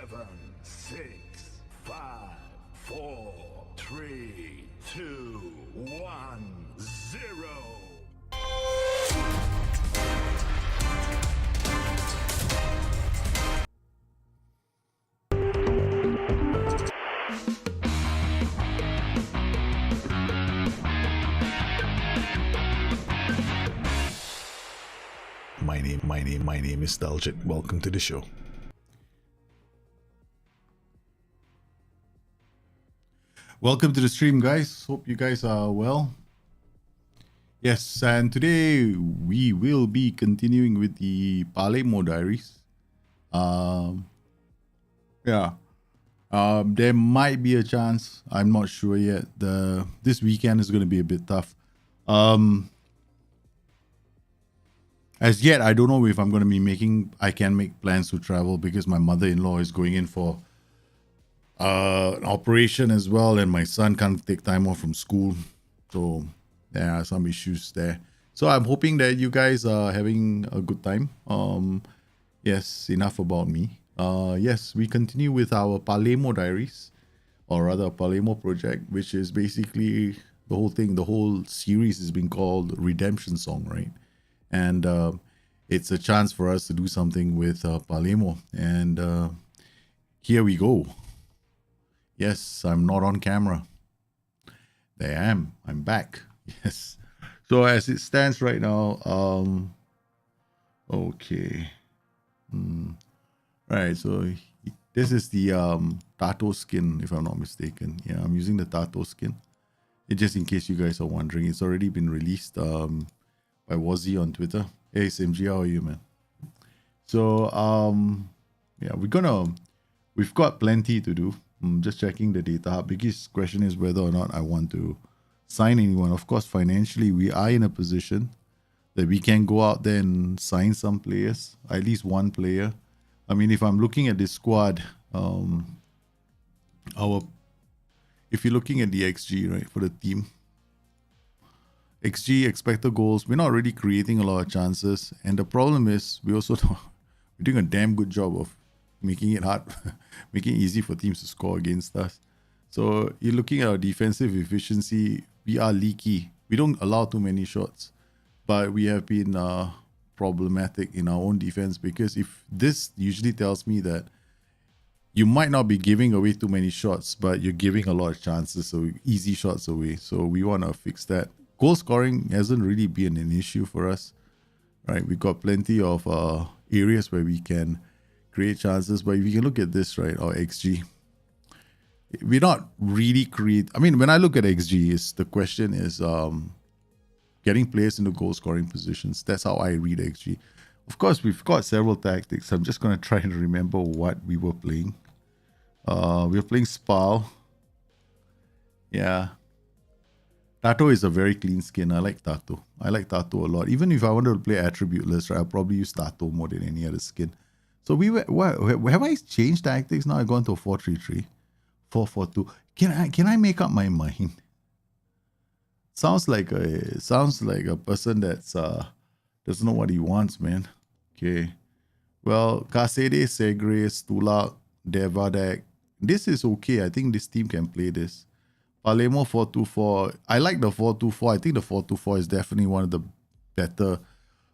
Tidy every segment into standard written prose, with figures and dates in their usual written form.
7, 6, 5, 4, 3, 2, 1, 0. My name is Daljit. Welcome to the show. Welcome to the stream, guys. Hope you guys are well. Yes, and today we will be continuing with the Palermo diaries. There might be a chance. I'm not sure yet. This weekend is going to be a bit tough. As yet, I don't know if I'm going to be I can make plans to travel because my mother-in-law is going in for an operation as well, and my son can't take time off from school. So there are some issues there. So I'm hoping that you guys are having a good time. Yes, enough about me. Yes, we continue with our Palermo diaries, or rather Palermo project, which is basically the whole thing. The whole series has been called Redemption Song, right? And it's a chance for us to do something with Palermo. And here we go. Yes, I'm not on camera. There I am. I'm back. Yes. So as it stands right now, okay. Right, so this is the Tato skin, if I'm not mistaken. Yeah, I'm using the Tato skin. Just in case you guys are wondering, it's already been released by Wazzy on Twitter. Hey SMG, how are you, man? So yeah, we've got plenty to do. Just checking the data hub. Biggest question is whether or not I want to sign anyone. Of course, financially we are in a position that we can go out there and sign some players, at least one player. I mean, if I'm looking at this squad, if you're looking at the XG, right, for the team, XG, expected goals, we're not really creating a lot of chances. And the problem is we're doing a damn good job of making it hard, making it easy for teams to score against us. So you're looking at our defensive efficiency, we are leaky. We don't allow too many shots, but we have been problematic in our own defense, because if this usually tells me that you might not be giving away too many shots, but you're giving a lot of chances, so easy shots away. So we want to fix that. Goal scoring hasn't really been an issue for us, right? We've got plenty of areas where we can create chances. But if you can look at this, right, our XG, we're not really I mean, when I look at XG, the question is getting players into goal scoring positions. That's how I read XG. Of course, we've got several tactics. I'm just going to try and remember what we were playing. We were playing Spal. Yeah. Tato is a very clean skin. I like Tato. I like Tato a lot. Even if I wanted to play attributeless, right, I'll probably use Tato more than any other skin. So have I changed tactics now? I've gone to 4-3-3, 4-4-2. Can I make up my mind? Sounds like a person that's doesn't know what he wants, man. Okay. Well, Kasede, Segre, Stulak, Devadek. This is okay. I think this team can play this. Palermo 4-2-4. I like the 4-2-4. I think the 4-2-4 is definitely one of the better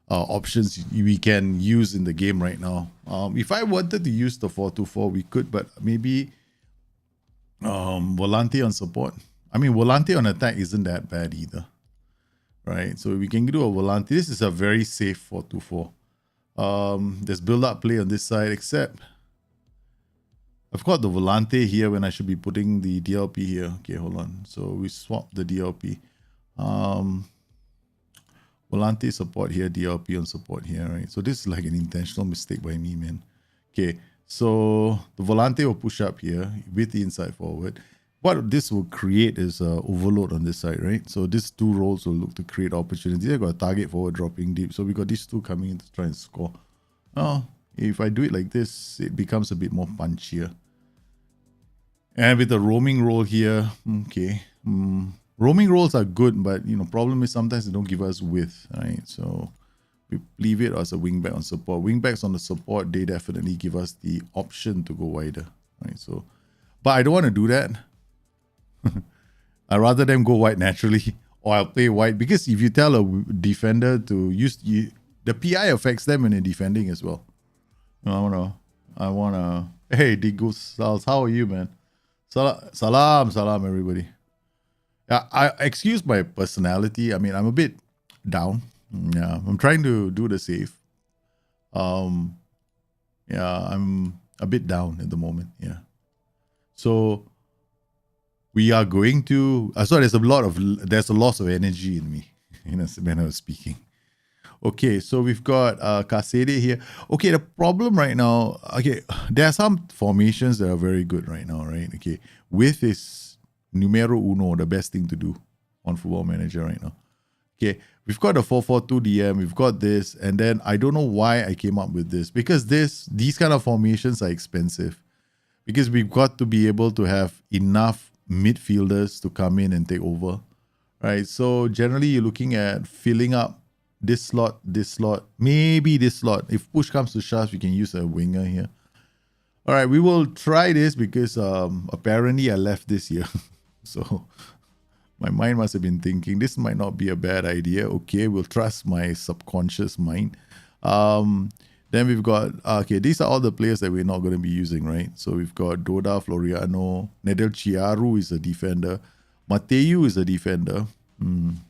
options we can use in the game right now. If I wanted to use the 4-2-4, we could, but maybe Volante on support. I mean, Volante on attack isn't that bad either, right? So we can do a Volante. This is a very safe 4-2-4. There's build-up play on this side, except I've got the Volante here when I should be putting the DLP here. Okay, hold on. So we swap the DLP. Volante support here, DLP on support here, right? So this is like an intentional mistake by me, man. Okay, so the Volante will push up here with the inside forward. What this will create is overload on this side, right? So these two roles will look to create opportunity. I got a target forward dropping deep. So we got these two coming in to try and score. Now, if I do it like this, it becomes a bit more punchier. And with the roaming role here, okay. Roaming roles are good, but problem is sometimes they don't give us width, right? So We leave it as a wingback on support. Wingbacks on the support, they definitely give us the option to go wider, right? So, but I don't want to do that. I'd rather them go wide naturally, or I'll play wide, because if you tell a defender to use the PI affects them when they're defending as well. I wanna. Hey, Digus Sals, how are you, man? Salam, everybody. I excuse my personality. I mean, I'm a bit down. Yeah, I'm trying to do the safe. I'm a bit down at the moment. Yeah. So we are going to. So there's a loss of energy in me, in a manner of speaking. Okay, so we've got Kasede here. Okay, the problem right now, okay, there are some formations that are very good right now, right? Okay, width is numero uno, the best thing to do on Football Manager right now. Okay, we've got the 4-4-2 DM, we've got this, and then I don't know why I came up with this, because these kind of formations are expensive, because we've got to be able to have enough midfielders to come in and take over, right? So generally you're looking at filling up this slot, maybe this slot. If push comes to shove, we can use a winger here. All right, we will try this because apparently I left this here. So my mind must have been thinking this might not be a bad idea. Okay, we'll trust my subconscious mind. Then we've got, okay, these are all the players that we're not going to be using, right? So we've got Doda, Floriano, Nedel Chiaru is a defender. Mateu is a defender. I'm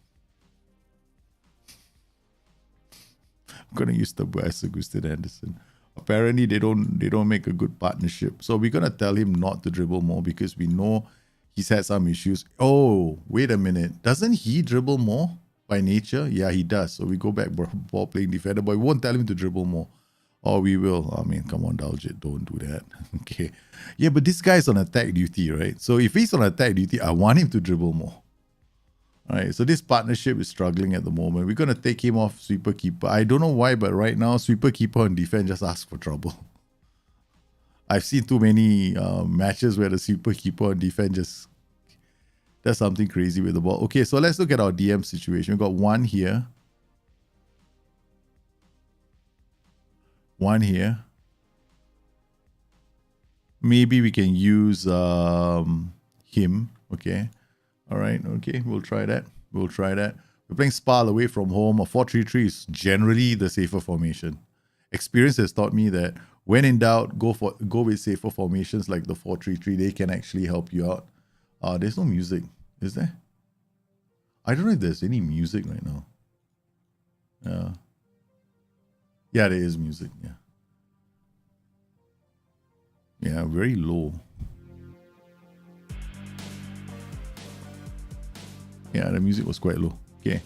going to use the West Augustin Anderson. Apparently, they don't make a good partnership. So we're going to tell him not to dribble more because we know he's had some issues. Oh, wait a minute. Doesn't he dribble more by nature? Yeah, he does. So we go back ball playing defender, but we won't tell him to dribble more. Or we will. I mean, come on, Daljit, don't do that. Okay. Yeah, but this guy's on attack duty, right? So if he's on attack duty, I want him to dribble more. All right, so this partnership is struggling at the moment. We're going to take him off sweeper keeper. I don't know why, but right now, sweeper keeper and defense just ask for trouble. I've seen too many matches where the sweeper keeper and defense just does something crazy with the ball. Okay, so let's look at our DM situation. We've got one here. One here. Maybe we can use him. Okay. All right. Okay. We'll try that. We're playing Spal away from home. A 4-3-3 is generally the safer formation. Experience has taught me that when in doubt, go with safer formations like the 4-3-3. They can actually help you out. There's no music. Is there? I don't know if there's any music right now. Yeah, there is music. Yeah, very low. Yeah, the music was quite low. Okay.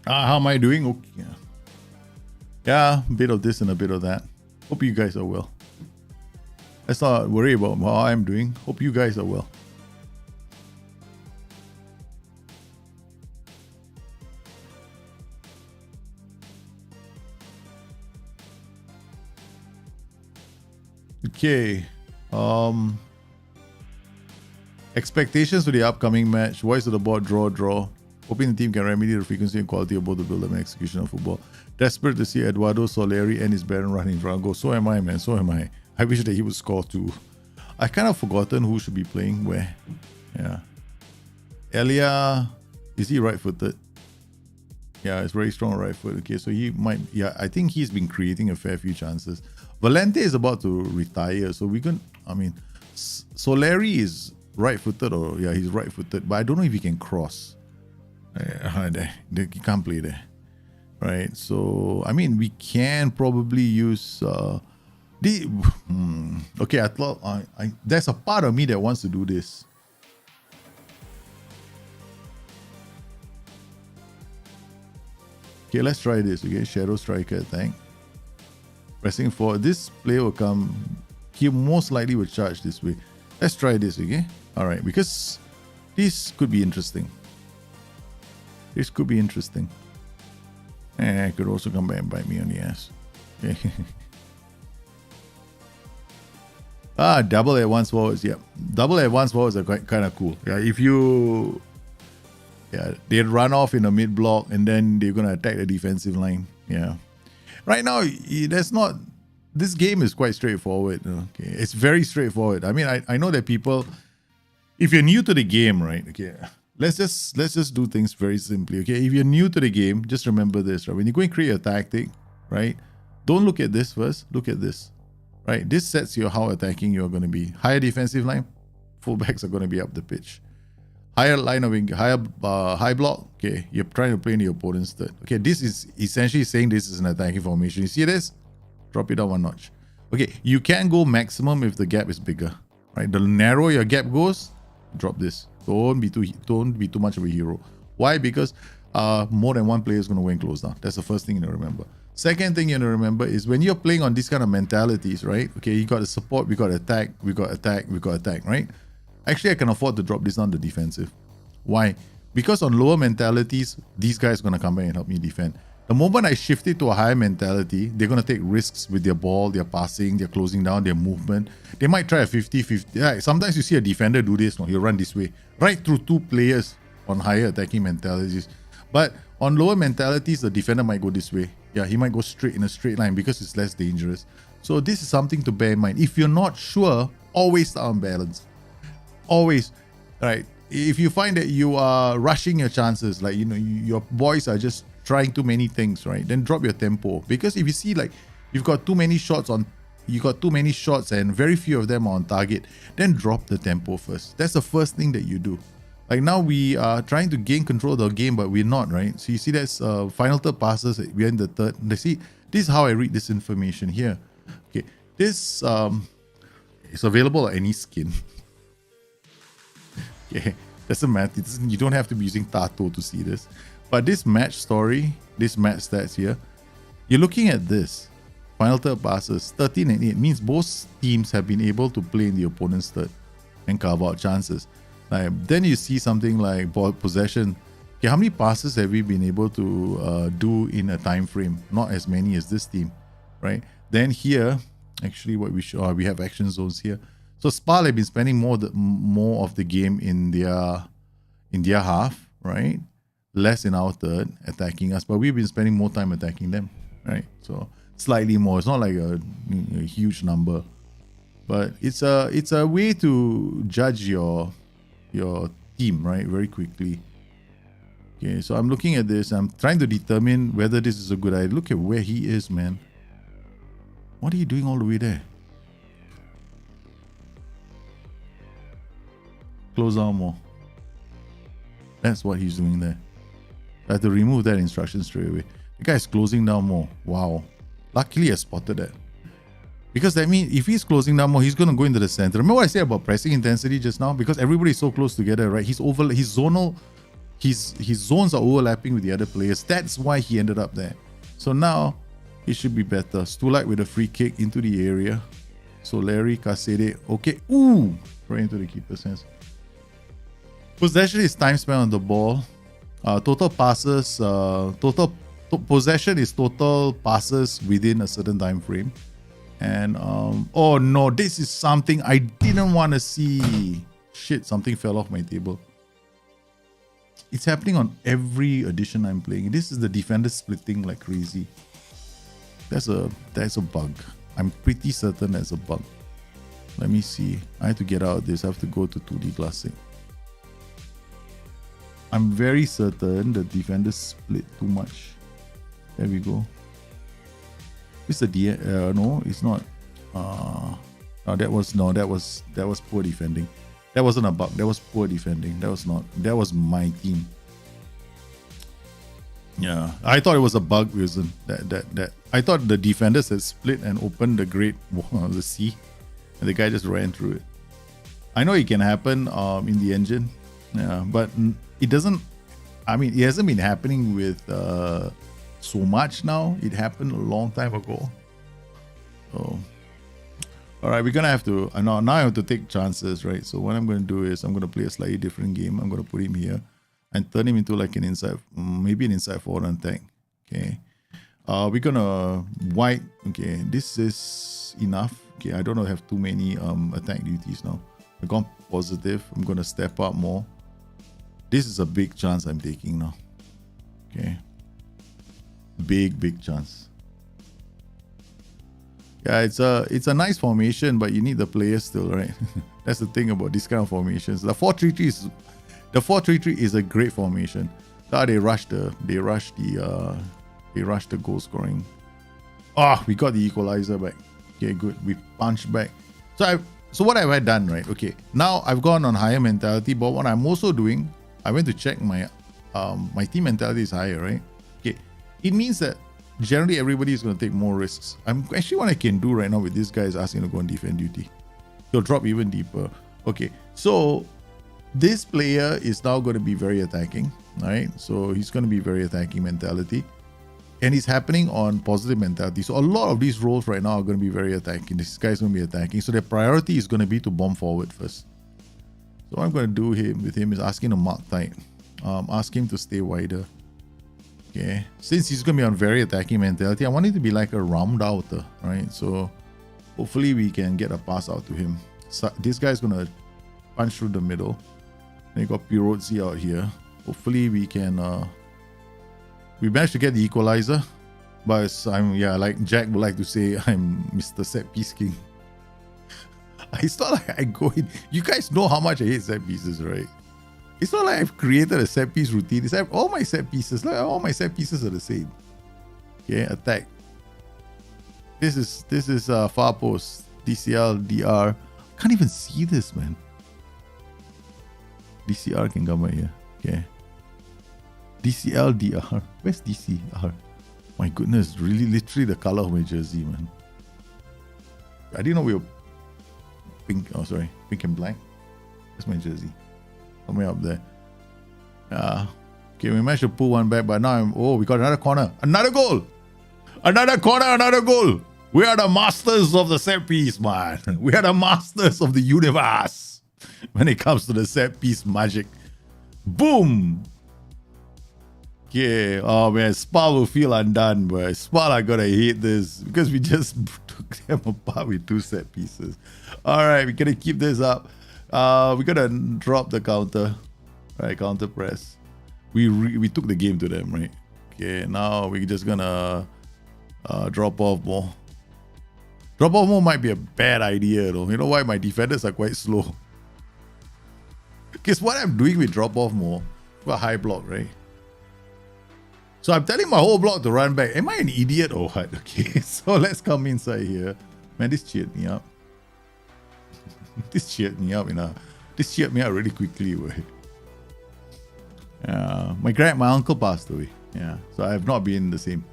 How am I doing? Okay. Yeah, a bit of this and a bit of that. Hope you guys are well. Let's not worry about how I'm doing. Hope you guys are well. Okay. Expectations for the upcoming match. Voice of the board, draw. Hoping the team can remedy the frequency and quality of both the build-up and execution of football. Desperate to see Eduardo Soleri and his Baron running in front. So am I, man. So am I. I wish that he would score too. I kind of forgotten who should be playing where. Yeah. Elia, is he right-footed? Yeah, it's very strong right foot. Okay, so he might. Yeah, I think he's been creating a fair few chances. Valente is about to retire, so we can. I mean, Soleri is right-footed, or yeah, he's right-footed, but I don't know if he can cross. He can't play there, right? So I mean, we can probably use okay, I thought there's a part of me that wants to do this. Okay, let's try this. Okay, Shadow Striker attack. Pressing forward. This player will come. He most likely will charge this way. Let's try this, okay? Alright, because this could be interesting. It could also come back and bite me on the ass. Okay. Double advanced forwards. Yeah, double advanced forwards are kind of cool. Yeah, if you Yeah, they run off in the mid block and then they're gonna attack the defensive line. Yeah, right now there's not. This game is quite straightforward. Okay, it's very straightforward. I mean, I know that people, if you're new to the game, right? Okay, let's just do things very simply. Okay, if you're new to the game, just remember this, right? When you go and create a tactic, right? Don't look at this first. Look at this, right? This sets you how attacking you're going to be. Higher defensive line, fullbacks are going to be up the pitch. Higher line of high block. Okay, you're trying to play in the opponent's third. Okay, this is essentially saying this is an attacking formation. You see this? Drop it down one notch. Okay, you can go maximum if the gap is bigger, right? The narrower your gap goes, drop this. Don't be too much of a hero. Why? Because more than one player is going to win close down. That's the first thing you need to remember. Second thing you need to remember is when you're playing on these kind of mentalities, right? Okay, you got to support, we got attack, we got attack, we got attack, right? Actually, I can afford to drop this down to defensive. Why? Because on lower mentalities, these guys are going to come back and help me defend. The moment I shift it to a higher mentality, they're going to take risks with their ball, their passing, their closing down, their movement. They might try a 50-50. Yeah, sometimes you see a defender do this. No, he'll run this way. Right through two players on higher attacking mentalities. But on lower mentalities, the defender might go this way. Yeah, he might go straight in a straight line because it's less dangerous. So this is something to bear in mind. If you're not sure, always start on balance. Always. Right. If you find that you are rushing your chances, like, you know, your boys are just trying too many things, right? Then drop your tempo. Because if you see like you've got too many shots and very few of them are on target, then drop the tempo first. That's the first thing that you do. Like now we are trying to gain control of the game, but we're not, right? So you see that's final third passes, we're in the third. See, this is how I read this information here. Okay, this is available on any skin. Okay, doesn't matter. You don't have to be using Tato to see this. But this match story, this match stats here, you're looking at this. Final third passes, 13 and 8 means both teams have been able to play in the opponent's third and carve out chances. Then you see something like ball possession. Okay, how many passes have we been able to do in a time frame? Not as many as this team, right? Then here, actually, what we show, we have action zones here. So Spal have been spending more of the game in their half, right? Less in our third, attacking us, but we've been spending more time attacking them, right? So slightly more. It's not like a huge number, but it's a way to judge your team, right? Very quickly. Okay, so I'm looking at this. I'm trying to determine whether this is a good idea. Look at where he is, man. What are you doing all the way there? Close down more. That's what he's doing there. I have to remove that instruction straight away. The guy's closing down more. Wow. Luckily I spotted that. Because that means if he's closing down more, he's going to go into the center. Remember what I said about pressing intensity just now? Because everybody's so close together, right? His zones are overlapping with the other players. That's why he ended up there. So now he should be better. Stulak with a free kick into the area. So Larry, Kasede, okay. Ooh! Right into the keeper's hands. Possession is time spent on the ball. Total passes, possession is total passes within a certain time frame. And oh no, this is something I didn't want to see. Shit, something fell off my table. It's happening on every edition I'm playing. This is the defender splitting like crazy. That's a bug. I'm pretty certain that's a bug. Let me see. I have to get out of this. I have to go to 2D Classic. I'm very certain the defenders split too much. There we go. It's a no, it's not. That was poor defending. That wasn't a bug. That was poor defending. That was my team. Yeah, I thought it was a bug reason. That I thought the defenders had split and opened the sea, and the guy just ran through it. I know it can happen in the engine. Yeah, but it doesn't. I mean, it hasn't been happening with so much now. It happened a long time ago. So, all right, we're gonna have to. Now I have to take chances, right? So what I'm going to do is I'm going to play a slightly different game. I'm going to put him here and turn him into like an inside, maybe an inside forward on tank. Okay. We're gonna white. Okay, this is enough. Okay, I don't have too many attack duties now. I've gone positive. I'm gonna step up more. This is a big chance I'm taking now. Okay. Big chance. Yeah, it's a nice formation, but you need the players still, right? That's the thing about this kind of formations. The 4-3-3 is a great formation. They rush the goal scoring. Ah, we got the equalizer back. Okay, good. We punched back. So what have I done, right? Okay, now I've gone on higher mentality, but what I'm also doing, I went to check my my team mentality is higher, right? Okay, it means that generally everybody is going to take more risks. Actually what I can do right now with this guy is asking to go on defend duty. He'll drop even deeper. Okay, so this player is now going to be very attacking, right? So he's going to be very attacking mentality. And it's happening on positive mentality. So a lot of these roles right now are going to be very attacking. This guy's going to be attacking. So their priority is going to be to bomb forward first. So what I'm going to do with him is ask him to mark tight. Ask him to stay wider. Okay. Since he's going to be on very attacking mentality, I want it to be like a round outer, right? So hopefully we can get a pass out to him. So this guy's going to punch through the middle. And you got Pirozzi out here. Hopefully we can... we managed to get the equalizer, but like Jack would like to say, I'm Mr. Set Piece King. It's not like I go in. You guys know how much I hate set pieces, right? It's not like I've created a set piece routine. It's like all my set pieces, all my set pieces are the same. Okay, attack. This is far post, DCL, DR. Can't even see this, man. DCR can come right here. Okay. DCL, DR. Where's DCR? My goodness, really literally the color of my jersey, man. I didn't know we were pink. Oh, sorry. Pink and black. That's my jersey. Somewhere up there. Okay, we managed to pull one back, but now we got another corner. Another goal! Another corner, another goal! We are the masters of the set piece, man. We are the masters of the universe when it comes to the set piece magic. Boom! Okay, oh man, Spa will feel undone, but Spa are gonna hate this because we just took them apart with 2 set pieces. Alright, we're gonna keep this up. We're gonna drop the counter. Right, counter press. We took the game to them, right? Okay, now we're just gonna drop off more. Drop off more might be a bad idea though. You know why? My defenders are quite slow. Because what I'm doing with drop off more, for high block, right? So I'm telling my whole block to run back. Am I an idiot or what? Okay, so let's come inside here. Man, this cheered me up. This cheered me up, This cheered me up really quickly, right? My uncle passed away. Yeah, so I have not been the same.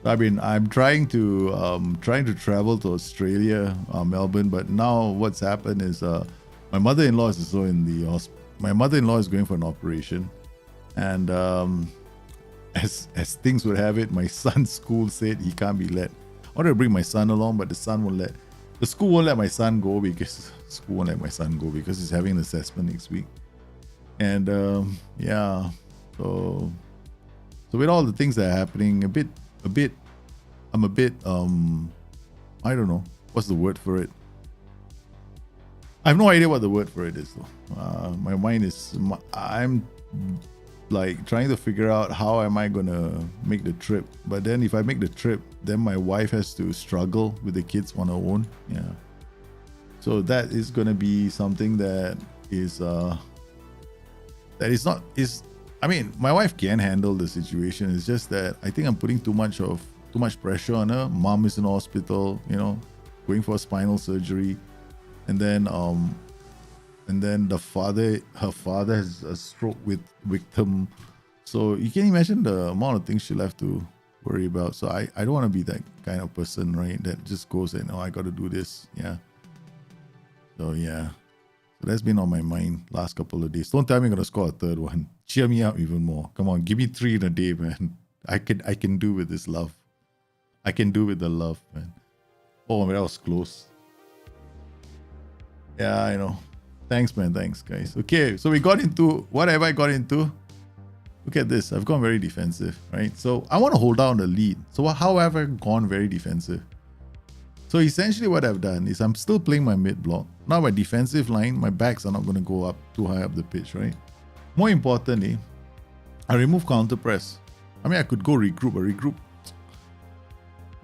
I'm trying to travel to Australia, Melbourne, but now what's happened is my mother-in-law is also in the hospital. My mother-in-law is going for an operation, and as things would have it, my son's school said he can't be let. I wanted to bring my son along, but the school won't let my son go because he's having an assessment next week. And yeah, so with all the things that are happening, I'm a bit I don't know what's the word for it. I have no idea what the word for it is though. My mind is, I'm like trying to figure out how am I gonna make the trip. But then if I make the trip, then my wife has to struggle with the kids on her own. Yeah. So that is gonna be something that is I mean, my wife can handle the situation. It's just that I think I'm putting too much pressure on her. Mom is in hospital, going for spinal surgery. And then her father has a stroke victim. So you can imagine the amount of things she'll have to worry about. So I don't want to be that kind of person, right? That just goes and, I got to do this. Yeah. So yeah. So that's been on my mind last couple of days. Don't tell me I'm going to score a third one. Cheer me up even more. Come on, give me 3 in a day, man. I can do with this love. I can do with the love, man. Oh, man, that was close. Yeah, I know. Thanks, man. Thanks, guys. Okay, so we got into... What have I got into? Look at this. I've gone very defensive, right? So I want to hold down the lead. So how have I gone very defensive? So essentially what I've done is I'm still playing my mid block. Now my defensive line, my backs are not going to go up too high up the pitch, right? More importantly, I remove counter press. I mean, I could go regroup, but regroup,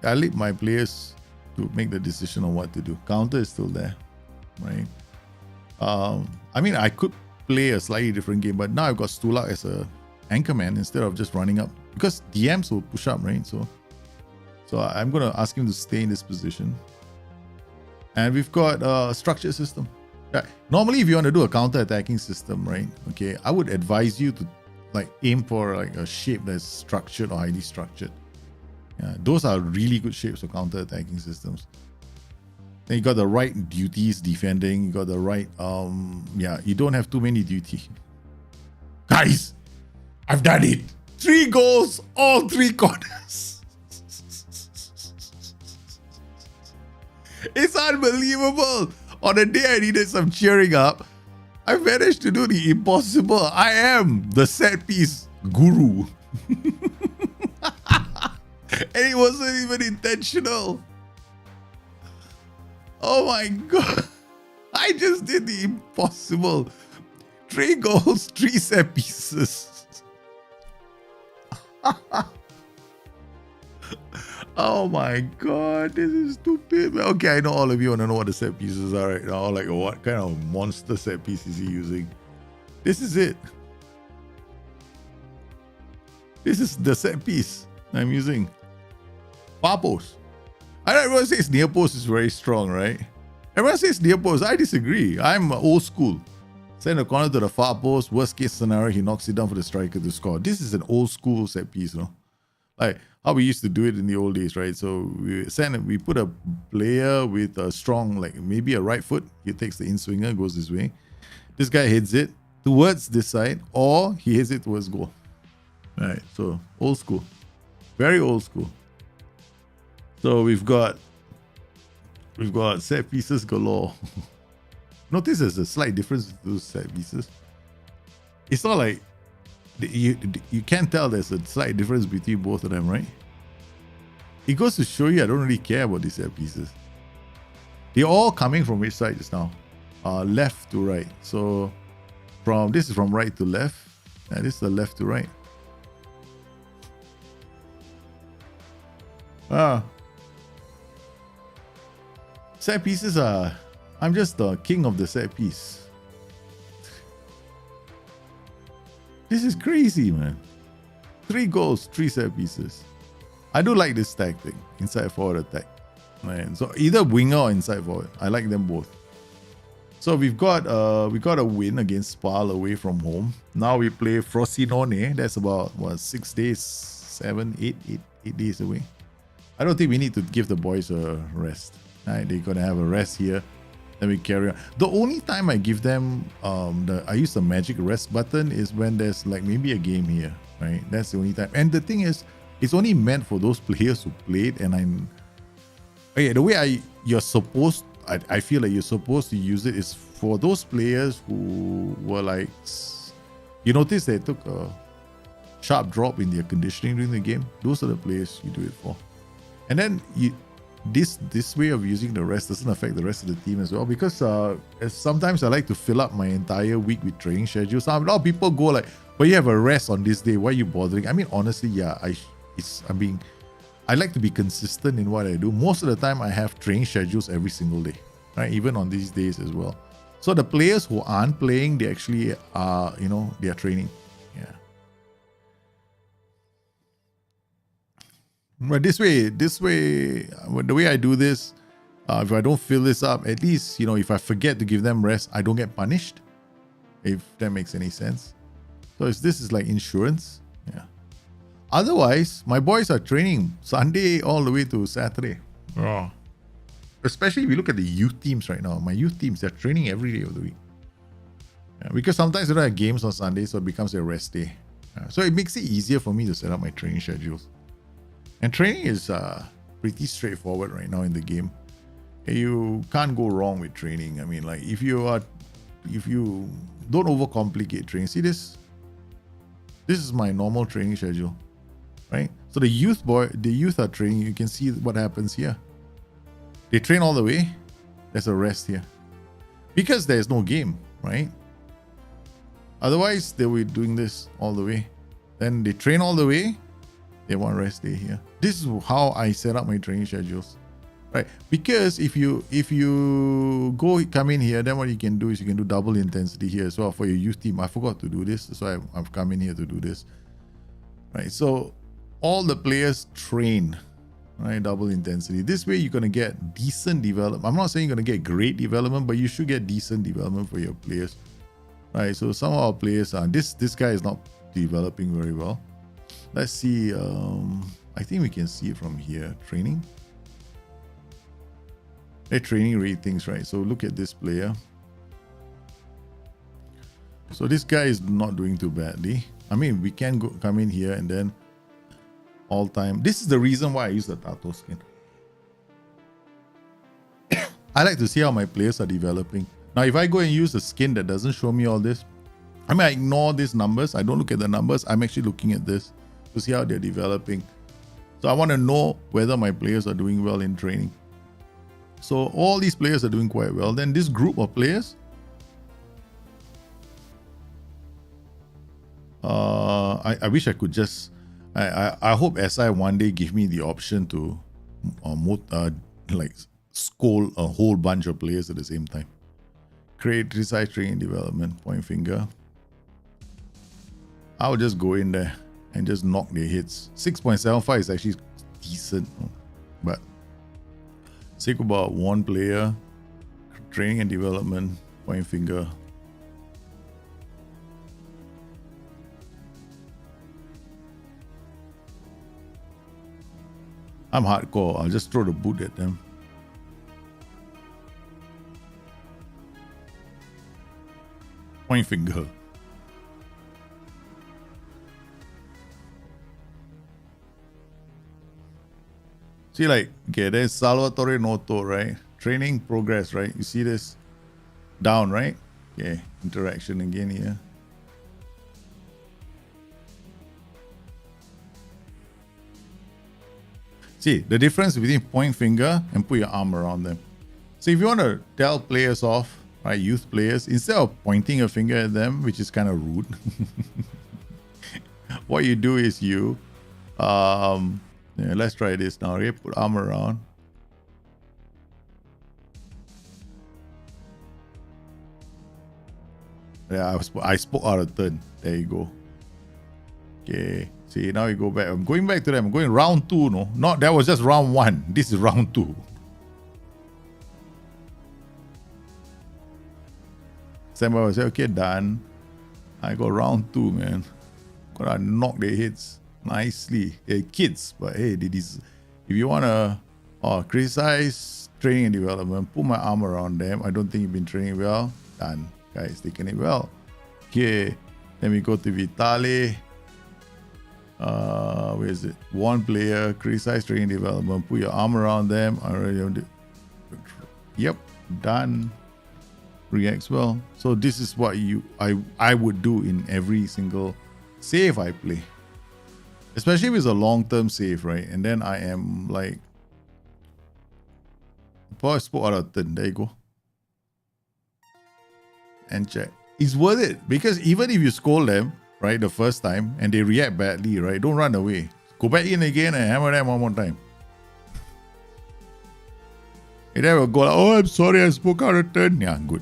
I leave my players to make the decision on what to do. Counter is still there, right? I mean, I could play a slightly different game, but now I've got Stulak as a anchorman instead of just running up, because DMs will push up, right? So I'm going to ask him to stay in this position. And we've got a structured system. Yeah. Normally, if you want to do a counter-attacking system, right? Okay, I would advise you to like aim for like a shape that's structured or highly structured. Yeah, those are really good shapes for counter-attacking systems. Then you got the right duties defending. You got the right, you don't have too many duty. Guys, I've done it. 3 goals, all 3 corners. It's unbelievable. On a day I needed some cheering up, I managed to do the impossible. I am the set piece guru. And it wasn't even intentional. Oh my God. I just did the impossible. 3 goals, 3 set pieces. Oh my God, this is stupid. Okay, I know all of you want to know what the set pieces are right now. Like, what kind of monster set piece is he using? This is it. This is the set piece I'm using. Far post. I know everyone says near post is very strong, right? Everyone says near post. I disagree. I'm old school. Send a corner to the far post. Worst case scenario, he knocks it down for the striker to score. This is an old school set piece, you know? Like how we used to do it in the old days, right? So we put a player with a strong, like maybe a right foot. He takes the in-swinger, goes this way. This guy hits it towards this side, or he hits it towards goal. Right, so old school. Very old school. So we've got set pieces galore. Notice there's a slight difference with those set pieces. It's not like you can't tell there's a slight difference between both of them, right? It goes to show you I don't really care about these set pieces. They're all coming from which side just now? Left to right. So this is from right to left. And this is the left to right. Set pieces are... I'm just the king of the set piece. This is crazy, man. 3 goals, 3 set pieces. I do like this tactic, inside forward attack. Man, so either winger or inside forward. I like them both. So we got a win against Spal away from home. Now we play Frosinone. That's about 6 days, 7, 8 days away. I don't think we need to give the boys a rest. Right, they're gonna have a rest here. Then we carry on. The only time I give them I use the magic rest button is when there's like maybe a game here, right? That's the only time. And the thing is, it's only meant for those players who played. And the way I feel like you're supposed to use it is for those players who were like, you notice they took a sharp drop in their conditioning during the game. Those are the players you do it for. And then this way of using the rest doesn't affect the rest of the team as well, because sometimes I like to fill up my entire week with training schedules. A lot of people go like, but you have a rest on this day, why are you bothering? I mean, honestly, yeah, I like to be consistent in what I do. Most of the time I have training schedules every single day, right? Even on these days as well. So the players who aren't playing, they actually are, they are training. Yeah. But this way, the way I do this, if I don't fill this up, at least, if I forget to give them rest, I don't get punished. If that makes any sense. So this is like insurance. Yeah. Otherwise, my boys are training Sunday all the way to Saturday. Oh. Especially if you look at the youth teams right now. My youth teams, they're training every day of the week. Yeah, because sometimes they don't have games on Sunday, so it becomes a rest day. Yeah, so it makes it easier for me to set up my training schedules. And training is pretty straightforward right now in the game. You can't go wrong with training. I mean, like if you don't overcomplicate training. See this? This is my normal training schedule, right? So the youth are training. You can see what happens here. They train all the way. There's a rest here because there's no game, right? Otherwise, they will be doing this all the way. Then they train all the way. They want rest day here. This is how I set up my training schedules, right? Because if you come in here, then what you can do is you can do double intensity here as well for your youth team. I forgot to do this, that's why I've come in here to do this, right? So all the players train, right? Double intensity. This way you're gonna get decent development. I'm not saying you're gonna get great development, but you should get decent development for your players, right? So some of our players are this guy is not developing very well. Let's see. I think we can see it from here. Training. They're training ratings, right? So look at this player. So this guy is not doing too badly. I mean, we can come in here and then all time. This is the reason why I use the Tato skin. I like to see how my players are developing. Now, if I go and use a skin that doesn't show me all this, I mean, I ignore these numbers. I don't look at the numbers. I'm actually looking at this to see how they're developing. So I want to know whether my players are doing well in training. So all these players are doing quite well. Then this group of players, I wish I could just, I hope SI one day give me the option to like scold a whole bunch of players at the same time. Create resize training development, point finger. I'll just go in there and just knock their hits. 6.75 is actually decent, but think about one player, training and development, point finger. I'm hardcore. I'll just throw the boot at them. Point finger. See, like, okay, there's Salvatore Noto, right? Training progress, right? You see this? Down, right? Okay, interaction again here. See, the difference between point finger and put your arm around them. So if you want to tell players off, right, youth players, instead of pointing a finger at them, which is kind of rude, what you do is you, yeah, let's try this now. Okay, put arm around. Yeah, I spoke out of turn. There you go. Okay. See, now you go back. I'm going back to them. I'm going round 2, no? Not that was just round 1. This is round 2. Somebody will say, okay, done. I got round 2, man. Gotta knock their heads nicely. They're kids, but hey, if you wanna criticize training and development, put my arm around them. I don't think you've been training well. Done. Guys, taking it well. Okay. Then we go to Vitale. Where is it? One player, criticize training development, put your arm around them. Yep, done. Reacts well. So this is what I would do in every single save I play. Especially if it's a long-term save, right? And then I am like, spot out of 10. There you go. And check. It's worth it because even if you scold them, right, the first time, and they react badly, right, don't run away. Go back in again and hammer them one more time. And then will go like, oh, I'm sorry, I spoke out of turn. Yeah, good.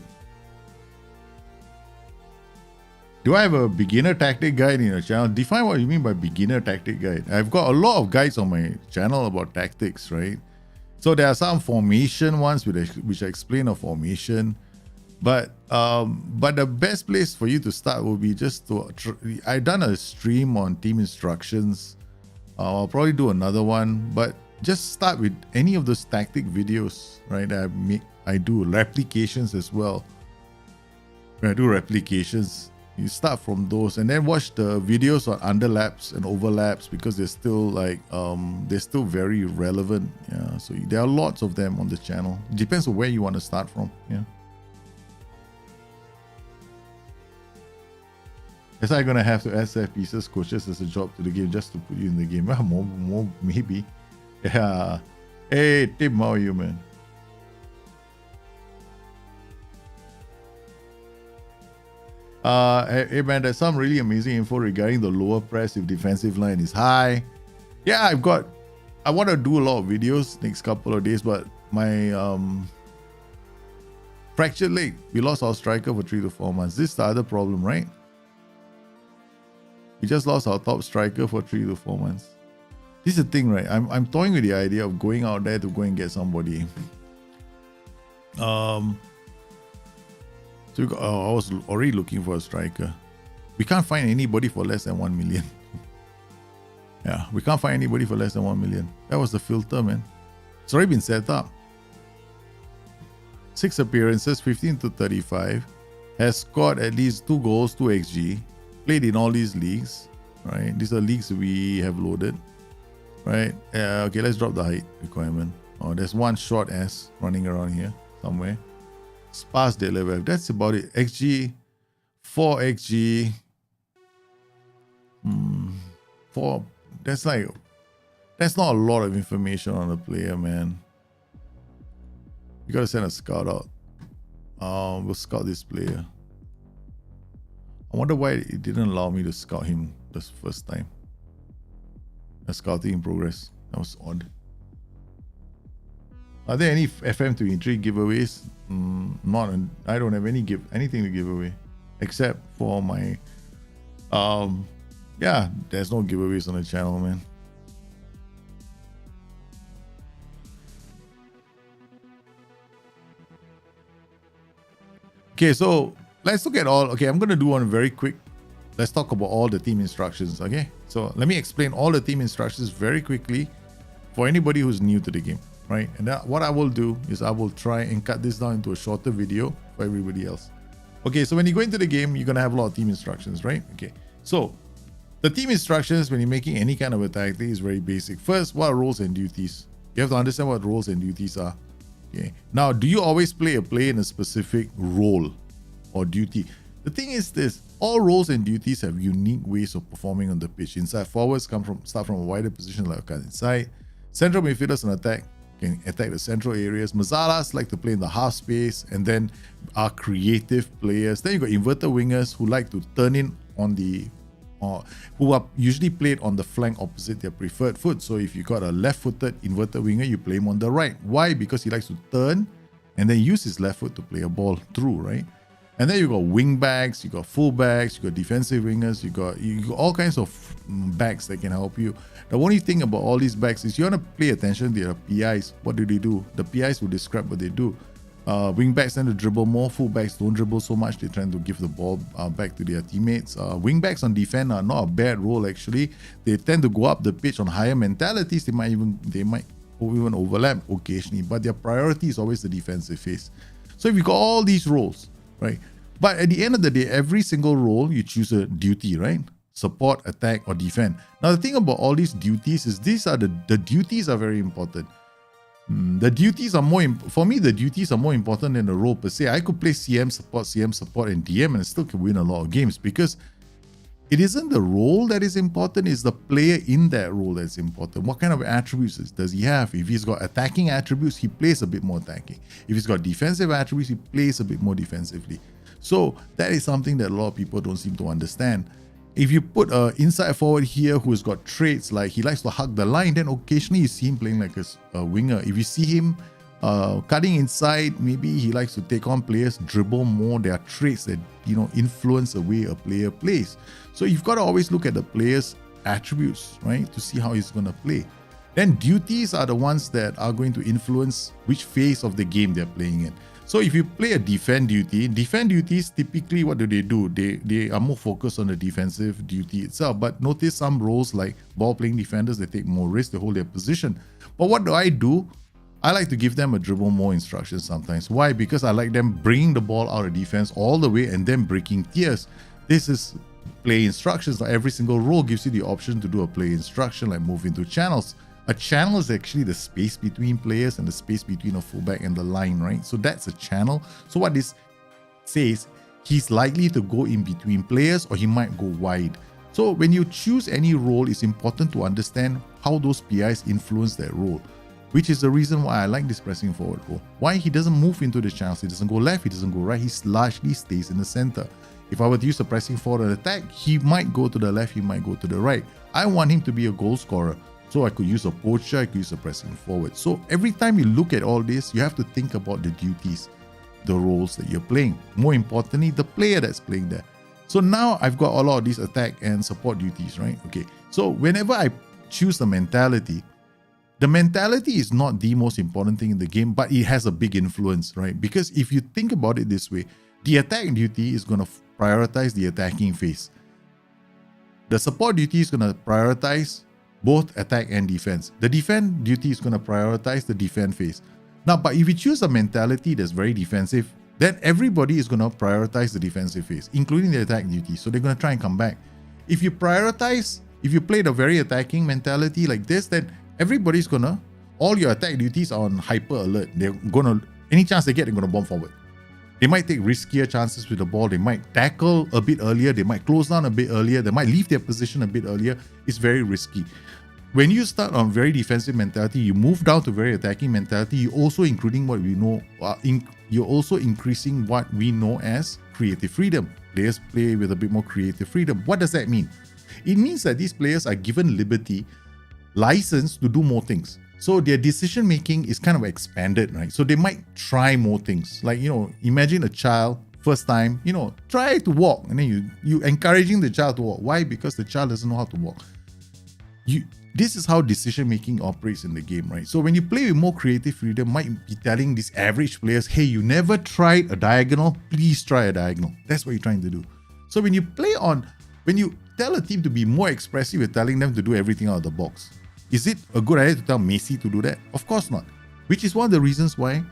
Do I have a beginner tactic guide in your channel? Define what you mean by beginner tactic guide. I've got a lot of guides on my channel about tactics, right? So there are some formation ones which explain a formation. But the best place for you to start will be just to I've done a stream on team instructions. I'll probably do another one, but just start with any of those tactic videos, right? I do replications as well. When I do replications, you start from those and then watch the videos on underlaps and overlaps because they're still like they're still very relevant. Yeah, so there are lots of them on the channel. It depends on where you want to start from. Yeah. Guess I'm gonna have to SF pieces coaches as a job to the game just to put you in the game. Well, more maybe. Yeah. Hey Tim, how are you, man? Hey man, there's some really amazing info regarding the lower press if defensive line is high. Yeah, I want to do a lot of videos next couple of days, but my fractured leg, we lost our striker for 3 to 4 months. This is the other problem, right? We just lost our top striker for 3 to 4 months. This is the thing, right? I'm toying with the idea of going out there to go and get somebody. I was already looking for a striker. We can't find anybody for less than 1 million. Yeah, we can't find anybody for less than 1 million. That was the filter, man. It's already been set up. 6 appearances, 15 to 35. Has scored at least 2 goals, 2 XG. Played in all these leagues, right? These are leagues we have loaded, right? Okay, let's drop the height requirement. Oh, there's one short ass running around here somewhere. Sparse deliver. That's about it. XG, 4 XG. 4. That's not a lot of information on the player, man. You gotta send a scout out. We'll scout this player. I wonder why it didn't allow me to scout him this first time. A scouting in progress. That was odd. Are there any FM23 giveaways? Not. I don't have anything to give away, except for my. Yeah, there's no giveaways on the channel, man. Okay, so let's look at all. Okay, I'm going to do one very quick. Let's talk about all the team instructions, okay? So let me explain all the team instructions very quickly for anybody who's new to the game, right? And what I will do is I will try and cut this down into a shorter video for everybody else. Okay, so when you go into the game, you're going to have a lot of team instructions, right? Okay, so the team instructions when you're making any kind of a tactic is very basic. First, what are roles and duties? You have to understand what roles and duties are. Okay. Now, do you always play a player in a specific role or duty? The thing is this, all roles and duties have unique ways of performing on the pitch. Inside forwards start from a wider position like inside. Central midfielders on attack can attack the central areas. Mazzalas like to play in the half space and then are creative players. Then you got inverted wingers who like to turn in on the who are usually played on the flank opposite their preferred foot. So if you got a left-footed inverted winger, you play him on the right. Why? Because he likes to turn and then use his left foot to play a ball through, right? And then you got wing backs, you got full backs, you got defensive wingers, you got all kinds of backs that can help you. The only thing about all these backs is you want to pay attention to their PIs. What do they do? The PIs will describe what they do. Wing backs tend to dribble more. Full backs don't dribble so much. They're trying to give the ball back to their teammates. Wing backs on defense are not a bad role actually. They tend to go up the pitch on higher mentalities. They might even overlap occasionally, but their priority is always the defensive phase. So if you got all these roles, right? But at the end of the day, every single role you choose a duty, right? Support, attack, or defend. Now the thing about all these duties is the duties are very important. The duties are for me, the duties are more important than the role per se. I could play CM support, and DM and still can win a lot of games because it isn't the role that is important, it's the player in that role that's important. What kind of attributes does he have? If he's got attacking attributes, he plays a bit more attacking. If he's got defensive attributes, he plays a bit more defensively. So that is something that a lot of people don't seem to understand. If you put an inside forward here who's got traits like he likes to hug the line, then occasionally you see him playing like a winger. If you see him cutting inside, maybe he likes to take on players, dribble more. There are traits that influence the way a player plays. So you've got to always look at the player's attributes, right, to see how he's going to play. Then duties are the ones that are going to influence which phase of the game they're playing in. So if you play a defend duties, typically what do? They are more focused on the defensive duty itself. But notice some roles like ball playing defenders, they take more risk, they hold their position. But what do? I like to give them a dribble more instructions sometimes. Why? Because I like them bringing the ball out of defense all the way and then breaking tiers. This is play instructions. Like every single role gives you the option to do a play instruction like move into channels. A channel is actually the space between players and the space between a fullback and the line, right? So that's a channel. So what this says, he's likely to go in between players or he might go wide. So when you choose any role, it's important to understand how those PIs influence that role, which is the reason why I like this pressing forward role. Why he doesn't move into the channels, he doesn't go left, he doesn't go right, he largely stays in the center. If I were to use a pressing forward attack, he might go to the left, he might go to the right. I want him to be a goal scorer. So I could use a poacher, I could use a pressing forward. So every time you look at all this, you have to think about the duties, the roles that you're playing. More importantly, the player that's playing there. So now I've got a lot of these attack and support duties, right? Okay. So whenever I choose the mentality is not the most important thing in the game, but it has a big influence, right? Because if you think about it this way, the attack duty is going to prioritize the attacking phase. The support duty is going to prioritize both attack and defense. The defend duty is going to prioritize the defend phase. Now, but if you choose a mentality that's very defensive, then everybody is going to prioritize the defensive phase, including the attack duty. So they're going to try and come back. If you play the very attacking mentality like this, then everybody's going to, all your attack duties are on hyper alert. They're going to, any chance they get, they're going to bomb forward. They might take riskier chances with the ball. They might tackle a bit earlier. They might close down a bit earlier. They might leave their position a bit earlier. It's very risky. When you start on very defensive mentality, you move down to very attacking mentality. You're also including what we know. You're also increasing what we know as creative freedom. Players play with a bit more creative freedom. What does that mean? It means that these players are given liberty, license to do more things. So their decision making is kind of expanded, right? So they might try more things. Like, imagine a child, first time, try to walk. And then you encouraging the child to walk. Why? Because the child doesn't know how to walk. This is how decision making operates in the game, right? So when you play with more creative freedom, might be telling these average players, hey, you never tried a diagonal, please try a diagonal. That's what you're trying to do. So when you tell a team to be more expressive, you're telling them to do everything out of the box. Is it a good idea to tell Messi to do that? Of course not. Which is one of the reasons why,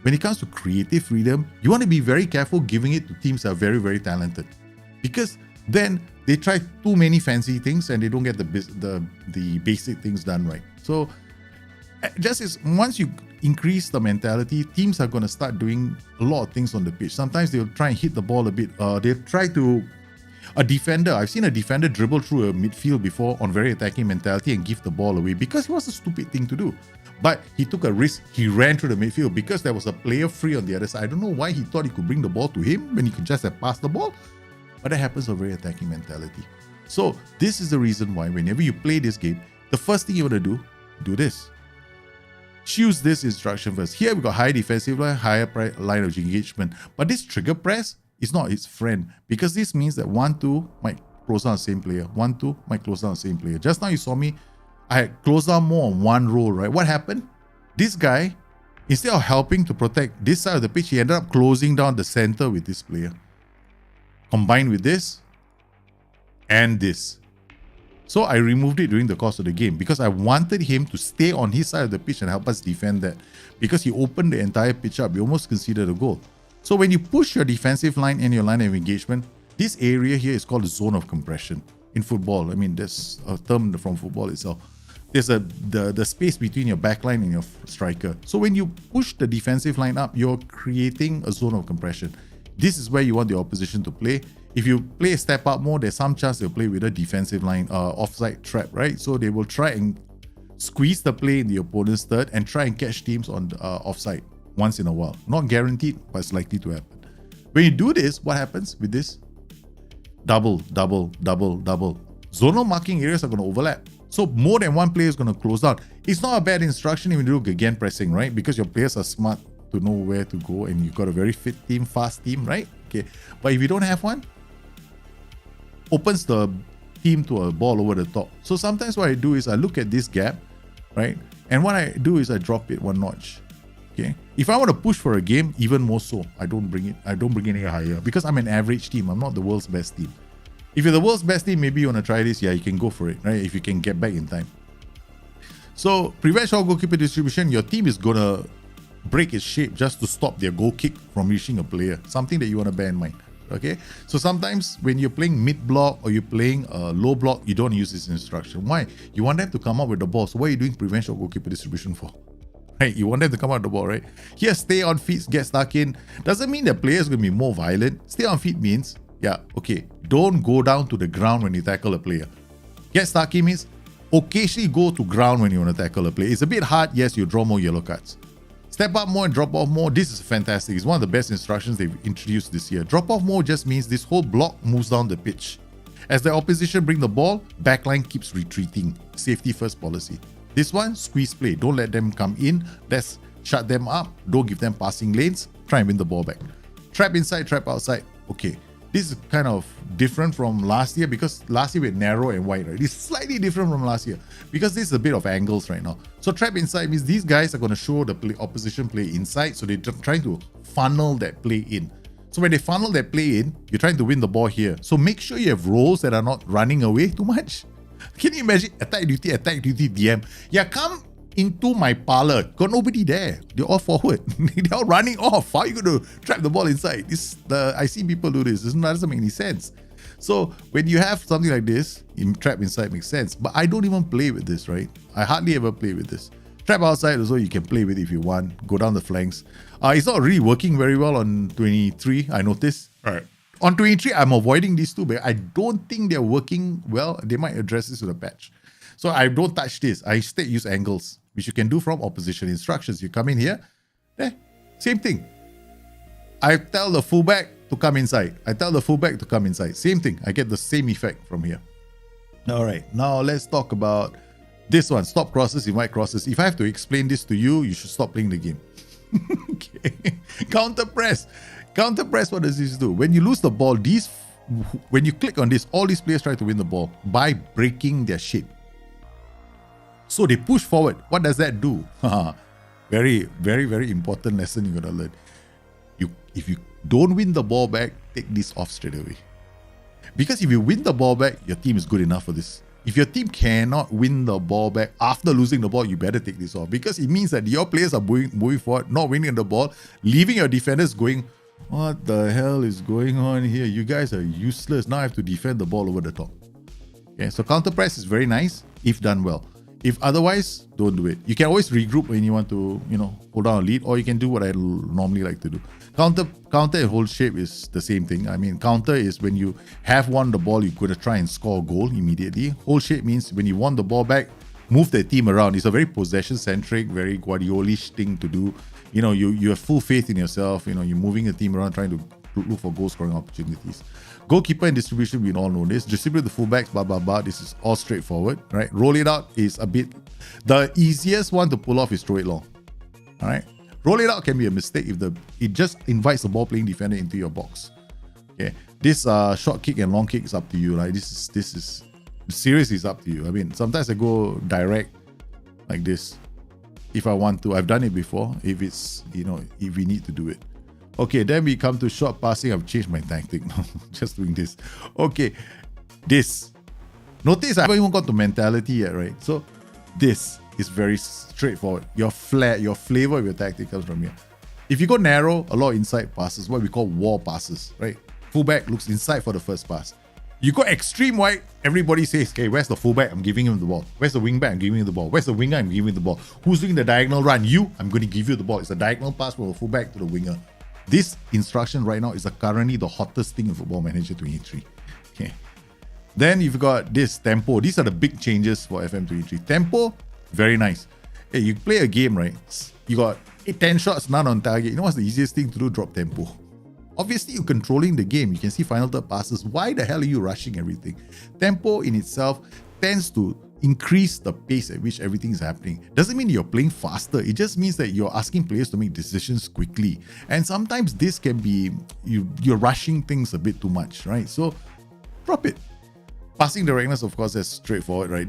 when it comes to creative freedom, you want to be very careful giving it to teams that are very, very talented. Because then they try too many fancy things and they don't get the basic things done right. So once you increase the mentality, teams are going to start doing a lot of things on the pitch. Sometimes they'll try and hit the ball a bit. They'll try to... I've seen a defender dribble through a midfield before on very attacking mentality and give the ball away because it was a stupid thing to do. But he took a risk. He ran through the midfield because there was a player free on the other side. I don't know why he thought he could bring the ball to him when he could just have passed the ball. But that happens on very attacking mentality. So this is the reason why whenever you play this game, the first thing you want to do this. Choose this instruction first. Here we got high defensive line, higher line of engagement. But this trigger press is not its friend because this means that 1-2 might close down the same player. 1-2 might close down the same player. Just now you saw me, I had closed down more on one row, right? What happened? This guy, instead of helping to protect this side of the pitch, he ended up closing down the center with this player. Combined with this and this. So I removed it during the course of the game because I wanted him to stay on his side of the pitch and help us defend that. Because he opened the entire pitch up, you almost considered a goal. So when you push your defensive line and your line of engagement, this area here is called the zone of compression in football. I mean, there's a term from football itself. There's the space between your backline and your striker. So when you push the defensive line up, you're creating a zone of compression. This is where you want the opposition to play. If you play a step up more, there's some chance they'll play with a defensive line offside trap, right? So they will try and squeeze the play in the opponent's third and try and catch teams on offside once in a while. Not guaranteed, but it's likely to happen. When you do this, what happens with this? Double. Zonal marking areas are going to overlap. So more than one player is going to close down. It's not a bad instruction if you do again pressing, right? Because your players are smart to know where to go and you've got a very fit team, fast team, right? Okay. But if you don't have one, opens the team to a ball over the top. So sometimes what I do is I look at this gap, right? And what I do is I drop it one notch. Okay. If I want to push for a game, even more so, I don't bring it any higher because I'm an average team. I'm not the world's best team. If you're the world's best team, maybe you want to try this. Yeah, you can go for it, right? If you can get back in time. So prevent short goalkeeper distribution, your team is going to break its shape just to stop their goal kick from reaching a player. Something that you want to bear in mind. Okay, so sometimes when you're playing mid block or you're playing low block, you don't use this instruction. Why? You want them to come up with the ball. So what are you doing prevent short goalkeeper distribution for? Right? You want them to come out with the ball, right? Here, stay on feet, get stuck in. Doesn't mean the player is going to be more violent. Stay on feet means, yeah, okay, don't go down to the ground when you tackle a player. Get stuck in means occasionally go to ground when you want to tackle a player. It's a bit hard. Yes, you draw more yellow cards. Step up more and drop off more. This is fantastic. It's one of the best instructions they've introduced this year. Drop off more just means this whole block moves down the pitch. As the opposition bring the ball, backline keeps retreating. Safety first policy. This one, squeeze play. Don't let them come in. Let's shut them up. Don't give them passing lanes. Try and win the ball back. Trap inside, trap outside. Okay. This is kind of different from last year because last year we had narrow and wide, right? It's slightly different from last year because this is a bit of angles right now. So trap inside means these guys are going to show the opposition play inside. So they're trying to funnel that play in. So when they funnel that play in, you're trying to win the ball here. So make sure you have roles that are not running away too much. Can you imagine attack duty, DM? Yeah, come into my parlor. Got nobody there. They're all forward. They're all running off. How are you going to trap the ball inside? I see people do this. It doesn't make any sense. So when you have something like this, trap inside makes sense. But I don't even play with this, right? I hardly ever play with this. Trap outside also you can play with if you want. Go down the flanks. It's not really working very well on 23, I noticed. All right. On 23, I'm avoiding these two, but I don't think they're working well. They might address this with a patch. So I don't touch this. I instead use angles, which you can do from opposition instructions. You come in here, same thing. I tell the fullback to come inside. Same thing. I get the same effect from here. All right, now let's talk about this one. Stop crosses, invite crosses. If I have to explain this to you, you should stop playing the game. Okay. Counter press. Counter press, what does this do? When you lose the ball, when you click on this, all these players try to win the ball by breaking their shape. So they push forward. What does that do? Very, very, very important lesson you're going to learn. If you don't win the ball back, take this off straight away. Because if you win the ball back, your team is good enough for this. If your team cannot win the ball back after losing the ball, you better take this off. Because it means that your players are moving forward, not winning the ball, leaving your defenders going, what the hell is going on here? You guys are useless. Now I have to defend the ball over the top. Okay, so counter press is very nice if done well. If otherwise, don't do it. You can always regroup when you want to, hold down a lead, or you can do what I normally like to do. Counter and hold shape is the same thing. I mean, counter is when you have won the ball, you're going to try and score a goal immediately. Hold shape means when you won the ball back, move the team around. It's a very possession-centric, very Guardiolish thing to do. You have full faith in yourself. You're moving the team around, trying to look for goal-scoring opportunities. Goalkeeper and distribution, we all know this. Distribute the fullbacks, blah, blah, blah. This is all straightforward, right? Roll it out is a bit... The easiest one to pull off is throw it long, all right? Roll it out can be a mistake if it just invites the ball-playing defender into your box. Okay, this short kick and long kick is up to you, right? This is seriously is up to you. I mean, sometimes I go direct like this if I want to. I've done it before. If it's if we need to do it. Okay, then we come to short passing. I've changed my tactic now. Just doing this. Okay, this. Notice I haven't even got to mentality yet, right? So this is very straightforward. Your flavor of your tactic comes from here. If you go narrow, a lot of inside passes, what we call wall passes, right? Fullback looks inside for the first pass. You go extreme wide, everybody says, okay, where's the fullback? I'm giving him the ball. Where's the wingback? I'm giving him the ball. Where's the winger? I'm giving him the ball. Who's doing the diagonal run? You, I'm going to give you the ball. It's a diagonal pass from the fullback to the winger. This instruction right now is currently the hottest thing in Football Manager 23. Okay. Then you've got this tempo. These are the big changes for FM23. Tempo, very nice. Hey, you play a game, right? You got 10 shots, none on target. You know what's the easiest thing to do? Drop tempo. Obviously, you're controlling the game. You can see final third passes. Why the hell are you rushing everything? Tempo in itself tends to increase the pace at which everything is happening. Doesn't mean you're playing faster. It just means that you're asking players to make decisions quickly. And sometimes this can be, you're rushing things a bit too much, right? So drop it. Passing directness, of course, that's straightforward, right?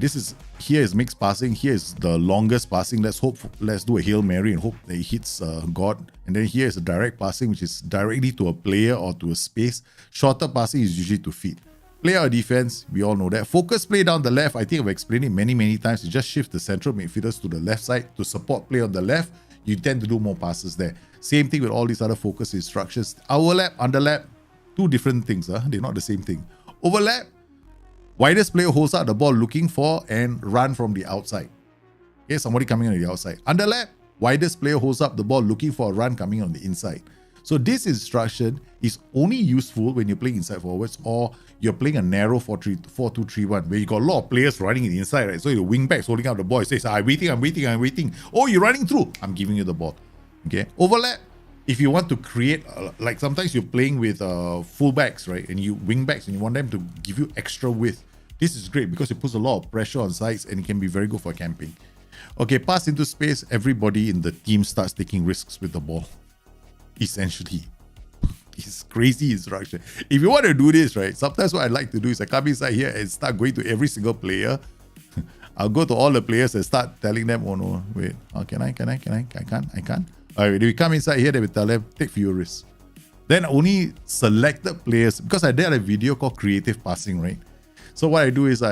Here is mixed passing. Here is the longest passing. Let's do a Hail Mary and hope that it hits God. And then here is a direct passing, which is directly to a player or to a space. Shorter passing is usually to feet. Player or defense, we all know that. Focus play down the left, I think I've explained it many, many times. You just shift the central midfielders to the left side to support play on the left. You tend to do more passes there. Same thing with all these other focus instructions. Overlap, underlap, two different things. They're not the same thing. Overlap, widest player holds out the ball looking for and run from the outside. Okay, somebody coming on the outside. Underlap, widest player holds up the ball looking for a run coming on the inside. So this instruction is only useful when you're playing inside forwards or you're playing a narrow 4-2-3-1 where you got a lot of players running in the inside, right? So your wing back's holding up the ball. It says, I'm waiting. Oh, you're running through. I'm giving you the ball. Okay, overlap. If you want to create, like sometimes you're playing with fullbacks, right? And you wingbacks, and you want them to give you extra width. This is great because it puts a lot of pressure on sides and it can be very good for camping. Okay, pass into space. Everybody in the team starts taking risks with the ball. Essentially, it's crazy instruction. If you want to do this, right? Sometimes what I like to do is I come inside here and start going to every single player. I'll go to all the players and start telling them, oh no, wait, can I, I can't. All right, we come inside here, they will tell them, take fewer risks. Then only selected players, because I did a video called creative passing, right? So what I do is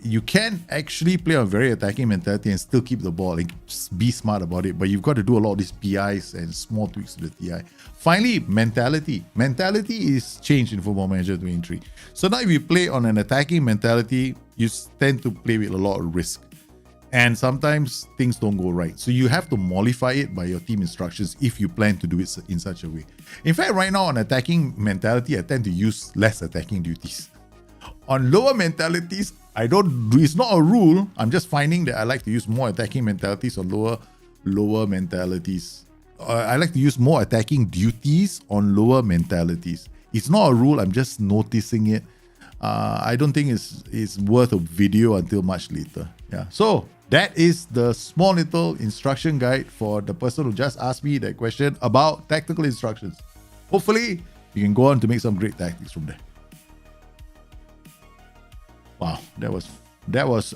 you can actually play a very attacking mentality and still keep the ball, like be smart about it, but you've got to do a lot of these PIs and small tweaks to the TI. Finally, mentality. Mentality is changed in Football Manager 23. So now if you play on an attacking mentality, you tend to play with a lot of risk. And sometimes things don't go right. So you have to mollify it by your team instructions if you plan to do it in such a way. In fact, right now on attacking mentality, I tend to use less attacking duties. On lower mentalities, I don't do, it's not a rule. I'm just finding that I like to use more attacking mentalities on lower mentalities. I like to use more attacking duties on lower mentalities. It's not a rule, I'm just noticing it. I don't think it's worth a video until much later. Yeah. So that is the small little instruction guide for the person who just asked me that question about tactical instructions. Hopefully, you can go on to make some great tactics from there. Wow, that was.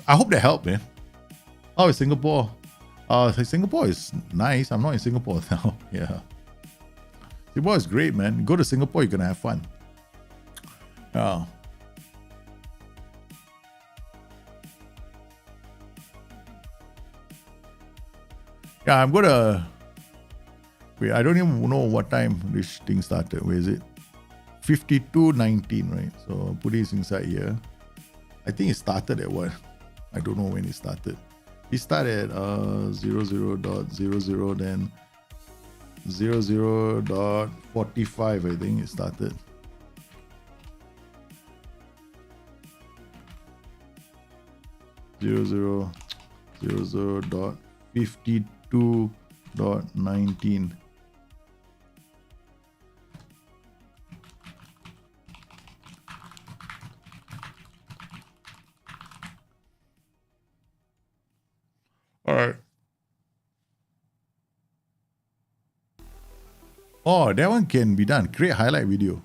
I hope that helped, man. Oh, it's Singapore. Singapore is nice. I'm not in Singapore now. Yeah, Singapore is great, man. Go to Singapore, you're gonna have fun. Oh. Yeah, I'm gonna wait. I don't even know what time this thing started. Where is it? 52:19, right? So I'll put this inside here. I think it started at what? I don't know when it started. It started at 00.00, then 00.45, I think it started. Zero 52.19. All right. Oh, that one can be done. Create highlight video.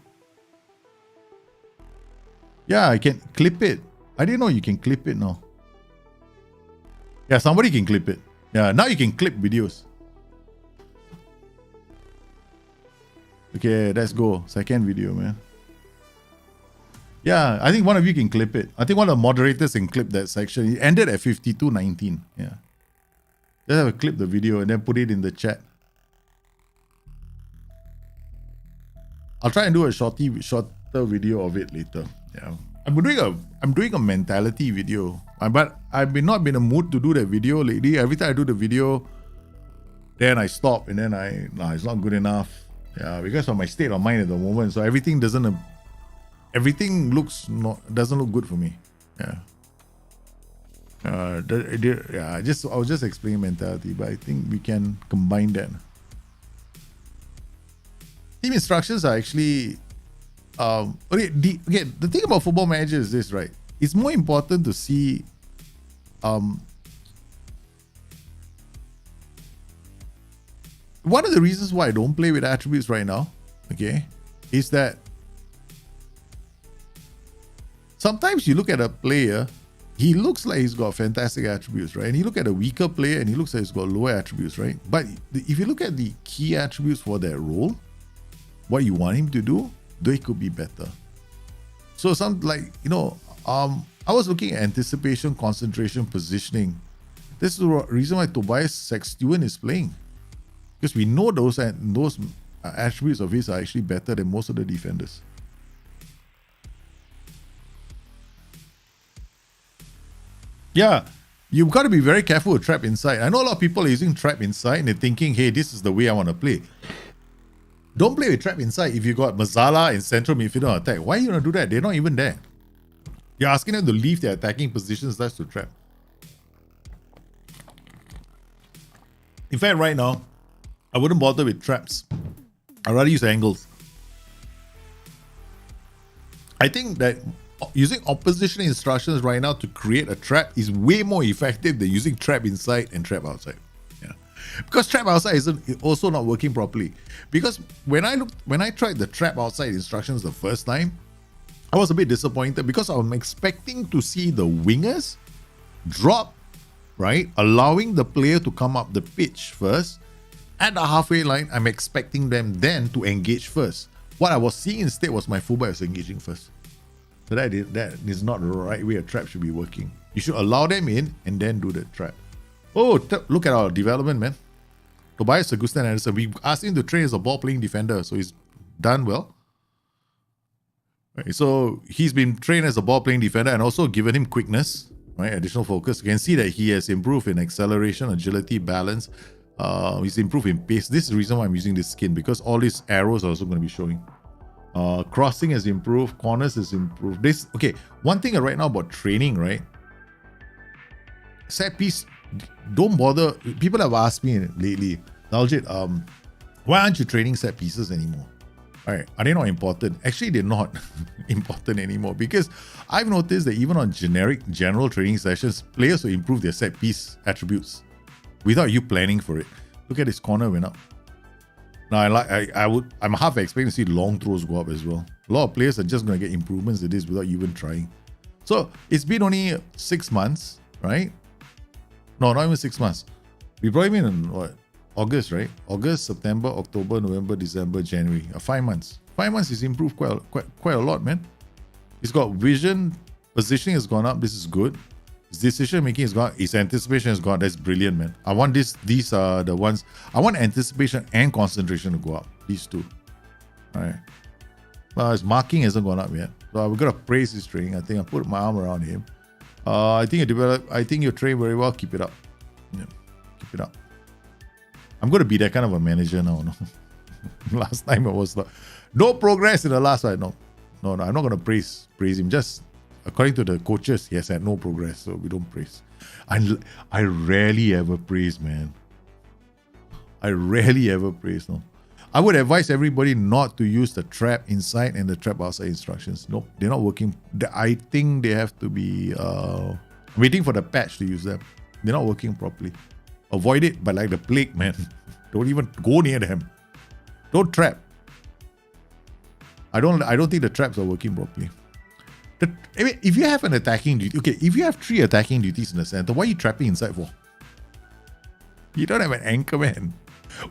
Yeah, I can clip it. I didn't know you can clip it now. Yeah, somebody can clip it. Yeah, now you can clip videos. Okay, let's go. Second video, man. Yeah, I think one of you can clip it. I think one of the moderators can clip that section. It ended at 52:19. Yeah. Just have to clip the video and then put it in the chat. I'll try and do a shorter video of it later. Yeah. I'm doing a mentality video. But I've not been in a mood to do that video lately. Every time I do the video, then I stop and then it's not good enough. Yeah, because of my state of mind at the moment. So everything doesn't look good for me. Yeah. I was just explaining mentality, but I think we can combine that. Team instructions are actually the thing about Football Manager is this, right? It's more important to see one of the reasons why I don't play with attributes right now, okay, is that sometimes you look at a player, he looks like he's got fantastic attributes, right? And you look at a weaker player and he looks like he's got lower attributes, right? But if you look at the key attributes for that role, what you want him to do, they could be better. So I was looking at anticipation, concentration, positioning. This is the reason why Tobias Sextuan is playing. Because we know those attributes of his are actually better than most of the defenders. Yeah, you've got to be very careful with trap inside. I know a lot of people are using trap inside and they're thinking, hey, this is the way I want to play. Don't play with trap inside if you got Mazzala in central midfield attack. Why are you going to do that? They're not even there. You're asking them to leave their attacking positions just to trap. In fact, right now, I wouldn't bother with traps. I'd rather use angles. I think that using opposition instructions right now to create a trap is way more effective than using trap inside and trap outside. Yeah, because trap outside isn't also not working properly. Because when I tried the trap outside instructions the first time, I was a bit disappointed because I'm expecting to see the wingers drop, right, allowing the player to come up the pitch first. At the halfway line, I'm expecting them then to engage first. What I was seeing instead was my fullback was engaging first. So that is not the right way a trap should be working. You should allow them in and then do the trap. Oh, look at our development, man. Tobias Augustin Anderson. We asked him to train as a ball-playing defender, so he's done well. Right, so he's been trained as a ball-playing defender and also given him quickness, right? Additional focus. You can see that he has improved in acceleration, agility, balance. He's improved in pace. This is the reason why I'm using this skin, because all these arrows are also going to be showing. Crossing has improved, corners has improved. Okay, one thing right now about training, right? Set piece, don't bother. People have asked me lately, Daljit, why aren't you training set pieces anymore? All right, are they not important? Actually, they're not important anymore, because I've noticed that even on general training sessions, players will improve their set piece attributes without you planning for it. Look at this corner went up. Now I'm half expecting to see long throws go up as well. A lot of players are just going to get improvements to this without even trying. So it's been only 6 months, right? No, not even 6 months. We brought him in what? August, right? August, September, October, November, December, January. 5 months. 5 months he's improved quite a lot, man. He's got vision, positioning has gone up. This is good. His decision making has gone. His anticipation has gone. That's brilliant, man. I want this. These are the ones. I want anticipation and concentration to go up. These two. All right. Well, his marking hasn't gone up yet. So we're gonna praise his training. I think I put my arm around him. I think you train very well. Keep it up. Yeah, keep it up. I'm gonna be that kind of a manager now. No? Last time it was like no progress in the last one. No. I'm not gonna praise him. Just according to the coaches, he has had no progress, so we don't praise. I rarely ever praise, man. I rarely ever praise. No, I would advise everybody not to use the trap inside and the trap outside instructions. Nope, they're not working. I think they have to be waiting for the patch to use them. They're not working properly. Avoid it, but like the plague, man. Don't even go near them. Don't trap. I don't think the traps are working properly. If you have an attacking duty, okay, if you have 3 attacking duties in the center, why are you trapping inside for? You don't have an anchor man.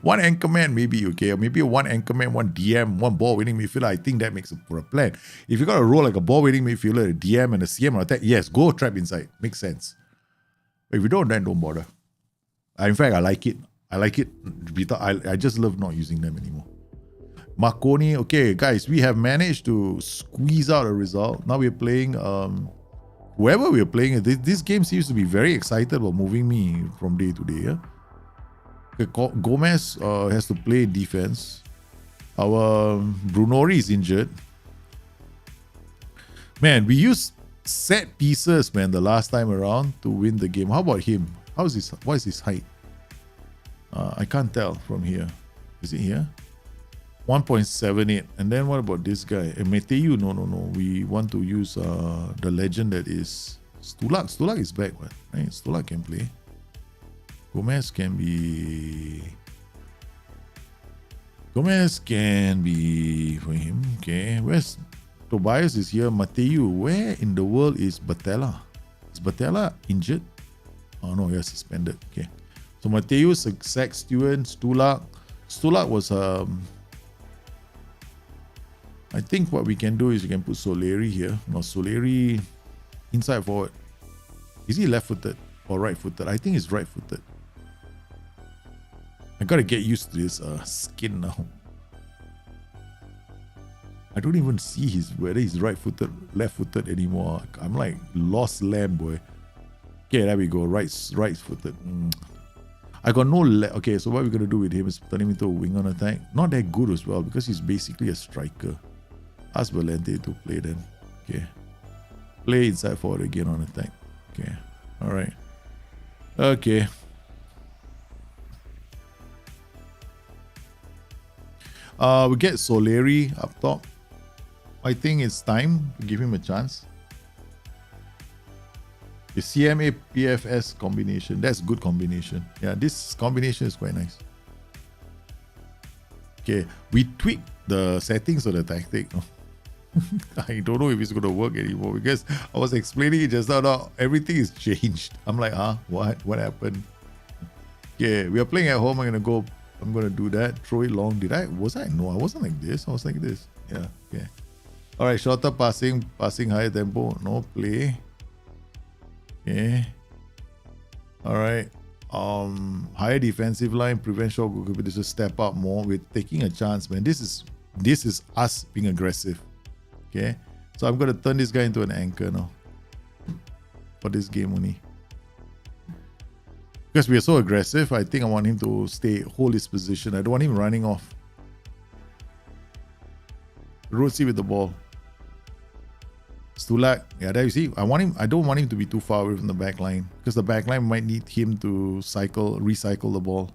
One anchor man maybe, okay, or maybe one anchor man, one DM, one ball winning midfielder. I think that makes it for a plan. If you got a role like a ball winning midfielder, a DM and a CM on attack, yes, go trap inside. Makes sense. But if you don't, then don't bother. In fact, I like it. I just love not using them anymore. Marconi, okay, guys, we have managed to squeeze out a result. Now we're playing, whoever we're playing, this game seems to be very excited about moving me from day to day. Yeah? Okay, Gomez has to play defense. Our Brunori is injured. Man, we used set pieces, man, the last time around to win the game. How about him? What is his height? I can't tell from here. Is it here? 1.78. And then what about this guy? Meteu? No. We want to use the legend that is Stulak. Stulak is back, right? Stulak can play. Gomez can be for him. Okay. Where's Tobias is here? Mateu. Where in the world is Batella? Is Batella injured? Oh no, he's suspended. Okay. So Mateu, Sack Stewart, Stulak. Stulak was I think what we can do is we can put Soleri here. No, Soleri inside forward. Is he left-footed or right-footed? I think he's right-footed. I gotta get used to this skin now. I don't even see whether he's right-footed, left-footed anymore. I'm like lost lamb, boy. Okay, there we go. Right-footed. I got no okay, so what we're gonna do with him is turn him into a wing on attack. Not that good as well because he's basically a striker. Ask Valente to play then. Okay. Play inside forward again on attack. Okay. Alright. Okay. We get Soleri up top. I think it's time to give him a chance. The CMA PFS combination. That's a good combination. Yeah, this combination is quite nice. Okay, we tweaked the settings of the tactic. I don't know if it's going to work anymore because I was explaining it just now. Everything is changed. I'm like, what? What happened? Okay, we are playing at home. I'm going to do that. Throw it long. Was I? No, I wasn't like this. I was like this. Yeah, okay. All right, shorter passing higher tempo. No play. Okay. All right. Higher defensive line, prevent shot goalkeeper. This is step up more. We're taking a chance, man. This is us being aggressive. Okay. So I'm gonna turn this guy into an anchor now. For this game only. Because we are so aggressive, I think I want him to hold his position. I don't want him running off. Rossi with the ball. Stulak, yeah, there you see. I don't want him to be too far away from the back line because the back line might need him to recycle the ball.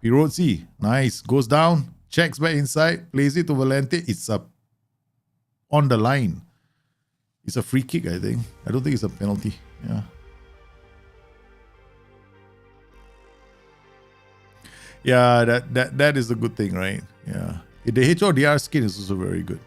Pirozzi, nice, goes down, checks back inside, plays it to Valente. It's up on the line. It's a free kick, I think. I don't think it's a penalty. Yeah. Yeah, that is a good thing, right? Yeah. The HODR skin is also very good.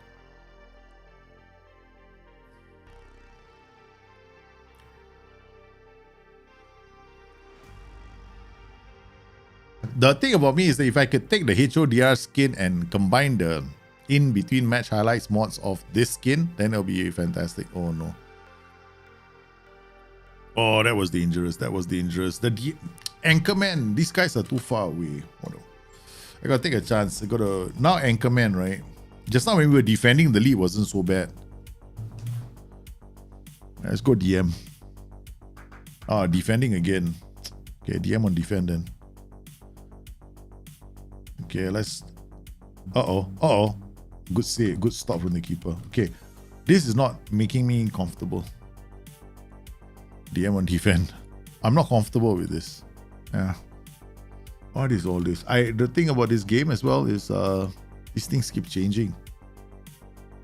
The thing about me is that if I could take the HODR skin and combine the in-between match highlights mods of this skin, then it'll be fantastic. Oh no. Oh, that was dangerous. The Anchorman, these guys are too far away. Oh, no. I gotta take a chance. Now Anchorman, right? Just now when we were defending, the lead wasn't so bad. Let's go DM. Defending again. Okay, DM on defend then. Okay, let's... Uh-oh. Good save. Good stop from the keeper. Okay. This is not making me comfortable. DM on defend. I'm not comfortable with this. Yeah. What is all this? The thing about this game as well is these things keep changing.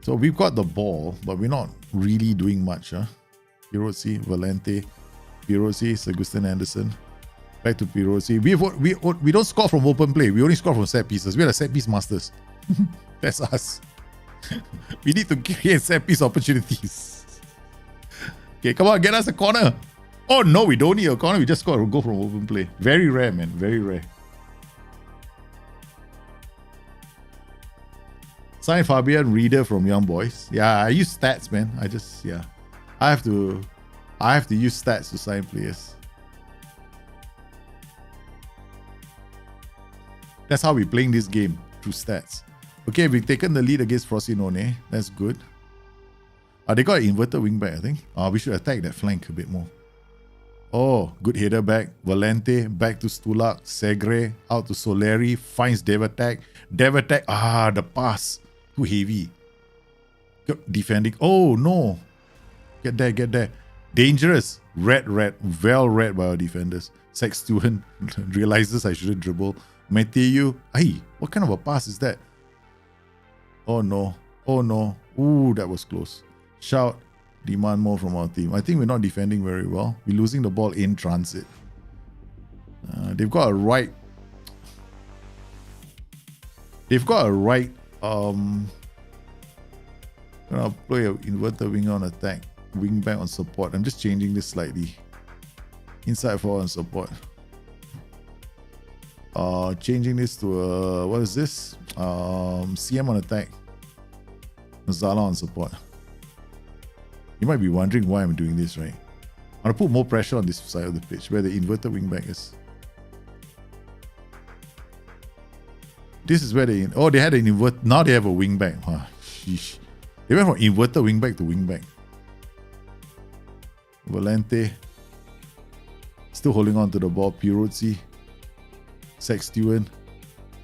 So we've got the ball, but we're not really doing much. Pirozzi, Valente, Pirozzi, Augustin Anderson. Back to Pirozzi. We don't score from open play. We only score from set pieces. We're the set piece masters. That's us. We need to create set piece opportunities. Okay, come on, get us a corner. Oh no, we don't need a corner. We just got to go from open play. Very rare, man. Very rare. Sign Fabian Reader from Young Boys. Yeah, I use stats, man. I have to use stats to sign players. That's how we're playing this game, through stats. Okay, we've taken the lead against Frosinone. That's good. They got an inverted wingback, I think. We should attack that flank a bit more. Oh, good header back. Valente, back to Stulak. Segre, out to Soleri. Finds Devatek. The pass. Too heavy. Defending. Oh, no. Get there. Dangerous. Red. Well read by our defenders. Sextuan realizes I shouldn't dribble. Matthew. Hey, what kind of a pass is that? Oh, no. Ooh, that was close. Shout. Demand more from our team. I think we're not defending very well. We're losing the ball in transit. They've got a right. Gonna play an inverted winger on attack. Wing back on support. I'm just changing this slightly. Inside forward on support. Changing this to what is this? CM on attack. Zala on support. You might be wondering why I'm doing this, right? I want to put more pressure on this side of the pitch where the inverted wingback is. This is where they had an invert. Now they have a wingback. Sheesh. They went from inverted wingback to wingback. Valente still holding on to the ball. Pirozzi, Sextuan,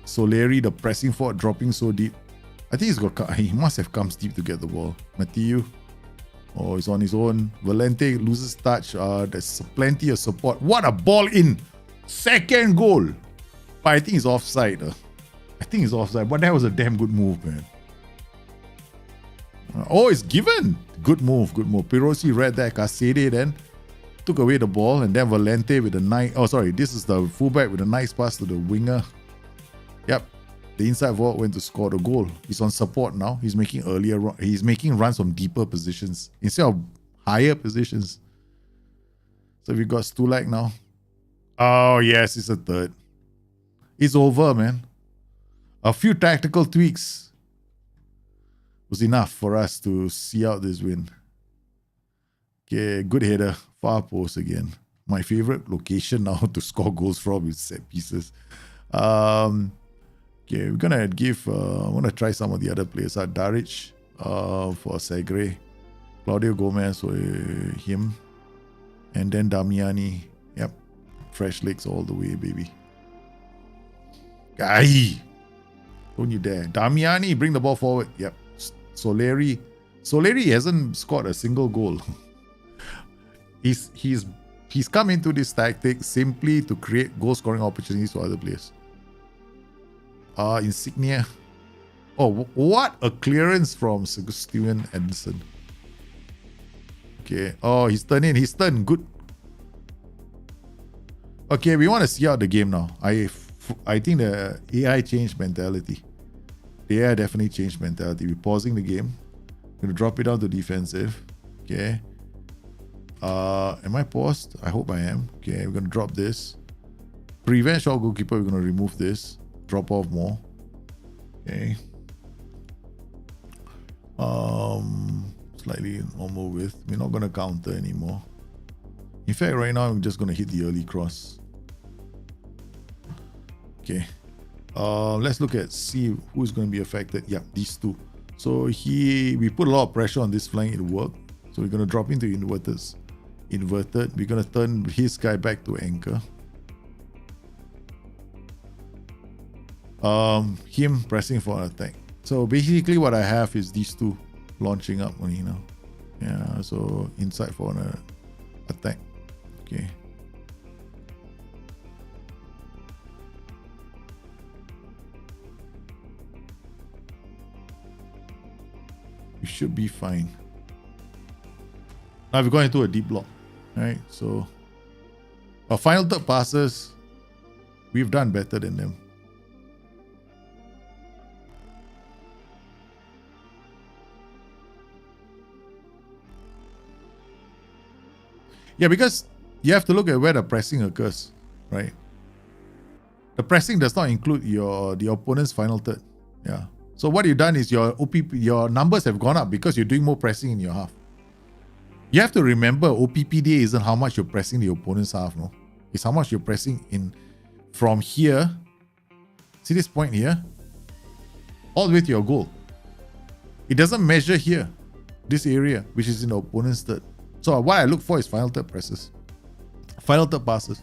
Soleri, the pressing forward, dropping so deep. I think he must have come deep to get the ball. Matthew. Oh, he's on his own. Valente loses touch. There's plenty of support. What a ball in! Second goal! But I think he's offside. I think it's offside, but that was a damn good move, man. Oh, it's given. Good move, good move. Pirosi read that. Kasede then took away the ball, and then Valente with a nice... Oh, sorry. This is the fullback with a nice pass to the winger. Yep. The inside forward went to score the goal. He's on support now. He's making runs from deeper positions instead of higher positions. So we got Stulak now. Oh, yes, it's a third. It's over, man. A few tactical tweaks was enough for us to see out this win. Okay, good header. Far post again. My favorite location now to score goals from is set pieces. Okay, we're gonna give. I want to try some of the other players. Daric for Segre, Claudio Gomez for him, and then Damiani. Yep, fresh legs all the way, baby. Guy, don't you dare. Damiani, bring the ball forward. Yep. Soleri hasn't scored a single goal. He's come into this tactic simply to create goal scoring opportunities for other players. Insignia. Oh, what a clearance from Steven Edson. Okay. Oh, he's turned. Good. Okay, we want to see out the game now. I think the AI changed mentality. The AI definitely changed mentality. We're pausing the game. I'm going to drop it down to defensive. Okay. Am I paused? I hope I am. Okay, we're going to drop this. Prevent shot goalkeeper. We're going to remove this. Drop off more. Okay. Slightly normal width. We're not going to counter anymore. In fact, right now, I'm just going to hit the early cross. Okay. Let's look at see who's going to be affected. Yeah, these two. So we put a lot of pressure on this flank. It worked. So we're going to drop into inverted. We're going to turn his guy back to anchor. Him pressing for an attack. So basically what I have is these two launching up only now. Yeah, so inside for an attack. Okay. We should be fine. Now we're going into a deep block. Alright, so our final third passes, we've done better than them. Yeah, because you have to look at where the pressing occurs, right? The pressing does not include the opponent's final third. Yeah. So what you've done is your numbers have gone up because you're doing more pressing in your half. You have to remember OPPDA isn't how much you're pressing the opponent's half, no? It's how much you're pressing in from here. See this point here? All the way to your goal. It doesn't measure here, this area, which is in the opponent's third. So what I look for is final third presses. Final third passes.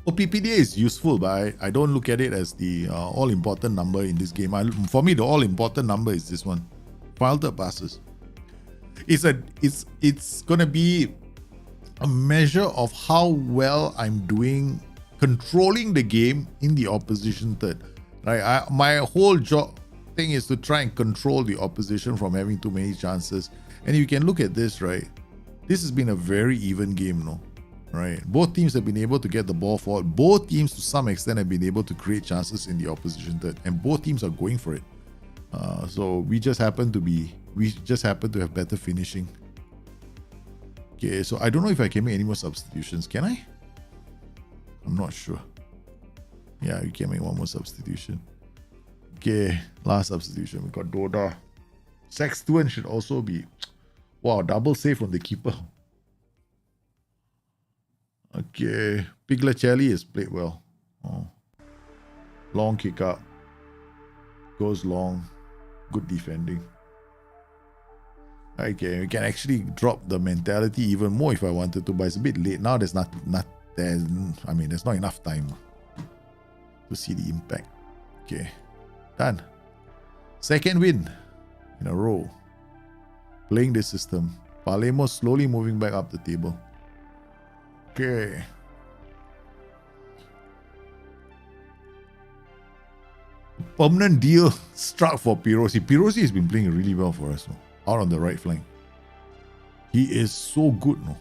OPPDA is useful, but I don't look at it as the all-important number in this game. For me, the all-important number is this one. Final third passes. It's gonna be a measure of how well I'm doing controlling the game in the opposition third. Right? My whole job thing is to try and control the opposition from having too many chances. And you can look at this, right? This has been a very even game, no? Right? Both teams have been able to get the ball forward. Both teams, to some extent, have been able to create chances in the opposition third, and both teams are going for it. So we just happen to have better finishing. Okay, so I don't know if I can make any more substitutions. Can I? I'm not sure. Yeah, you can make one more substitution. Okay, last substitution. We got Doda. Sextuan should also be. Wow, double save from the keeper. Okay, Pigliacelli has played well. Oh. Long kick up. Goes long. Good defending. Okay, we can actually drop the mentality even more if I wanted to, but it's a bit late. Now there's there's not enough time to see the impact. Okay, done. Second win in a row. Playing this system. Palermo slowly moving back up the table. Okay. Permanent deal struck for Pirosi. Pirosi has been playing really well for us, no? Out on the right flank. He is so good, no?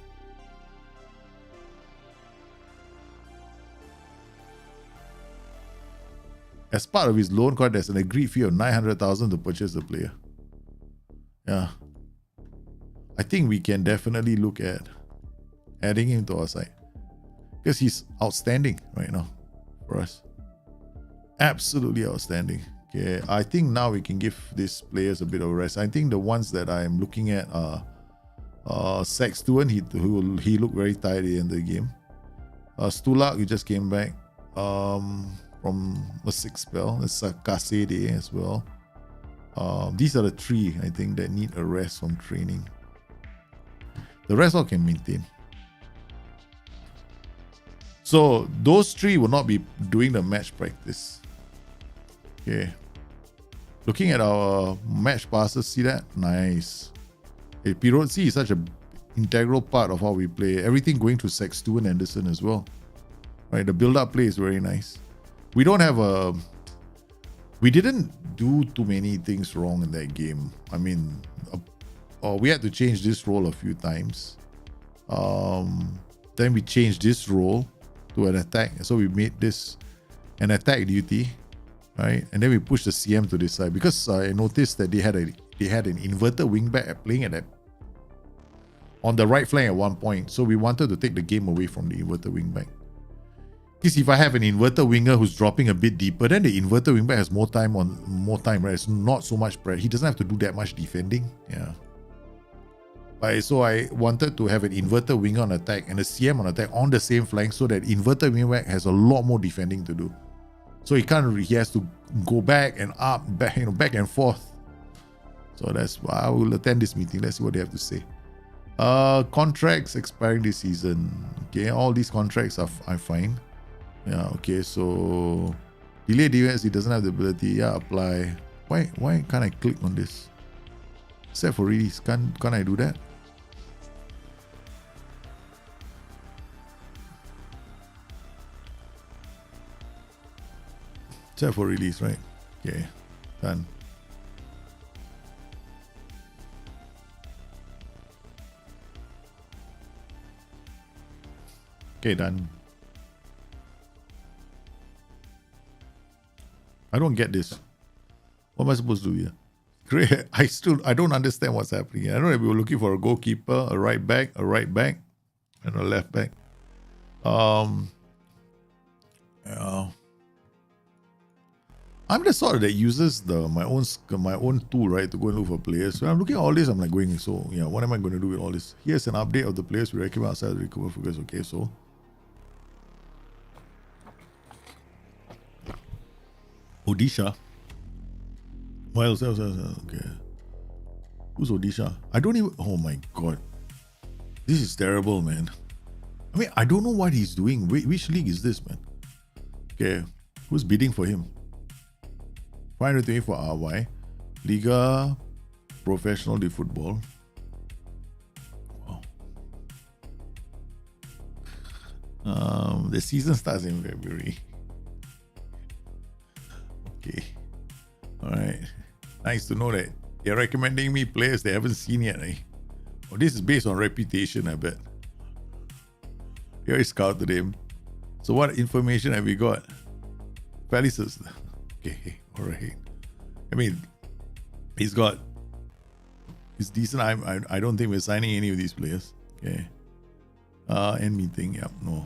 As part of his loan contract, there's an agreed fee of 900,000 to purchase the player. Yeah. I think we can definitely look at adding him to our side. Because he's outstanding right now for us. Absolutely outstanding. Okay, I think now we can give these players a bit of rest. I think the ones that I'm looking at are Sexton. He looked very tired at the end of the game. Stulak, he just came back from a sick spell. There's Kasede as well. These are the three, I think, that need a rest from training. The rest all can maintain. So those three will not be doing the match practice. Okay. Looking at our match passes, see that? Nice. Hey, Pirozzi is such an integral part of how we play. Everything going through Sexton and Anderson as well. Right, the build-up play is very nice. We don't have a... We didn't do too many things wrong in that game. I mean, we had to change this role a few times. Then we changed this role to an attack. So we made this an attack duty. Right, and then we pushed the CM to this side because I noticed that they had an inverted wingback playing at that on the right flank at one point. So we wanted to take the game away from the inverted wingback. Because if I have an inverted winger who's dropping a bit deeper, then the inverted wingback has more time, right? It's not so much pressure. He doesn't have to do that much defending. Yeah. Right, so I wanted to have an inverted winger on attack and a CM on attack on the same flank so that inverted wingback has a lot more defending to do. So he has to go back and up, back and forth. So that's why I will attend this meeting. Let's see what they have to say. Contracts expiring this season. Okay, all these contracts are fine. Yeah, okay, so delay DUS, he doesn't have the ability. Yeah, apply. Why can't I click on this? Except for release, can't I do that? Except for release, right? Okay, done. Okay, done. I don't get this. What am I supposed to do here? Great. I don't understand what's happening. I don't know if we were looking for a goalkeeper, a right back, and a left back. Yeah. I'm the sort that uses my own tool, right, to go and look for players. When I'm looking at all this, I'm like going, so yeah, what am I going to do with all this? Here's an update of the players we recommend outside the recover focus. Okay, so Odisha. What else? Okay. Who's Odisha? I don't even... Oh my god. This is terrible, man. I mean, I don't know what he's doing. Which league is this, man? Okay. Who's bidding for him? 520 for RY. Liga Professional de Football. Wow. The season starts in February. Okay. Alright. Nice to know that they're recommending me players they haven't seen yet, eh? Oh, this is based on reputation, I bet. Here is scouted him. So what information have we got? Palaces. Okay, alright. I mean, he's decent. I don't think we're signing any of these players. Okay. End meeting. Yep. No.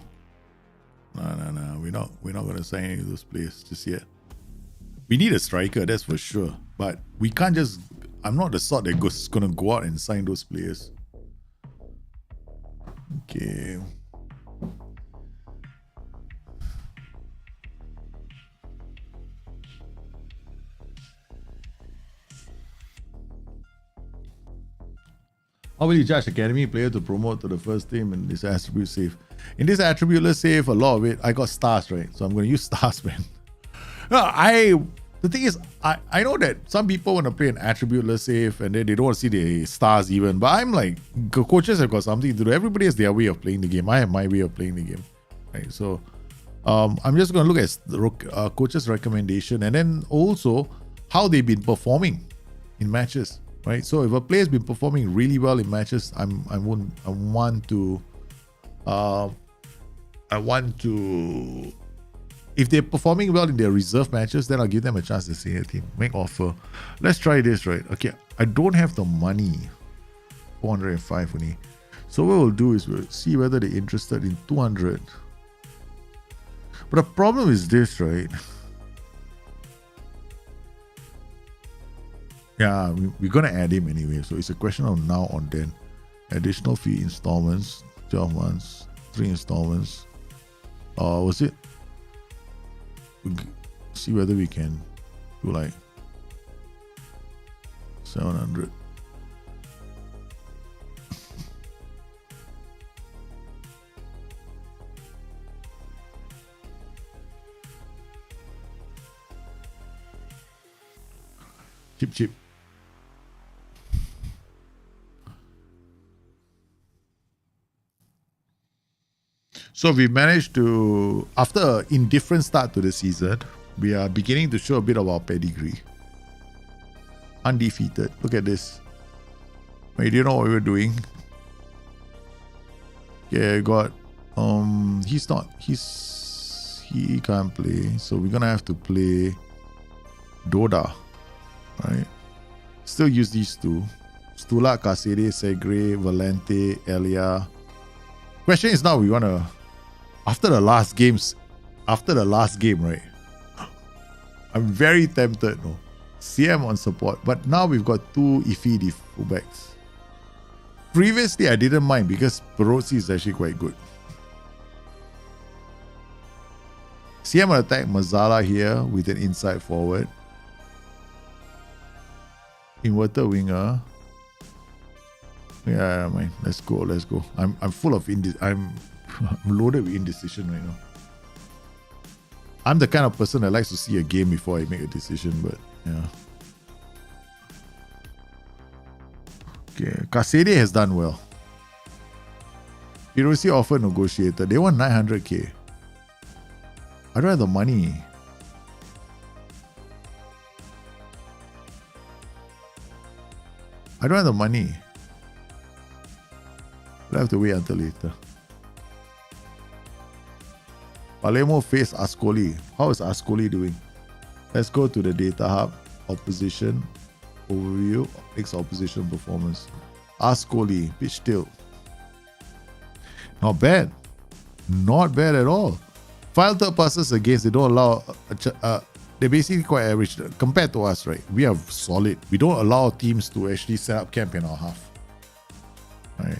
No. We're not gonna sign any of those players just yet. We need a striker, that's for sure. But we can't just... I'm not the sort that's gonna go out and sign those players. Okay. How will you judge academy player to promote to the first team in this attribute save? In this attribute, let's save a lot of it. I got stars, right? So I'm going to use stars, man. No, The thing is, I know that some people want to play an attribute-less save and then they don't want to see the stars even. But I'm like, coaches have got something to do. Everybody has their way of playing the game. I have my way of playing the game. Right? So I'm just going to look at the coach's recommendation and then also how they've been performing in matches. Right? So if a player's been performing really well in matches, I want to if they're performing well in their reserve matches, then I'll give them a chance to senior team. Make offer. Let's try this, right? Okay, I don't have the money. 405 only. So what we'll do is we'll see whether they're interested in 200. But the problem is this, right? Yeah, we're going to add him anyway. So it's a question of now on then. Additional fee installments, 12 months, 3 installments. Was it? See whether we can do like 700. Cheap. So we managed to, after an indifferent start to the season, we are beginning to show a bit of our pedigree. Undefeated. Look at this. Wait, do you know what we were doing? Yeah, got he can't play, so we're gonna have to play Doda, right? Still use these two. Stula, Casede, Segre, Valente, Elia. Question is now we wanna, after the last game, right? I'm very tempted, no? CM on support, but now we've got two iffy fullbacks. Previously, I didn't mind because Perozzi is actually quite good. CM will attack Mazzala here with an inside forward. Inverted winger. Yeah, man. Let's go. I'm full of I'm loaded with indecision right now. I'm the kind of person that likes to see a game before I make a decision, but yeah. Okay, Casede has done well. Perozzi offer negotiated. They want 900k. I don't have the money. We'll have to wait until later. Palermo face Ascoli. How is Ascoli doing? Let's go to the data hub. Opposition. Overview. Next opposition performance. Ascoli. Pitch tilt. Not bad. Not bad at all. Final third passes against, they don't allow, they're basically quite average compared to us, right? We are solid. We don't allow teams to actually set up camp in our half. Right?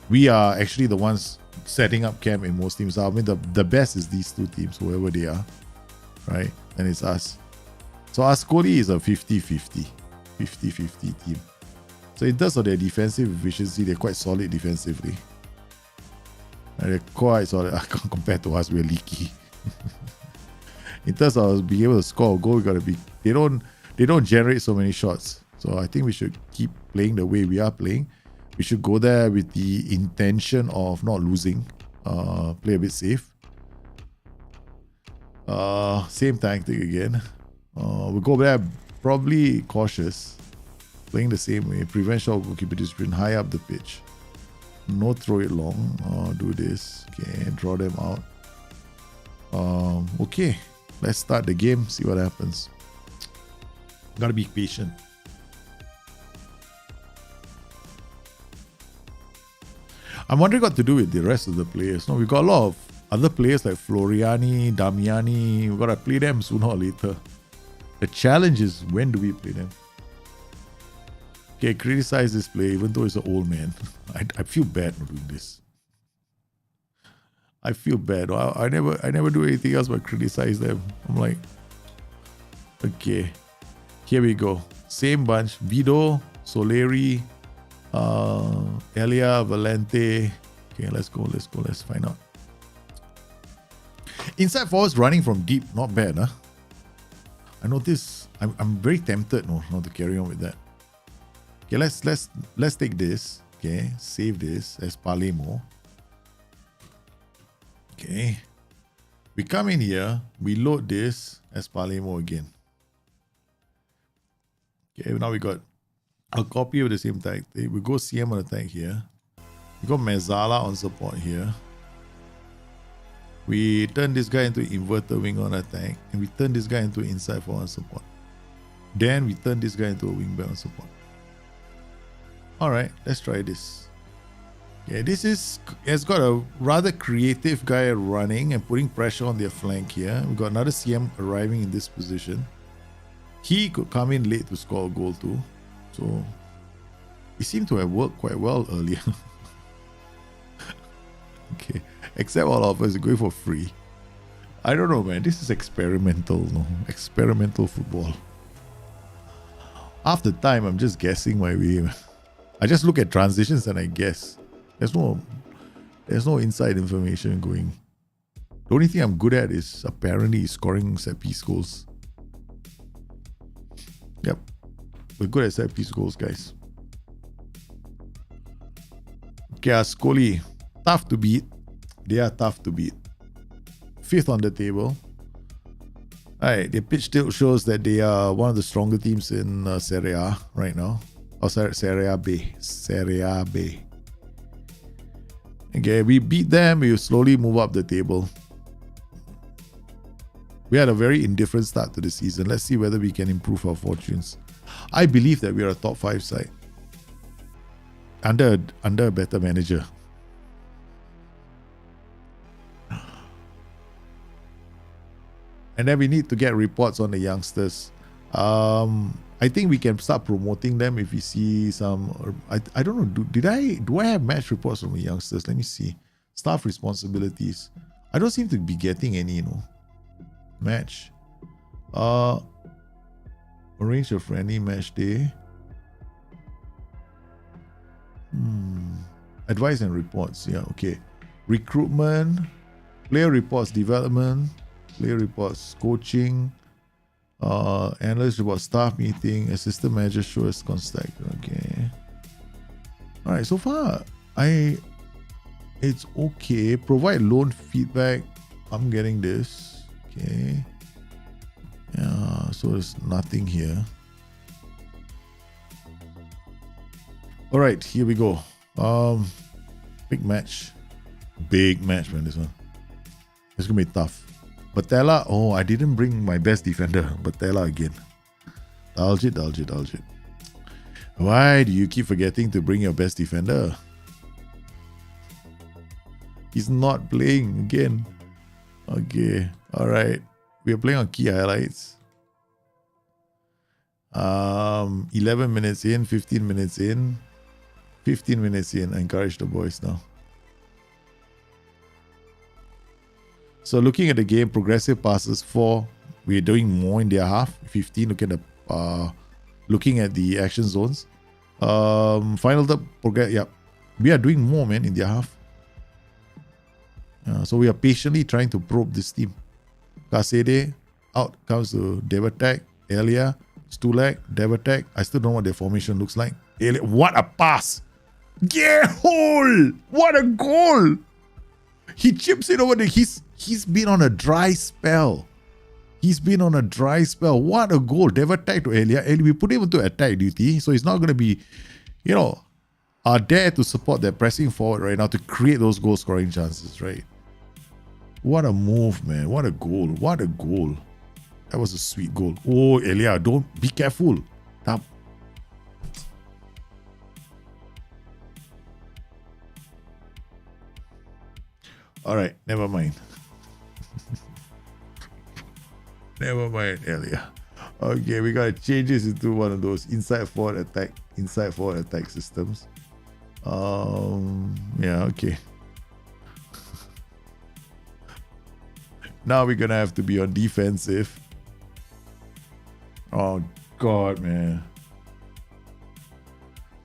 We are actually the ones setting up camp in most teams. I mean, the best is these two teams, whoever they are, right? And it's us. So Ascoli is a 50-50 team. So in terms of their defensive efficiency, they're quite solid defensively. And they're quite solid compared to us. We're leaky. In terms of being able to score a goal, we gotta be. They don't generate so many shots. So I think we should keep playing the way we are playing. We should go there with the intention of not losing. Play a bit safe. Same tactic again. We'll go there probably cautious. Playing the same way. Prevent shot goalkeeper discipline. High up the pitch. No throw it long. Do this. Okay, draw them out. Okay. Let's start the game. See what happens. Gotta be patient. I'm wondering what to do with the rest of the players. No, we've got a lot of other players like Floriani, Damiani. We've got to play them sooner or later. The challenge is, when do we play them? Okay, criticize this player even though he's an old man. I feel bad for doing this. I feel bad. I never do anything else but criticize them. I'm like, okay, here we go. Same bunch. Vido, Soleri, Elia, Valente. Okay, let's go. Let's find out. Inside forwards running from deep, not bad, huh? I notice I'm very tempted not to carry on with that. Okay, let's take this. Okay, save this as Palermo. Okay. We come in here, we load this as Palermo again. Okay, now we got a copy of the same tag. We go CM on attack here. We got Mezzala on support here. We turn this guy into inverted wing on attack, and we turn this guy into inside forward on support. Then we turn this guy into a wingback on support. Alright, let's try this. Okay, it's got a rather creative guy running and putting pressure on their flank here. We got another CM arriving in this position. He could come in late to score a goal too. So it seemed to have worked quite well earlier. Okay, except all of us are going for free. I don't know, man. This is experimental, no? Experimental football. Half the time, I'm just guessing my way. I just look at transitions and I guess. There's no inside information going. The only thing I'm good at is apparently scoring set piece goals. Yep. We're good at set piece goals, guys. Okay, Ascoli. Tough to beat. They are tough to beat. 5th on the table. Alright, their pitch tilt shows that they are one of the stronger teams in Serie A right now. Oh, Serie B. Serie B. Okay, we beat them, we slowly move up the table. We had a very indifferent start to the season. Let's see whether we can improve our fortunes. I believe that we are a top 5 side. Under a better manager. And then we need to get reports on the youngsters. I think we can start promoting them if we see some. I don't know. Do I have match reports from the youngsters? Let me see. Staff responsibilities. I don't seem to be getting any. Match. Arrange a friendly match day. Advice and reports. Yeah. Okay. Recruitment. Player reports. Development. Player reports. Coaching. Analyst report, staff meeting, assistant manager shows contact. Okay. Alright, so far it's okay. Provide loan feedback. I'm getting this. Okay. Yeah, so there's nothing here. Alright, here we go. Big match. Big match, man, this one. It's gonna be tough. Batella, oh, I didn't bring my best defender. Batella again. Daljit. Why do you keep forgetting to bring your best defender? He's not playing again. Okay, alright. We are playing on key highlights. 11 minutes in, 15 minutes in. 15 minutes in. I encourage the boys now. So looking at the game, progressive passes 4. We're doing more in their half. 15. Looking at the action zones. Final third progress. Yeah, we are doing more, man, in their half. So we are patiently trying to probe this team. Kasede out comes to Devatek, Elia, Stulak, Devatek. I still don't know what their formation looks like. Elia, what a pass! Yeah, hole! What a goal! He chips it over the. He's been on a dry spell. What a goal. Devatek to Elia. We put him into attack duty, so he's not going to be, there to support that pressing forward right now to create those goal scoring chances, right? What a move, man. What a goal. That was a sweet goal. Oh, Elia, don't be careful. Tap. All right, never mind. Never mind, Elia. Okay, we gotta change this into one of those inside forward attack systems. Yeah, okay. Now we're gonna have to be on defensive. Oh God, man.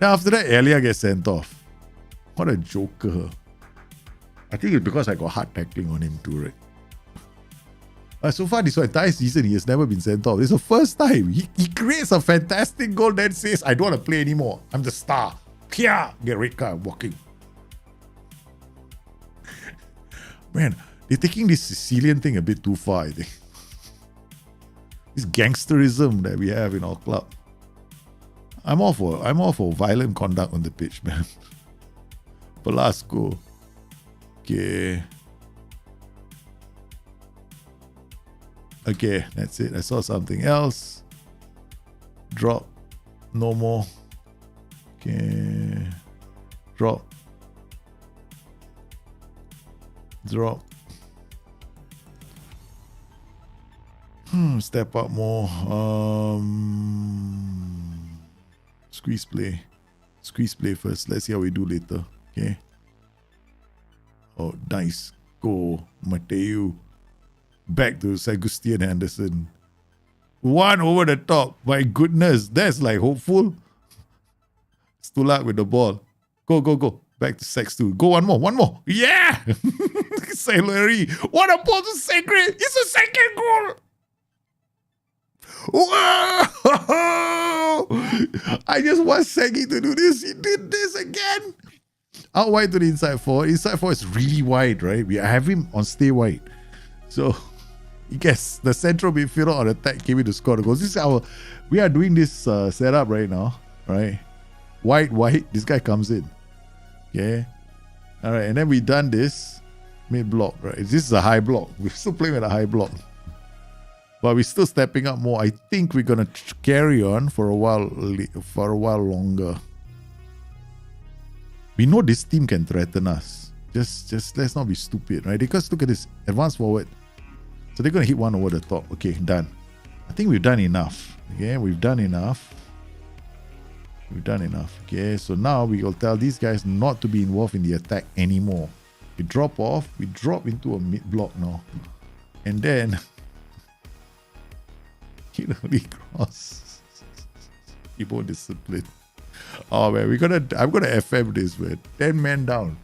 Now after that, Elia gets sent off. What a joker. I think it's because I got hard tackling on him too, right? So far, this entire season, he has never been sent off. It's the first time. He creates a fantastic goal, then says, I don't want to play anymore. I'm the star. Kia! Get red card, walking. Man, they're taking this Sicilian thing a bit too far, I think. This gangsterism that we have in our club. I'm all for violent conduct on the pitch, man. Velasco. Okay. Okay, that's it. I saw something else. Drop. No more. Okay. Drop. Drop. Step up more. Squeeze play. Squeeze play first. Let's see how we do later. Okay. Oh, nice. Go. Mateo. Back to Sagustian Henderson. One over the top. My goodness. That's like hopeful. Stulak with the ball. Go, go, go. Back to Sextu. Go one more. One more. Yeah! Salary. What a ball to Sacred. It's a second goal. Whoa! I just want Sagi to do this. He did this again. Out wide to the inside four. Inside four is really wide, right? We have him on stay wide. So, yes, the central midfielder on attack came in to score the goals. This is our, we are doing this setup right now, right? Wide, this guy comes in. Okay. All right, and then we done this mid block, right? This is a high block. We're still playing with a high block. But we're still stepping up more. I think we're gonna carry on for a while longer. We know this team can threaten us. Just let's not be stupid, right? Because look at this, advance forward. So they're gonna hit one over the top. Okay, done. I think we've done enough. Okay, we've done enough. We've done enough. Okay, so now we will tell these guys not to be involved in the attack anymore. We drop off. We drop into a mid block now, and then. Only cross. Keep on discipline. Oh man, I'm gonna FM this, man. 10 men down.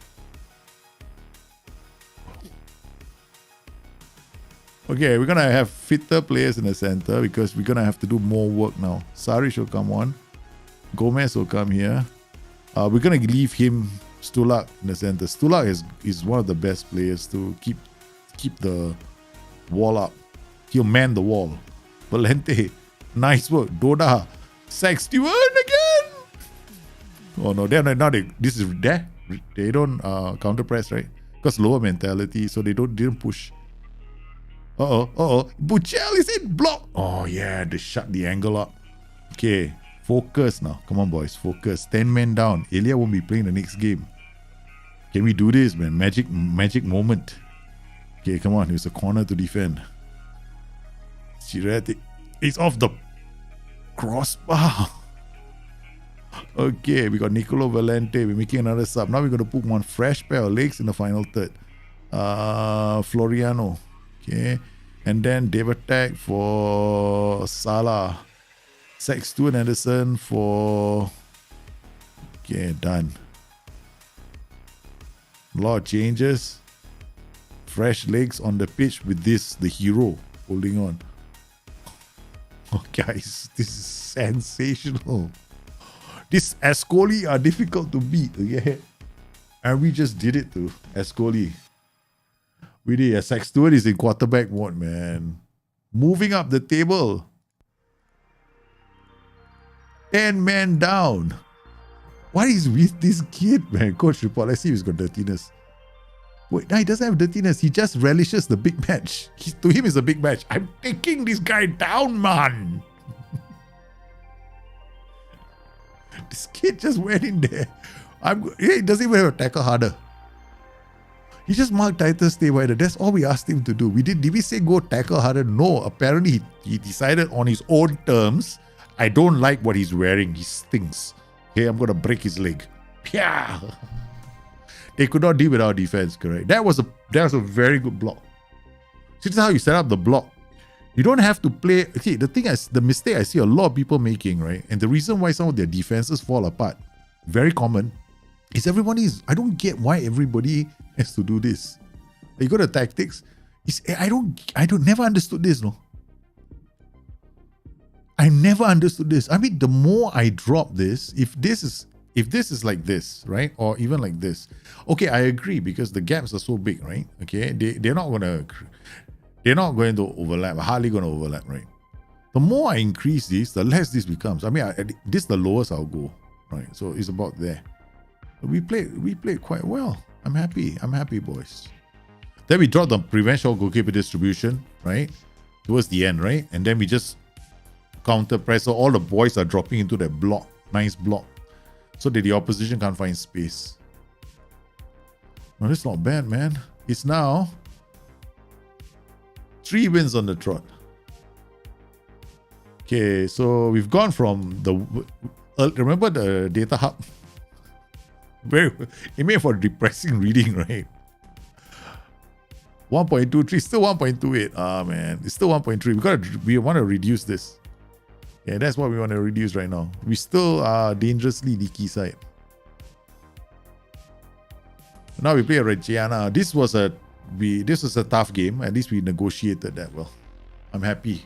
Okay, we're gonna have fitter players in the center because we're gonna have to do more work now. Sarish will come on. Gomez will come here. We're gonna leave him Stulak in the center. Stulak is one of the best players to keep the wall up. He'll man the wall. Valente, nice work. Doda, Sextuan again. Oh no, this is there. They don't counter press, right? Because lower mentality, so they didn't push. Buchel is in block. Oh yeah, they shut the angle up. Okay, focus now. Come on, boys, focus. 10 men down. Elia won't be playing the next game. Can we do this, man? Magic moment. Okay, come on. There's a corner to defend. It's off the crossbar. Okay, we got Nicolo Valente. We're making another sub. Now we're going to put one fresh pair of legs in the final third. Floriano. Okay. And then David Tag for Salah. Sextu and Anderson for... Okay, done. A lot of changes. Fresh legs on the pitch with this, the hero, holding on. Oh, guys, this is sensational. This Ascoli are difficult to beat, okay? And we just did it to Ascoli. We did. Zach Stewart is in quarterback mode, man. Moving up the table. 10 men down. What is with this kid, man? Coach report. Let's see if he's got dirtiness. Wait, no, he doesn't have dirtiness. He just relishes the big match. To him, it's a big match. I'm taking this guy down, man. This kid just went in there. He doesn't even have a tackle harder. He just marked Titus stay wider. That's all we asked him to do. Did we say go tackle harder? No. Apparently, he decided on his own terms. I don't like what he's wearing. He stinks. Okay, I'm going to break his leg. Yeah. They could not deal with our defense, correct? That was a very good block. See, this is how you set up the block. You don't have to play. See, the mistake I see a lot of people making, right? And the reason why some of their defenses fall apart, very common, is I don't get why everybody has to do this. You go to tactics, I never understood this, no. I never understood this. I mean, the more I drop this, if this is like this, right? Or even like this. Okay, I agree because the gaps are so big, right? Okay, they're not going to overlap, hardly going to overlap, right? The more I increase this, the less this becomes. I mean, this is the lowest I'll go, right? So it's about there. But we played quite well. I'm happy, boys. Then we dropped the prevent shot goalkeeper distribution, right? Towards the end, right? And then we just counter press. So all the boys are dropping into that block, nice block, so that the opposition can't find space. No, that's not bad, man. It's now 3 wins on the trot. Okay, so we've gone from the remember the data hub? It made for depressing reading, right? 1.23, still 1.28. Ah, man, it's still 1.3. We want to reduce this. Yeah, that's what we want to reduce right now. We still are dangerously leaky side. Now we play Reggiana. This was a tough game. At least we negotiated that well. I'm happy.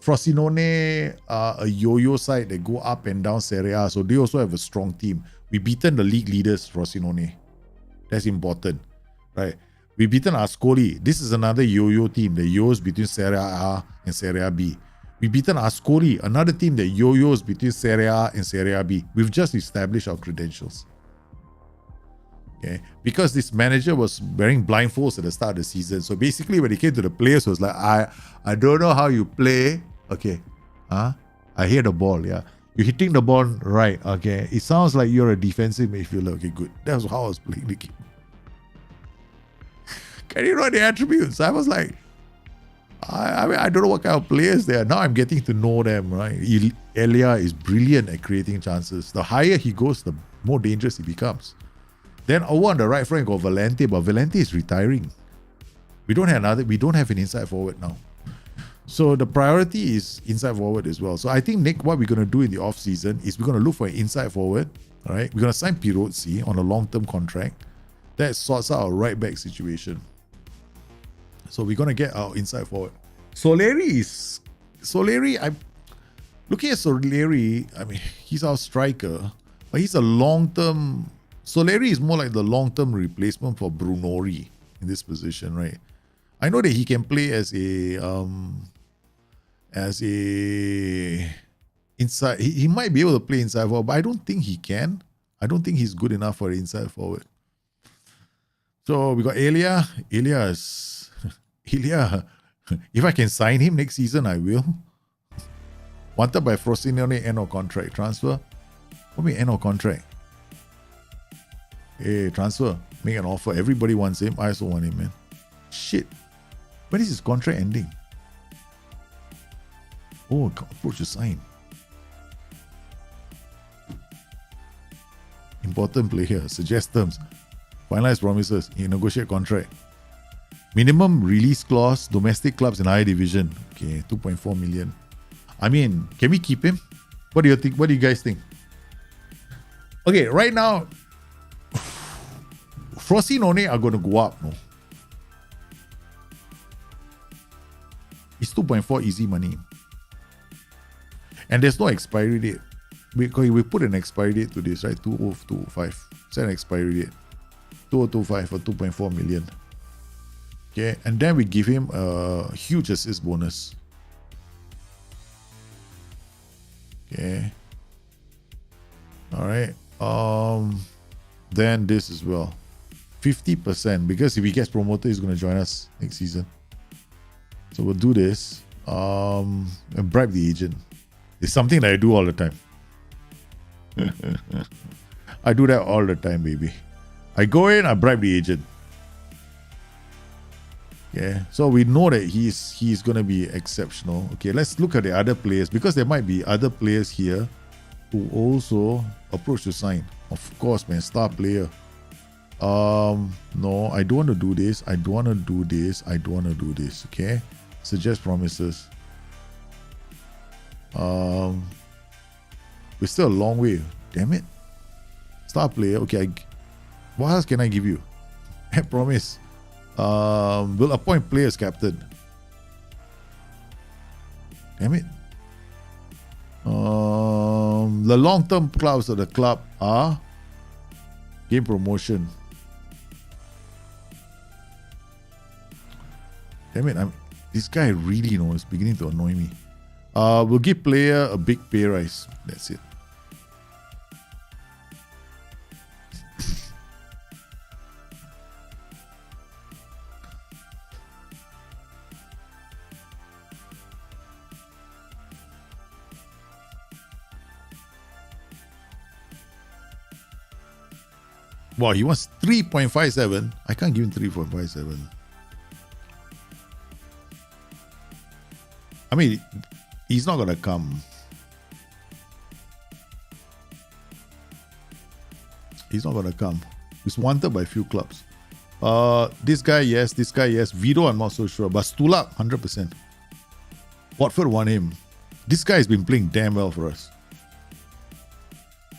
Frosinone are a yo-yo side that go up and down Serie A, so they also have a strong team. We beaten the league leaders, Frosinone. That's important, right? We beaten Ascoli. This is another yo-yo team that yo-yos between Serie A and Serie B. We beaten Ascoli, another team that yo-yos between Serie A and Serie B. We've just established our credentials. Okay, because this manager was wearing blindfolds at the start of the season. So basically, when he came to the players, was like, I don't know how you play. Okay, I hear the ball. Yeah, you're hitting the ball right. Okay, it sounds like you're a defensive midfielder. Okay, good. That's how I was playing the game. Can you know the attributes? I was like, I mean, I don't know what kind of players they are. Now I'm getting to know them, right? Elia is brilliant at creating chances. The higher he goes, the more dangerous he becomes. Then over on the right flank got Valente, but Valente is retiring. We don't have an inside forward now. So the priority is inside forward as well. So I think, Nick, what we're going to do in the off season is we're going to look for an inside forward. All right, we're going to sign Pirozzi on a long-term contract. That sorts out our right back situation. So we're going to get our inside forward. Soleri, I'm looking at Soleri. I mean, he's our striker, but he's a long-term. Soleri is more like the long-term replacement for Brunori in this position, right? I know that he can play as a inside. He might be able to play inside forward, but I don't think he can. I don't think he's good enough for an inside forward. So we got Elia. Elia, if I can sign him next season, I will. Wanted by Frosinone, end of contract. Transfer? What mean end of contract? Hey, transfer. Make an offer. Everybody wants him. I also want him, man. Shit. When is his contract ending? Oh, approach to sign. Important player. Suggest terms. Finalize promises. Negotiate contract. Minimum release clause. Domestic clubs in higher division. Okay, 2.4 million. I mean, can we keep him? What do you think? What do you guys think? Okay, right now, Frosinone are going to go up, no? It's 2.4 easy money. And there's no expiry date. We put an expiry date to this, right? 2025. It's an expiry date. 2025 for 2.4 million. Okay, and then we give him a huge assist bonus. Okay. Alright. Then this as well. 50%, because if he gets promoted, he's going to join us next season. So we'll do this. And bribe the agent. It's something that I do all the time. I do that all the time, baby. I go in, I bribe the agent. Yeah, so we know that he's going to be exceptional. Okay, let's look at the other players, because there might be other players here who also approach to sign. Of course, man, star player. No, I don't want to do this. I don't want to do this. I don't want to do this. Okay, suggest promises. We're still a long way. Damn it. Star player. Okay, what else can I give you? Promise. Will appoint players captain. Damn it. The long-term clubs of the club are game promotion. Damn it, this guy really is beginning to annoy me. We'll give player a big pay rise. That's it. Wow, he wants 3.57. I can't give him 3.57. I mean, he's not gonna come. He's not gonna come. He's wanted by a few clubs. This guy, yes. This guy, yes. Vito, I'm not so sure. But Stulak, 100%. Watford want him. This guy has been playing damn well for us.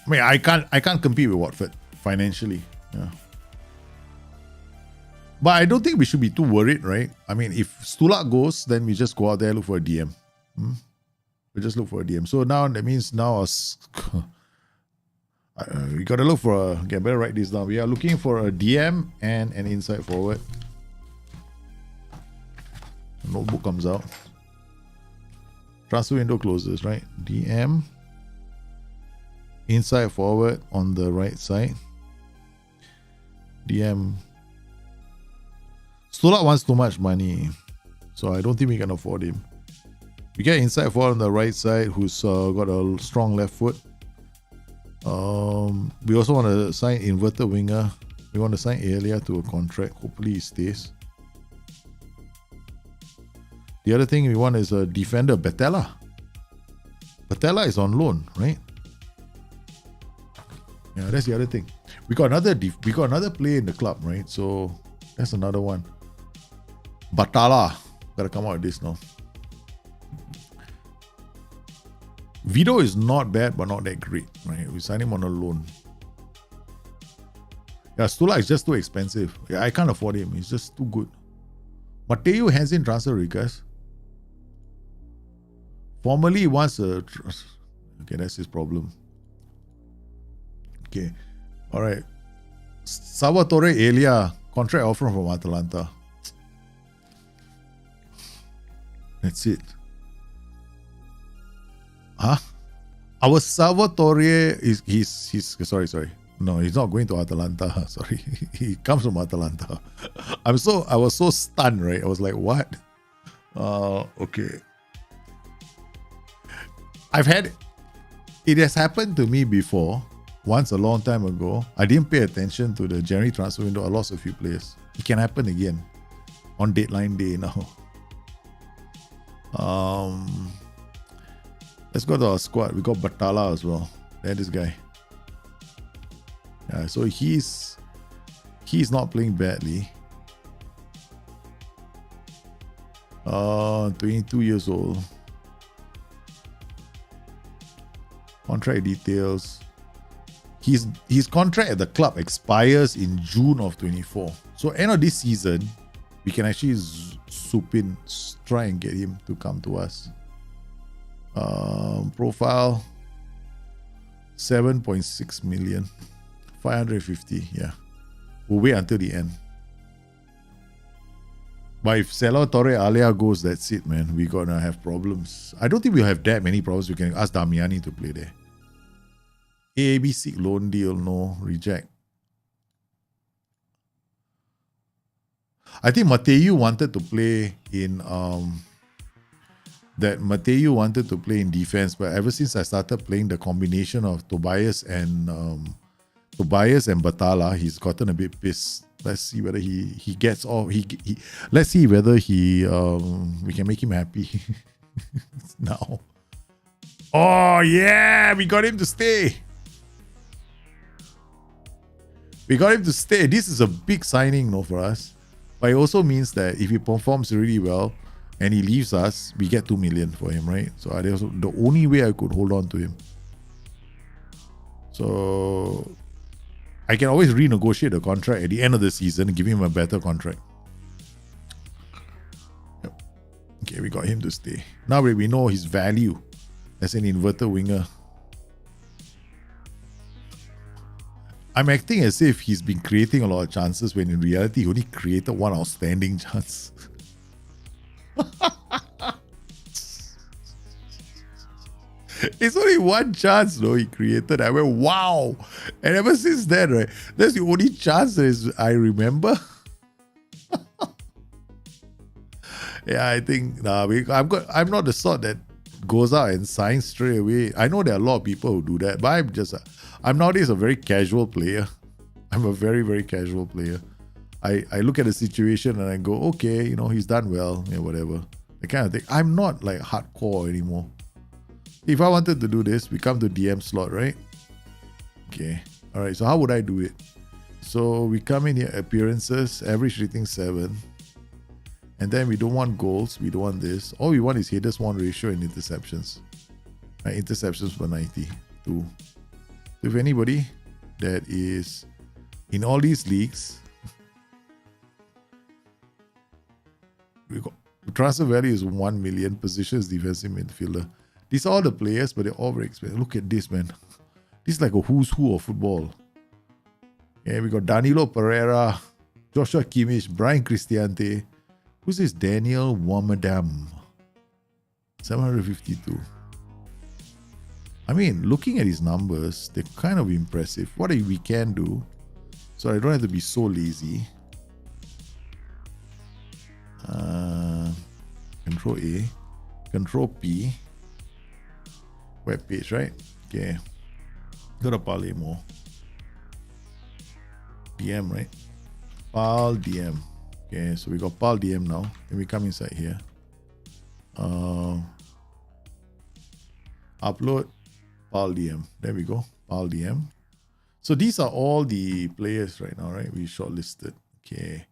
I mean, I can't compete with Watford financially. Yeah. But I don't think we should be too worried, right? I mean, if Stulak goes, then we just go out there, look for a DM. We just look for a DM. So now that means we got to look for a... Okay, I better write this down. We are looking for a DM and an inside forward. The notebook comes out. Transfer window closes, right? DM. Inside forward on the right side. DM. Stulak wants too much money, so I don't think we can afford him. We get inside forward on the right side who's got a strong left foot. We also want to sign inverted winger. We want to sign Elia to a contract. Hopefully he stays. The other thing we want is a defender, Batella. Batella is on loan, right? Yeah, that's the other thing. We got another player in the club, right? So that's another one. Batala. Gotta come out with this now. Vito is not bad, but not that great, right? We signed him on a loan. Yeah, Stulak is just too expensive. Yeah, I can't afford him. He's just too good. Mateo hands in transfer request. Formerly he wants a... Okay, that's his problem. Okay. Alright. Salvatore Elia. Contract offer from Atalanta. That's it. Huh? Our Salvatore is he's sorry. No, he's not going to Atalanta. Sorry. He comes from Atalanta. I was so stunned, right? I was like, what? Okay. It has happened to me before. Once a long time ago. I didn't pay attention to the January transfer window. I lost a few players. It can happen again. On deadline day now. Let's go to our squad. We got Batala as well. There, this guy. Yeah, so he's not playing badly. 22 years old. Contract details. His contract at the club expires in June of 24. So end of this season, we can actually swoop in, try and get him to come to us. Profile 7.6 million. 550, yeah. We'll wait until the end. But if Salvatore Alia goes, that's it, man. We're gonna have problems. I don't think we'll have that many problems. We can ask Damiani to play there. ABC loan deal, no, reject. I think Mateu wanted to play in defense, but ever since I started playing the combination of Tobias and Batala, he's gotten a bit pissed. Let's see whether he gets off. Let's see whether we can make him happy now. Oh yeah, we got him to stay. This is a big signing, for us. But it also means that if he performs really well and he leaves us, we get 2 million for him, right? So that's the only way I could hold on to him. So I can always renegotiate the contract at the end of the season and give him a better contract. Okay, we got him to stay. Now we know his value as an inverted winger. I'm acting as if he's been creating a lot of chances when in reality he only created one outstanding chance. It's only one chance though he created. I went, wow. And ever since then, right, that's the only chance I remember. Yeah, I think I'm not the sort that goes out and signs straight away. I know there are a lot of people who do that, but I'm nowadays a very casual player. I'm a very, very casual player. I look at the situation and I go, okay, he's done well, whatever. The kind of thing. I'm not like hardcore anymore. If I wanted to do this, we come to DM slot, right? Okay. All right. So how would I do it? So we come in here, appearances, average rating 7. And then we don't want goals. We don't want this. All we want is headers won ratio and interceptions. Right? Interceptions per 92. So if anybody that is in all these leagues, we got transfer value is 1 million. Positions defensive midfielder. These are all the players, but they're all very expensive. Look at this, man. This is like a who's who of football. Yeah, we got Danilo Pereira, Joshua Kimmich, Brian Cristiante. Who's this? Daniel Wamadam. 752. I mean, looking at his numbers, they're kind of impressive. What we can do, so I don't have to be so lazy. Control A, Control P. Web page, right? Okay. Go to Palermo. DM, right? Pal DM. Okay, so we got Pal DM now. Then we come inside here. Upload Pal DM. There we go. Pal DM. So these are all the players right now, right? We shortlisted. Okay.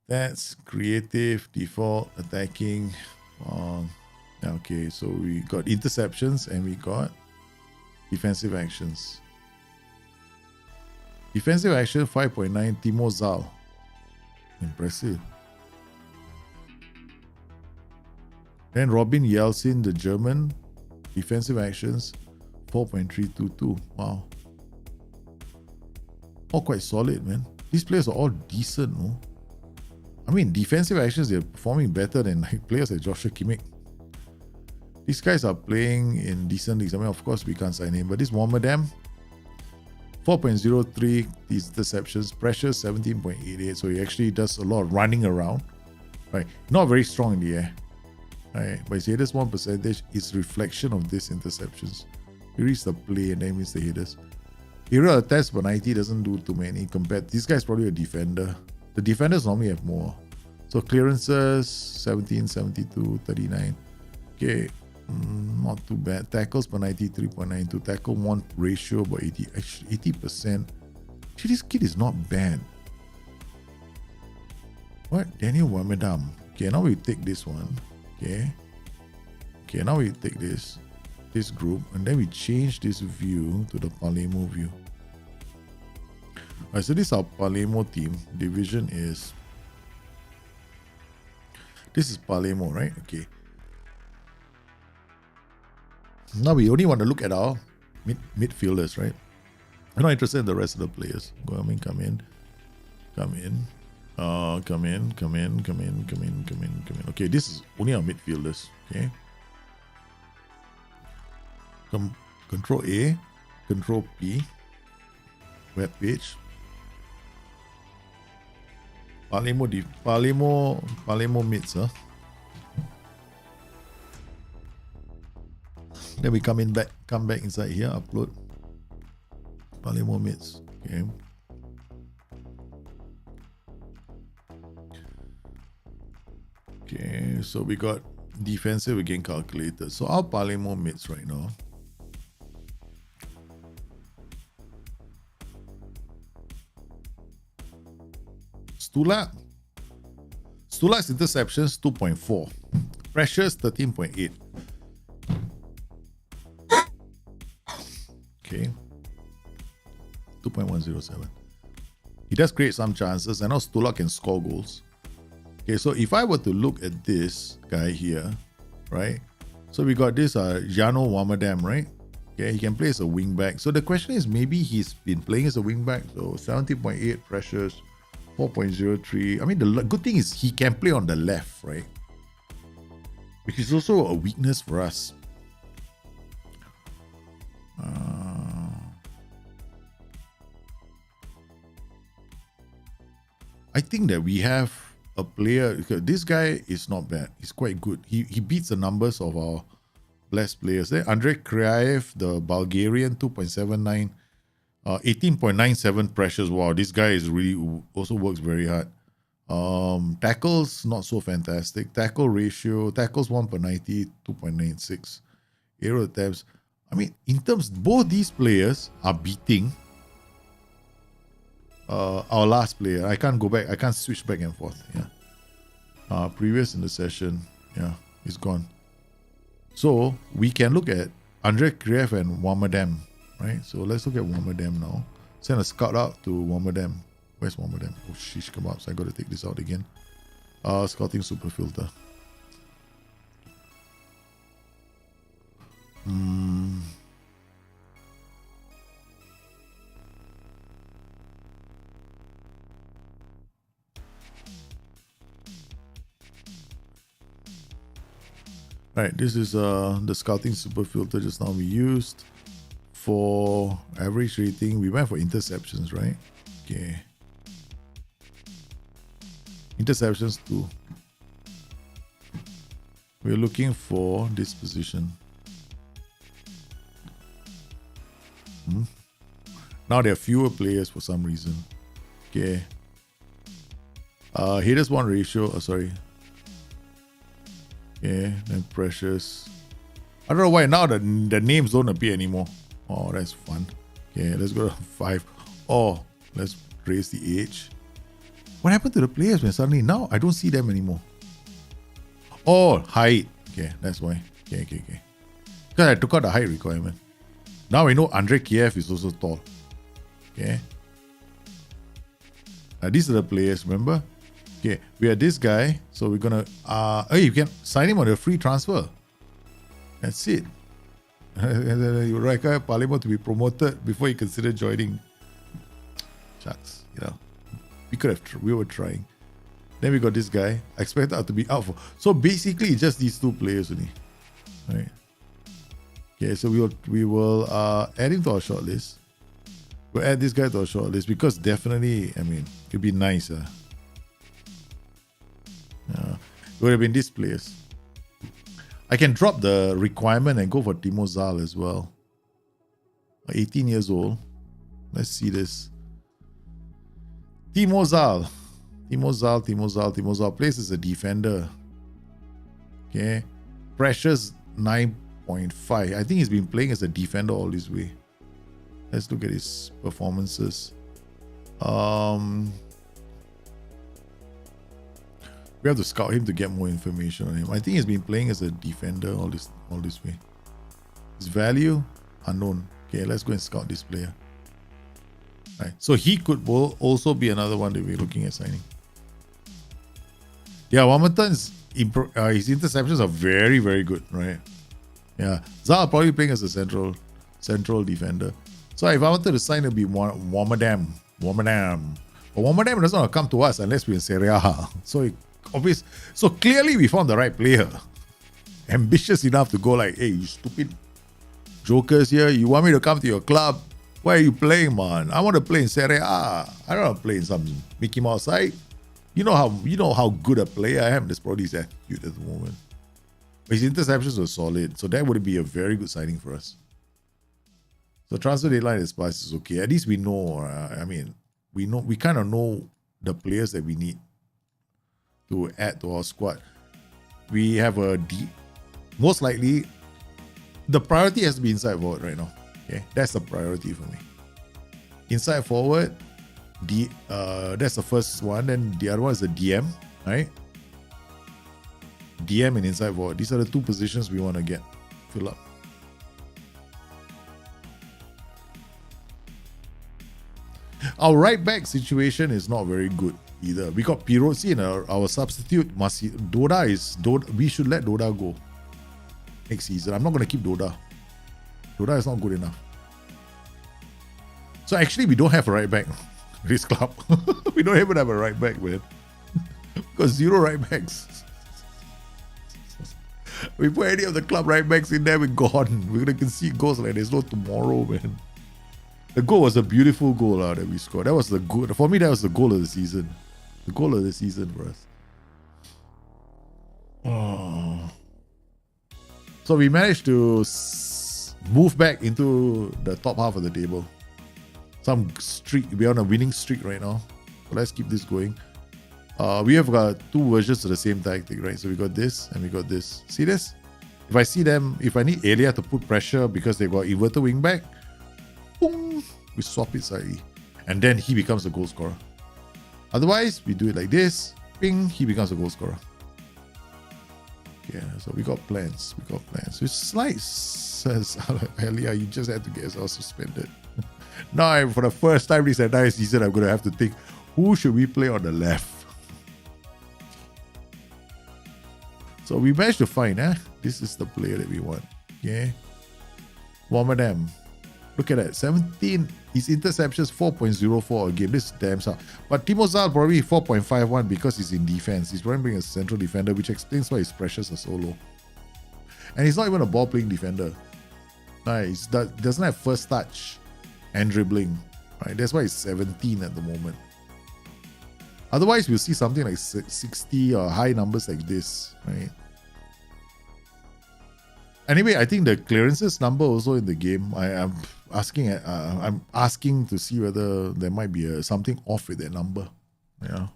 That's creative, default, attacking. Okay, so we got interceptions and we got defensive actions. Defensive action 5.9, Timo Zal. Impressive. Then Robin Yeltsin, the German, defensive actions 4.322. Wow. All quite solid, man. These players are all decent, no? I mean, defensive actions, they're performing better than like players like Joshua Kimmich. These guys are playing in decent leagues. I mean, of course, we can't sign him, but this Mohammedam, 4.03 these interceptions, pressure 17.88. So he actually does a lot of running around. Right, not very strong in the air. Right, but his headers 1% is reflection of these interceptions. He reads the play and then means the headers. Aerial attacks per 90 doesn't do too many compared. This guy's probably a defender. The defenders normally have more. So clearances 17, 72, 39. Okay. Not too bad. Tackles per 93.92. Tackle one ratio about 80%. Actually, this kid is not bad. What? Daniel Wamedam. Okay, now we take this one. Okay. Okay, now we take this group and then we change this view to the Palermo view. Alright, so this is our Palermo team. Division is. This is Palermo, right? Okay. Now we only want to look at our midfielders, right? I'm not interested in the rest of the players. Come in. Okay, this is only our midfielders. Okay. Control A, Control P, web page. Palermo mids, huh? Then we come back inside here, upload Palermo mids. Okay. Okay, so we got defensive again calculated. So our Palermo mids right now. Stula's interceptions 2.4. Pressures 13.8. Okay. 2.107. He does create some chances. I know Stula can score goals. Okay, so if I were to look at this guy here, right? So we got this Jano Wamadam, right? Okay, he can play as a wing back. So the question is, maybe he's been playing as a wing back. So 70.8 pressures, 4.03. I mean, the good thing is he can play on the left, right? Which is also a weakness for us. I think that we have a player, because this guy is not bad. He's quite good. He beats the numbers of our blessed players. Then Andrei Kriaev, the Bulgarian, 2.79, 18.97 pressures. Wow, this guy is really also works very hard. Tackles, not so fantastic. Tackle ratio, tackles 1.90, 2.96. Aero attempts. I mean, in terms, both these players are beating our last player. I can't go back. I can't switch back and forth. Yeah. Previous in the session. Yeah, it's gone. So we can look at Andrei Kriaev and Wamadam, right? So let's look at Wamadam now. Send a scout out to Wamadam. Where's Wamadam? Oh, shish kebabs. I got to take this out again. Scouting super filter. Right, this is the scouting super filter just now we used for average rating. We went for interceptions, right? Okay. Interceptions too. We're looking for this position. Now there are fewer players for some reason. Okay. Headers one ratio. Sorry. Okay, then pressures. I don't know why now the names don't appear anymore. Oh, that's fun. Okay, let's go to 5. Oh, let's raise the age. What happened to the players when suddenly now I don't see them anymore? Oh, height. Okay, that's why. Okay. Because I took out the height requirement. Now we know Andrei Kiev is also tall. Okay. These are the players, remember? Okay, we are this guy, so we're gonna hey, you can sign him on a free transfer. That's it. You require Palermo to be promoted before you consider joining. Shucks, you know. We were trying. Then we got this guy. I expect that to be out for. So basically just these two players only. Right. Okay, so we will add him to our shortlist. We'll add this guy to our shortlist because definitely, I mean, it'd be nice. It would have been these players. I can drop the requirement and go for Timo Zal as well. 18 years old. Let's see this. Timo Zal plays as a defender. Okay. Pressures 9.5. I think he's been playing as a defender all this way. Let's look at his performances. We have to scout him to get more information on him. I think he's been playing as a defender all this way. His value unknown. Okay, let's go and scout this player. Right. So he could also be another one that we're looking at signing. Yeah, Wamerton's his interceptions are very, very good, right? Yeah, Zal probably playing as a central defender. So if I wanted to sign, it'd be Wamadam. But Wamadam doesn't want to come to us unless we're in Serie A. So clearly we found the right player. Ambitious enough to go like, hey, you stupid jokers here, you want me to come to your club? Why are you playing, man? I want to play in Serie A. I don't want to play in some Mickey Mouse side. You know how good a player I am. That's probably his attitude at the moment. But his interceptions were solid, so that would be a very good signing for us. So transfer deadline is passed is okay. At least we know. We kind of know the players that we need to add to our squad. We have most likely the priority has to be inside forward right now. Okay, that's the priority for me. Inside forward, that's the first one. Then the other one is the DM, right? DM and inside forward. These are the two positions we want to fill up. Our right back situation is not very good. either. We got Piro. See, our substitute, Doda. We should let Doda go next season. I'm not going to keep Doda. Doda is not good enough. So actually, we don't have a right back. This club. We don't even have a right back, man. Because 0 right backs. We put any of the club right backs in there, we're gone. We're going to concede goals like there's no tomorrow, man. The goal was a beautiful goal that we scored. That was for me, that was the goal of the season. The goal of the season for us. Oh. So we managed to move back into the top half of the table. Some streak. We're on a winning streak right now. So let's keep this going. We have got 2 versions of the same tactic, right? So we got this and we got this. See this? If I see them, if I need Elia to put pressure because they got inverted wing back, boom, we swap it slightly. And then he becomes a goal scorer. Otherwise, we do it like this. Ping, he becomes a goal scorer. Yeah, so we got plans. It's like says Elia, you just had to get yourself suspended. Now, for the first time this entire season, I'm going to have to think, who should we play on the left? So we managed to find, this is the player that we want. Yeah. Wamadam. Look at that. 17. His interceptions 4.04 a game. This is damn sound. But Timo Zal probably 4.51 because he's in defense. He's running a central defender, which explains why his pressures are so low. And he's not even a ball playing defender. Nice. Doesn't have first touch and dribbling. Right? That's why he's 17 at the moment. Otherwise, we'll see something like 60 or high numbers like this, right? Anyway, I think the clearances number also in the game, I'm asking to see whether there might be something off with that number. Yeah.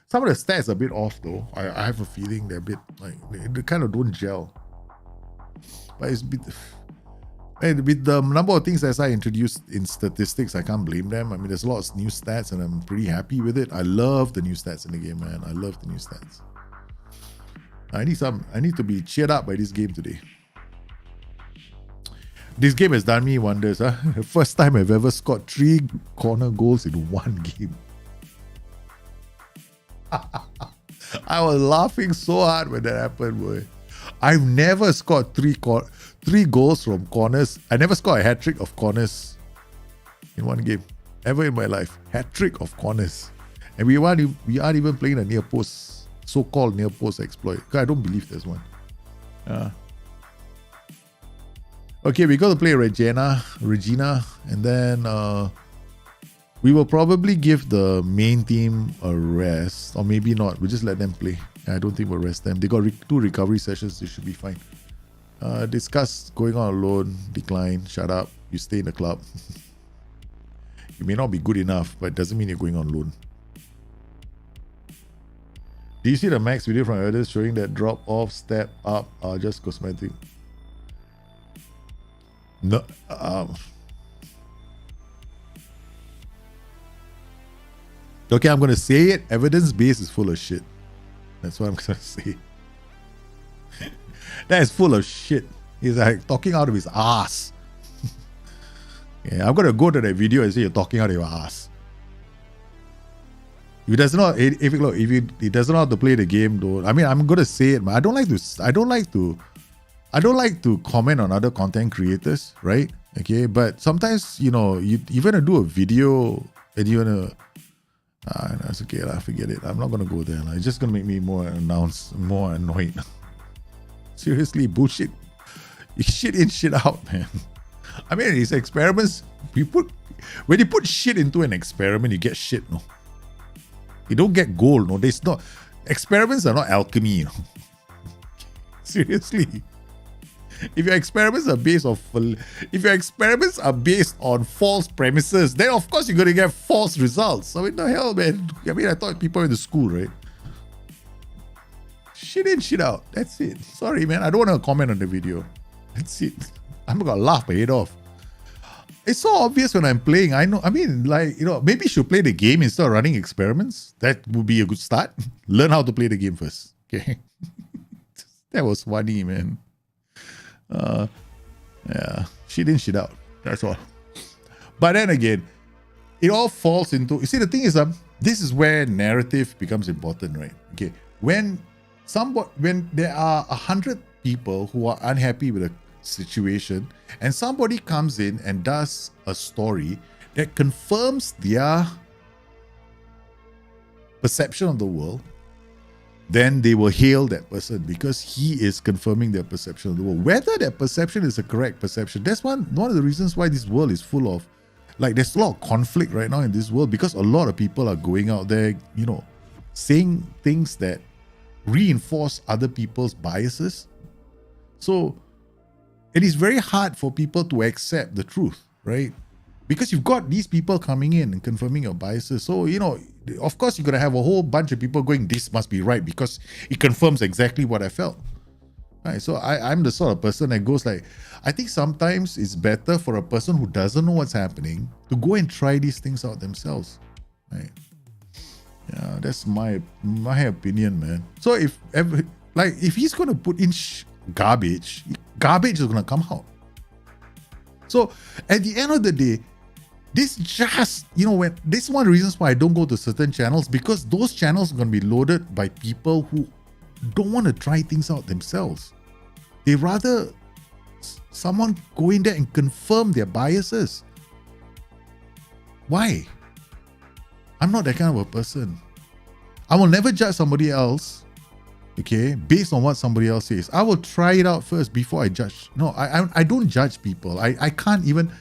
Some of the stats are a bit off though. I have a feeling they're a bit like, they kind of don't gel. But it's a bit... And with the number of things as I introduced in statistics, I can't blame them. I mean, there's a lot of new stats and I'm pretty happy with it. I love the new stats in the game, man. I love the new stats. I need to be cheered up by this game today. This game has done me wonders. The first time I've ever scored 3 corner goals in one game. I was laughing so hard when that happened, boy. I've never scored 3 goals from corners. I never scored a hat-trick of corners in one game. Ever in my life. Hat-trick of corners. And we aren't even playing a near post, so-called near post exploit. I don't believe there's one. Okay, we got to play Regina, and then we will probably give the main team a rest, or maybe not. We'll just let them play. I don't think we'll rest them. They got 2 recovery sessions. They should be fine. Discuss going on alone. Decline. Shut up. You stay in the club. You may not be good enough, but it doesn't mean you're going on loan. Do you see the max video from others showing that drop off, step up are just cosmetic? No. Okay, I'm going to say it. Evidence base is full of shit. That's what I'm going to say. That is full of shit. He's like talking out of his ass. Yeah, I'm going to go to that video and say you're talking out of your ass. If he doesn't know, if he doesn't know how to play the game, though, I mean, I'm going to say it, man. I don't like to comment on other content creators, right? Okay, but sometimes, you're going to do a video and you're going to, that's okay, forget it. I'm not going to go there. It's just going to make me more annoyed. Seriously, bullshit. You shit in, shit out, man. I mean, these experiments, when you put shit into an experiment, you get shit, no? You don't get gold, no? There's not, experiments are not alchemy, you know? Seriously. If your experiments are based on false premises, then of course you're going to get false results. So what the hell, man? I mean, I thought people were in the school, right? Shit in, shit out. That's it. Sorry, man. I don't want to comment on the video. That's it. I'm going to laugh my head off. It's so obvious when I'm playing. I know. I mean, maybe you should play the game instead of running experiments. That would be a good start. Learn how to play the game first. Okay. That was funny, man. Yeah. Shit in, shit out. That's all. But then again, it all falls into, you see, the thing is, this is where narrative becomes important, right? Okay, when there are 100 people who are unhappy with a situation, and somebody comes in and does a story that confirms their perception of the world, then they will hail that person because he is confirming their perception of the world. Whether that perception is a correct perception, that's one of the reasons why this world is full of, like, there's a lot of conflict right now in this world, because a lot of people are going out there, you know, saying things that reinforce other people's biases. So it is very hard for people to accept the truth, right? Because you've got these people coming in and confirming your biases. So, you know, of course, you're going to have a whole bunch of people going, this must be right because it confirms exactly what I felt. Right? So I'm the sort of person that goes like, I think sometimes it's better for a person who doesn't know what's happening to go and try these things out themselves. Right? Yeah, that's my opinion, man. So if he's going to put in garbage is going to come out. So at the end of the day, this just, you know, when this is one of the reasons why I don't go to certain channels, because those channels are going to be loaded by people who don't want to try things out themselves. They rather someone go in there and confirm their biases. Why? I'm not that kind of a person. I will never judge somebody else, okay, based on what somebody else says. I will try it out first before I judge. No, I don't judge people. I can't even.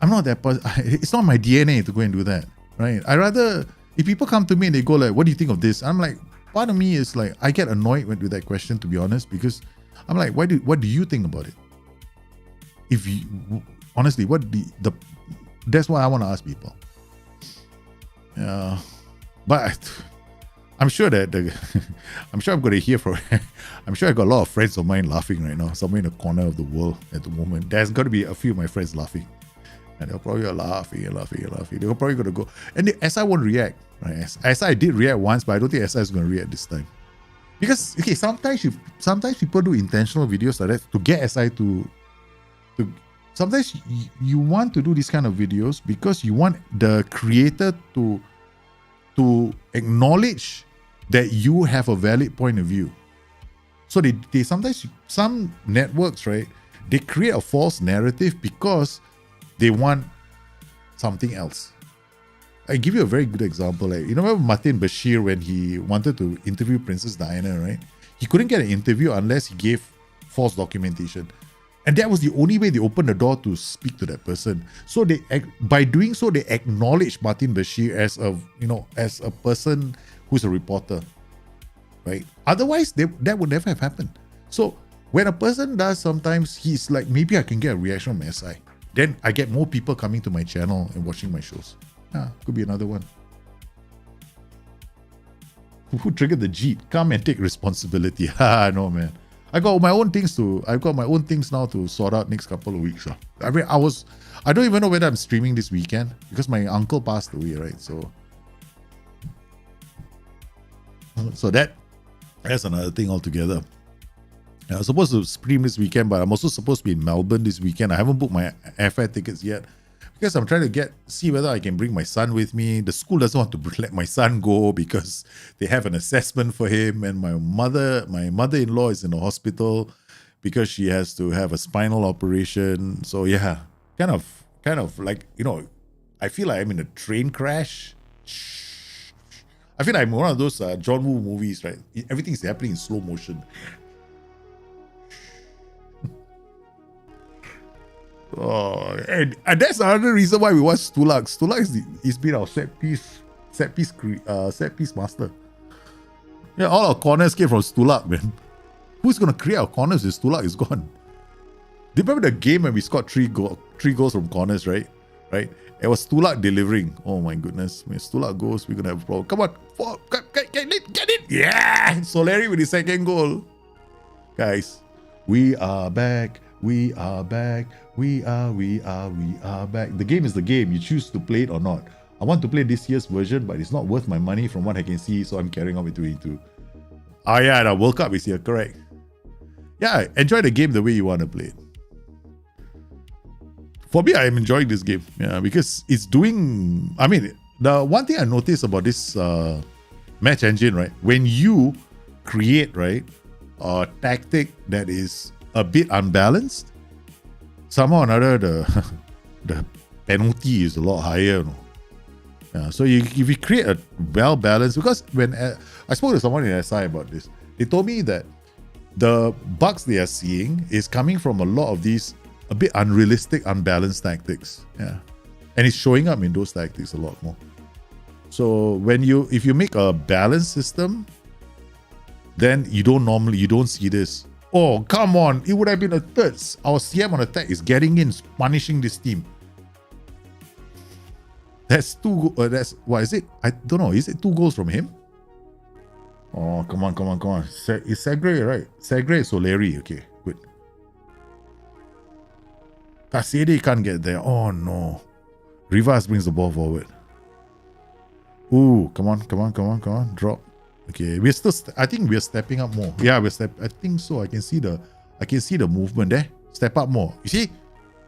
I'm not that person. It's not my DNA to go and do that, right? I rather, if people come to me and they go like, what do you think of this? I'm like, part of me is like, I get annoyed with that question, to be honest, because I'm like, what do you think about it? If you, honestly, that's what I want to ask people. Yeah, but I'm sure that I'm sure I'm going to hear from, I'm sure I got a lot of friends of mine laughing right now, somewhere in the corner of the world at the moment. There's got to be a few of my friends laughing. And they're probably laughing. They're probably going to go. And SI won't react. Right? SI did react once, but I don't think SI is going to react this time. Because, okay, sometimes people do intentional videos like that to get SI to sometimes you want to do these kind of videos because you want the creator to acknowledge that you have a valid point of view. So they sometimes, some networks, right, they create a false narrative because they want something else. I give you a very good example. Like, you know, Martin Bashir, when he wanted to interview Princess Diana, right? He couldn't get an interview unless he gave false documentation. And that was the only way they opened the door to speak to that person. So by doing so, they acknowledge Martin Bashir as a person who's a reporter, right? Otherwise, that would never have happened. So when a person does, sometimes he's like, maybe I can get a reaction from SI. Then I get more people coming to my channel and watching my shows. Could be another one. Who triggered the Jeet? Come and take responsibility. No, man. I've got my own things now to sort out next couple of weeks. I mean, I don't even know whether I'm streaming this weekend because my uncle passed away, right? So that's another thing altogether. I was supposed to stream this weekend, but I'm also supposed to be in Melbourne this weekend. I haven't booked my airfare tickets yet because I'm trying to see whether I can bring my son with me. The school doesn't want to let my son go because they have an assessment for him, and my mother-in-law is in the hospital because she has to have a spinal operation. So yeah, kind of like, you know, I feel like I'm in a train crash. I feel like I'm one of those John Woo movies, right? Everything's happening in slow motion. Oh, and that's another reason why we watch Stulak. Stulak is been our set piece master. Yeah, all our corners came from Stulak, man. Who's gonna create our corners if Stulak is gone? Do you remember the game when we scored three goals from corners, right? Right? It was Stulak delivering. Oh my goodness. When Stulak goes, we're gonna have a problem. Come on, get it! Yeah! Solari with his second goal. Guys, we are back. We are back. We are back. The game is the game. You choose to play it or not. I want to play this year's version, but it's not worth my money from what I can see, so I'm carrying on with 22. Oh yeah, the World Cup is here, correct. Yeah, enjoy the game the way you want to play it. For me, I am enjoying this game. Yeah, because it's doing. I mean, the one thing I noticed about this match engine, right? When you create, right, a tactic that is a bit unbalanced, somehow or another the penalty is a lot higher. You know? Yeah, so if you create a well balanced, because when I spoke to someone in SI about this, they told me that the bugs they are seeing is coming from a lot of these a bit unrealistic, unbalanced tactics. Yeah, and it's showing up in those tactics a lot more. So if you make a balanced system, then you don't see this. Oh, come on, it would have been a third. Our CM on attack is getting in, punishing this team. That's that's what is it? I don't know. Is it 2 goals from him? Oh, come on. It's Segre, right? Segre is Soleri. Okay, good. Kasede can't get there. Oh no. Rivas brings the ball forward. Ooh, come on. Drop. Okay, we're still. I think we're stepping up more. Yeah, I think so. I can see the movement there. Step up more. You see,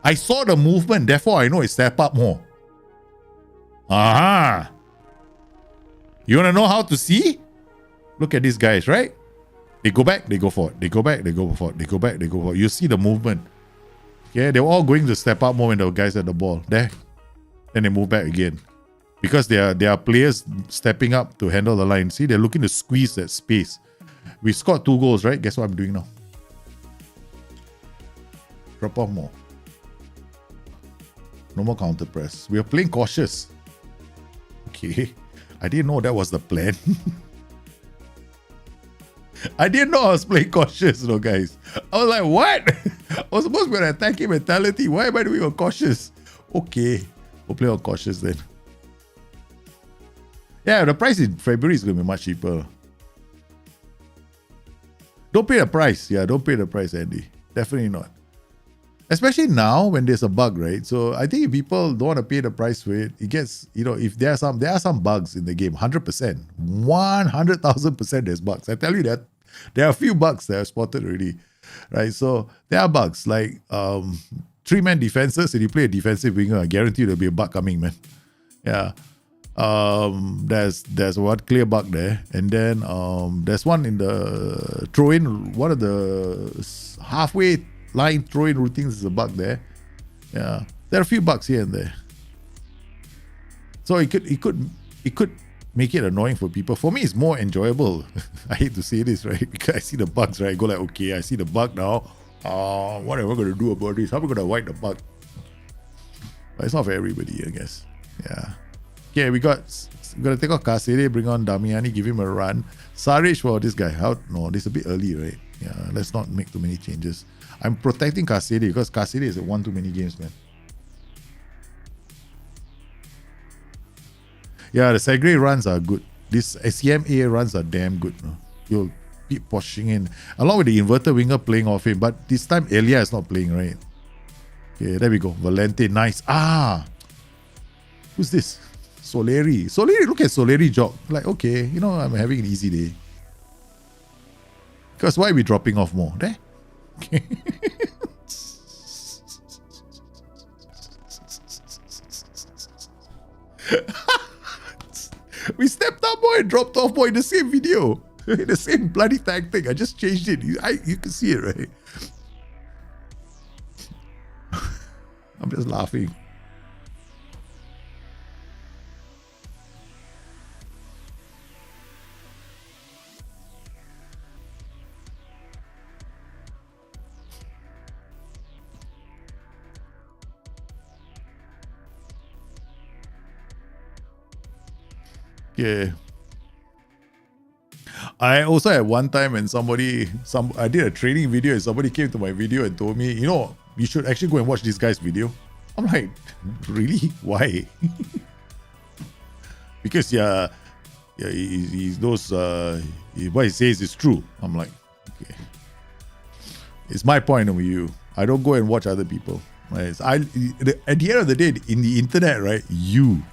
I saw the movement. Therefore, I know it's step up more. Aha! You wanna know how to see? Look at these guys, right? They go back, they go forward. They go back, they go forward. They go back, they go forward. You see the movement. Yeah, they were all going to step up more when the guys at the ball. There. Then they move back again. Because there are players stepping up to handle the line. See, they're looking to squeeze that space. We scored 2 goals, right? Guess what I'm doing now? Drop off more. No more counter press. We are playing cautious. Okay. I didn't know that was the plan. I didn't know I was playing cautious, guys. I was like, what? I was supposed to be an attacking mentality. Why am I doing cautious? Okay. We'll play on cautious then. Yeah, the price in February is going to be much cheaper. Don't pay the price. Yeah, don't pay the price, Andy. Definitely not. Especially now when there's a bug, right? So I think if people don't want to pay the price for it, it gets, if there are some bugs in the game, 100%, 100,000% there's bugs. I tell you that there are a few bugs that I've spotted already, right? So there are bugs like 3-man defenses. If you play a defensive winger, I guarantee there'll be a bug coming, man. Yeah. There's one clear bug there, and then there's one in the throw-in. One of the halfway line throw-in routines is a bug there. Yeah, there are a few bugs here and there. So it could make it annoying for people. For me, it's more enjoyable. I hate to say this, right? Because I see the bugs, right? I go like, okay, I see the bug now. What am I going to do about this? How am I going to wipe the bug? But it's not for everybody, I guess. Yeah. Okay, we're going to take off Kasede, bring on Damiani, give him a run. Saric for this guy. No, this is a bit early, right? Yeah, let's not make too many changes. I'm protecting Kasede because Kasede is won too many games, man. Yeah, the Segre runs are good. These SCMA runs are damn good. No? You'll keep pushing in. Along with the inverted winger playing off him. But this time, Elia is not playing, right? Okay, there we go. Valente, nice. Who's this? Soleri, look at Soleri jog. Like, okay, I'm having an easy day. Because why are we dropping off more? There? Okay. We stepped up more and dropped off more in the same video. In the same bloody tactic. I just changed it. You can see it, right? I'm just laughing. Yeah. I also had one time when I did a training video and somebody came to my video and told me, you should actually go and watch this guy's video. I'm like, really? Why? Because he knows what he says is true. I'm like, okay. It's my point of view. I don't go and watch other people. Right? At the end of the day, in the internet, right? You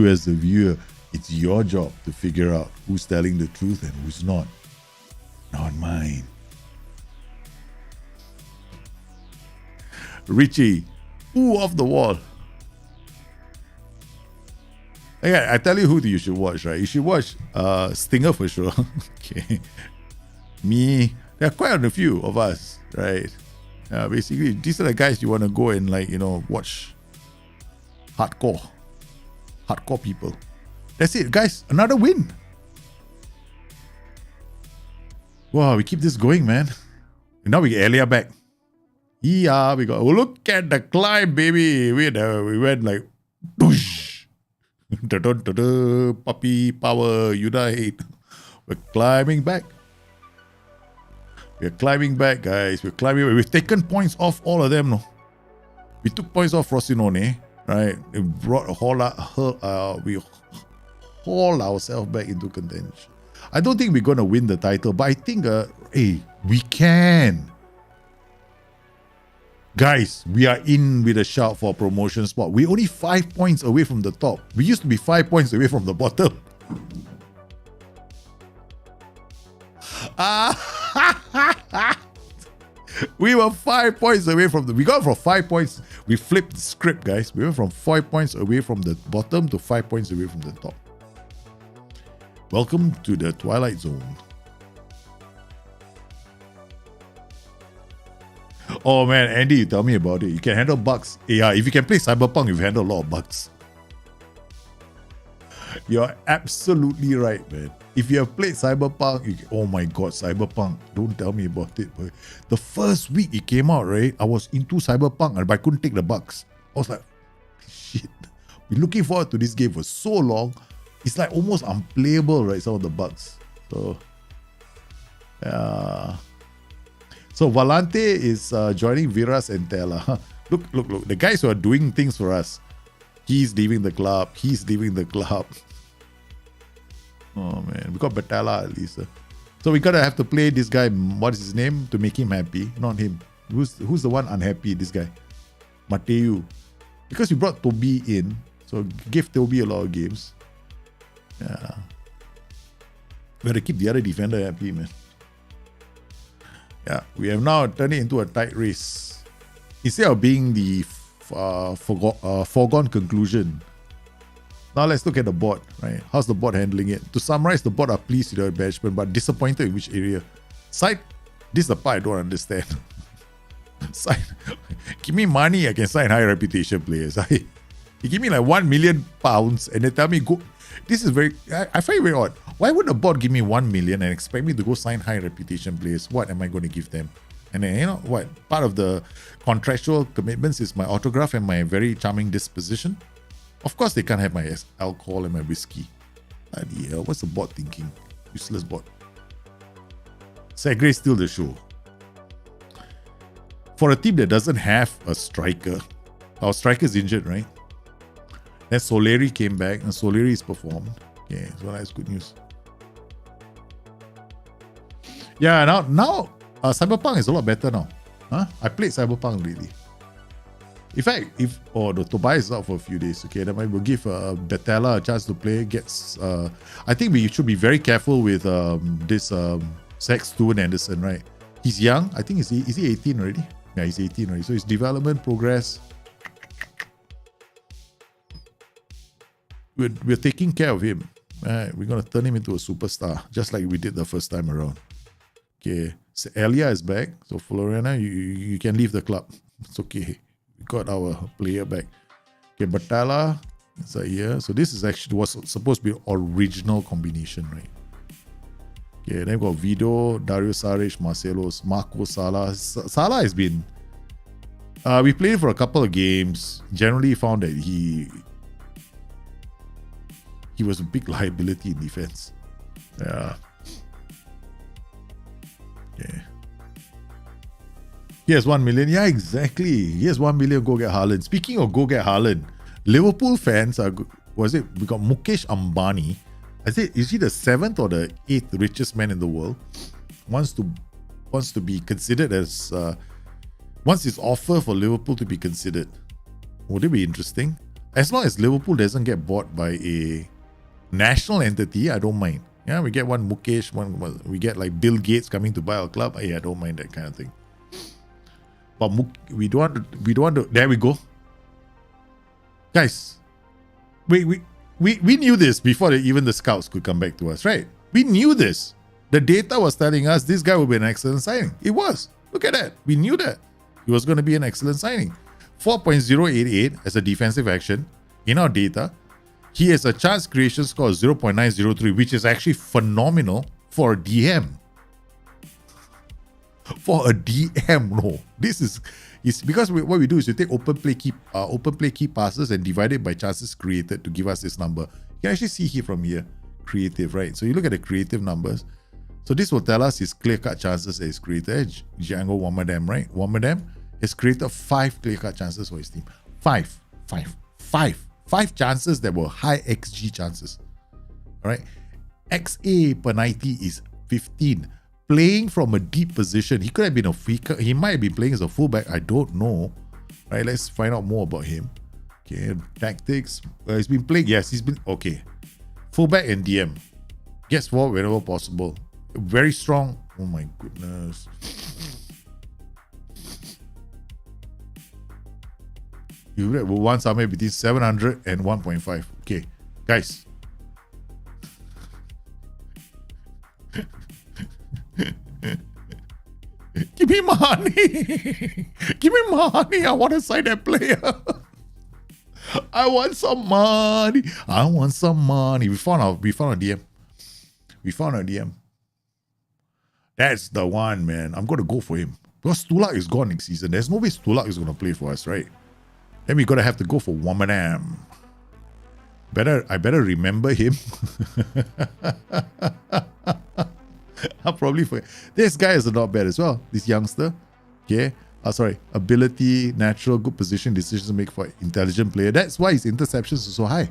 as the viewer, it's your job to figure out who's telling the truth and who's not. Not mine. Richie. Ooh, off the wall. Okay, I tell you who you should watch, right? You should watch Stinger for sure. Okay. Me. There are quite a few of us, right? Basically, these are the guys you want to go and watch hardcore people. That's it, guys. Another win. Wow, we keep this going, man. And now we get Elia back. Yeah, we got. Oh, look at the climb, baby. We went like, doosh. Puppy power unite. We're climbing back. We're climbing back, guys. We're climbing. We've taken points off all of them. No, we took points off Frosinone, right? We brought we haul ourselves back into contention. I don't think we're gonna win the title, but I think, hey, we can. Guys, we are in with a shout for a promotion spot. We're only 5 points away from the top. We used to be 5 points away from the bottom. We were 5 points away from we got from 5 points. We flipped the script, guys. We went from 5 points away from the bottom to 5 points away from the top. Welcome to the Twilight Zone. Oh man, Andy, tell me about it. You can handle bugs. Yeah, if you can play Cyberpunk, you've handled a lot of bugs. You're absolutely right, man. If you have played Cyberpunk, oh my god, Cyberpunk, don't tell me about it. But the first week it came out, right, I was into Cyberpunk but I couldn't take the bugs. I was like, shit. Been looking forward to this game for so long. It's like almost unplayable, right, some of the bugs. So, yeah. So Valante is joining Viras and Tella. Look. The guys who are doing things for us. He's leaving the club. Oh man, we got Batala at least. So we gotta have to play this guy. What is his name to make him happy? Not him. Who's the one unhappy? This guy, Mateu. Because we brought Toby in, so give Toby a lot of games. Yeah, we gotta keep the other defender happy, man. Yeah, we have now turned it into a tight race. Instead of being the foregone conclusion. Now let's look at the board, right? How's the board handling it? To summarize, the board are pleased with their management, but disappointed in which area? Side, this is the part I don't understand. Side, give me money, I can sign high reputation players. You give me like £1 million and they tell me go. This is I find it very odd. Why would the board give me 1 million and expect me to go sign high reputation players? What am I going to give them? And then, what? Part of the contractual commitments is my autograph and my very charming disposition. Of course, they can't have my alcohol and my whiskey. Bloody hell, what's the bot thinking? Useless bot. Segre still the show. For a team that doesn't have a striker, our striker's injured, right? Then Soleri came back and Soleri's performed. Okay, so that's good news. Yeah, now Cyberpunk is a lot better now. I played Cyberpunk really. In fact, if the Tobias is out for a few days, okay, then I will give Betella a chance to play. I think we should be very careful with this Stuart Anderson, right? He's young. I think is he 18 already? Yeah, he's 18 already. So his development progress. We're taking care of him. We're gonna turn him into a superstar, just like we did the first time around. Okay, so Elia is back. So Floriana, you can leave the club. It's okay. We got our player back. Okay, Batala is here. So this is actually was supposed to be original combination, right? Okay, then we got Vido, Dario Saric, Marco Sala. Sala has been. We played for a couple of games. Generally found that he was a big liability in defense. Yeah. Okay. He has 1 million. Yeah, exactly. He has 1 million. Go get Haaland. Speaking of go get Haaland, Liverpool fans are. We got Mukesh Ambani. Is he the 7th or the 8th richest man in the world? Wants to be considered as. Wants his offer for Liverpool to be considered. Would it be interesting? As long as Liverpool doesn't get bought by a national entity, I don't mind. Yeah, we get one Mukesh, we get like Bill Gates coming to buy our club. Yeah, I don't mind that kind of thing. But we don't want to. There we go, guys. We knew this before even the scouts could come back to us, right? We knew this. The data was telling us this guy would be an excellent signing. It was. Look at that. We knew that he was going to be an excellent signing. 4.088 as a defensive action in our data. He has a chance creation score of 0.903, which is actually phenomenal for a DM. For a DM, no. This is because what we do is we take open play key passes and divide it by chances created to give us this number. You can actually see here from here, creative, right? So you look at the creative numbers. So this will tell us his clear-cut chances that he's created. Django Wamadam, right? Wamadam has created 5 clear-cut chances for his team. 5 chances that were high XG chances. All right. XA per 90 is 15. Playing from a deep position. He could have been he might have been playing as a fullback. I don't know. Right. Let's find out more about him. Okay. Tactics. He's been playing. Yes, he's been okay. Fullback and DM. Gets forward whenever possible. Very strong. Oh my goodness. You will want somewhere between 700 and 1.5. Okay, guys. Give me money. Give me money. I want to sign that player. I want some money. I want some money. We found a DM. We found a DM. That's the one, man. I'm going to go for him. Because Stulak is gone next season. There's no way Stulak is going to play for us, right? Then we're going to have to go for Wamanam. I better remember him. I'll probably forget. This guy is not bad as well. This youngster. Okay. Ability, natural, good position, decisions to make for intelligent player. That's why his interceptions are so high.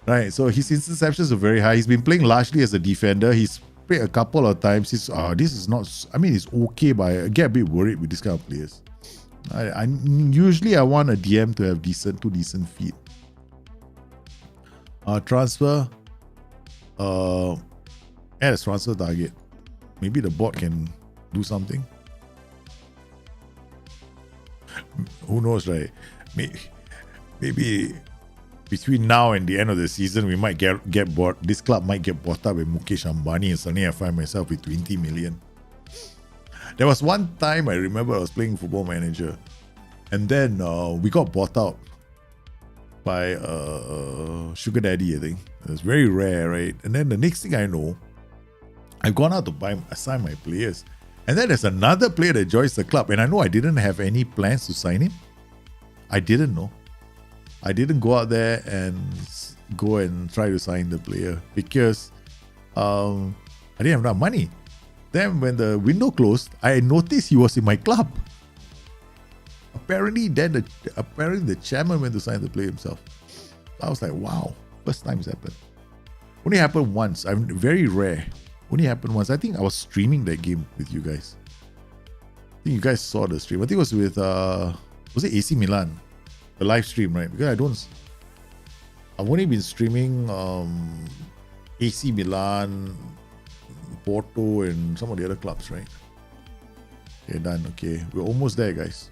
Right. So his interceptions are very high. He's been playing largely as a defender. He's played a couple of times. This is not, I mean, it's okay, but I get a bit worried with this kind of players. I usually want a DM to have two decent feet. Transfer. Add a transfer target. Maybe the bot can do something. Who knows, right? Maybe between now and the end of the season, we might get bought. This club might get bought up with Mukesh Ambani, and suddenly I find myself with 20 million. There was one time I remember I was playing Football Manager, and then we got bought out by Sugar Daddy, I think. It was very rare, right? And then the next thing I know, I've gone out to assign my players. And then there's another player that joins the club, and I know I didn't have any plans to sign him. I didn't know. I didn't go out there and go and try to sign the player because I didn't have enough money. Then when the window closed, I noticed he was in my club. Apparently, the chairman went to sign the player himself. I was like, wow, first time it's happened. Only happened once. I'm very rare. Only happened once. I think I was streaming that game with you guys. I think you guys saw the stream. I think it was with was it AC Milan? The live stream, right? Because I've only been streaming AC Milan, Porto, and some of the other clubs, right? Okay, done. Okay, we're almost there, guys.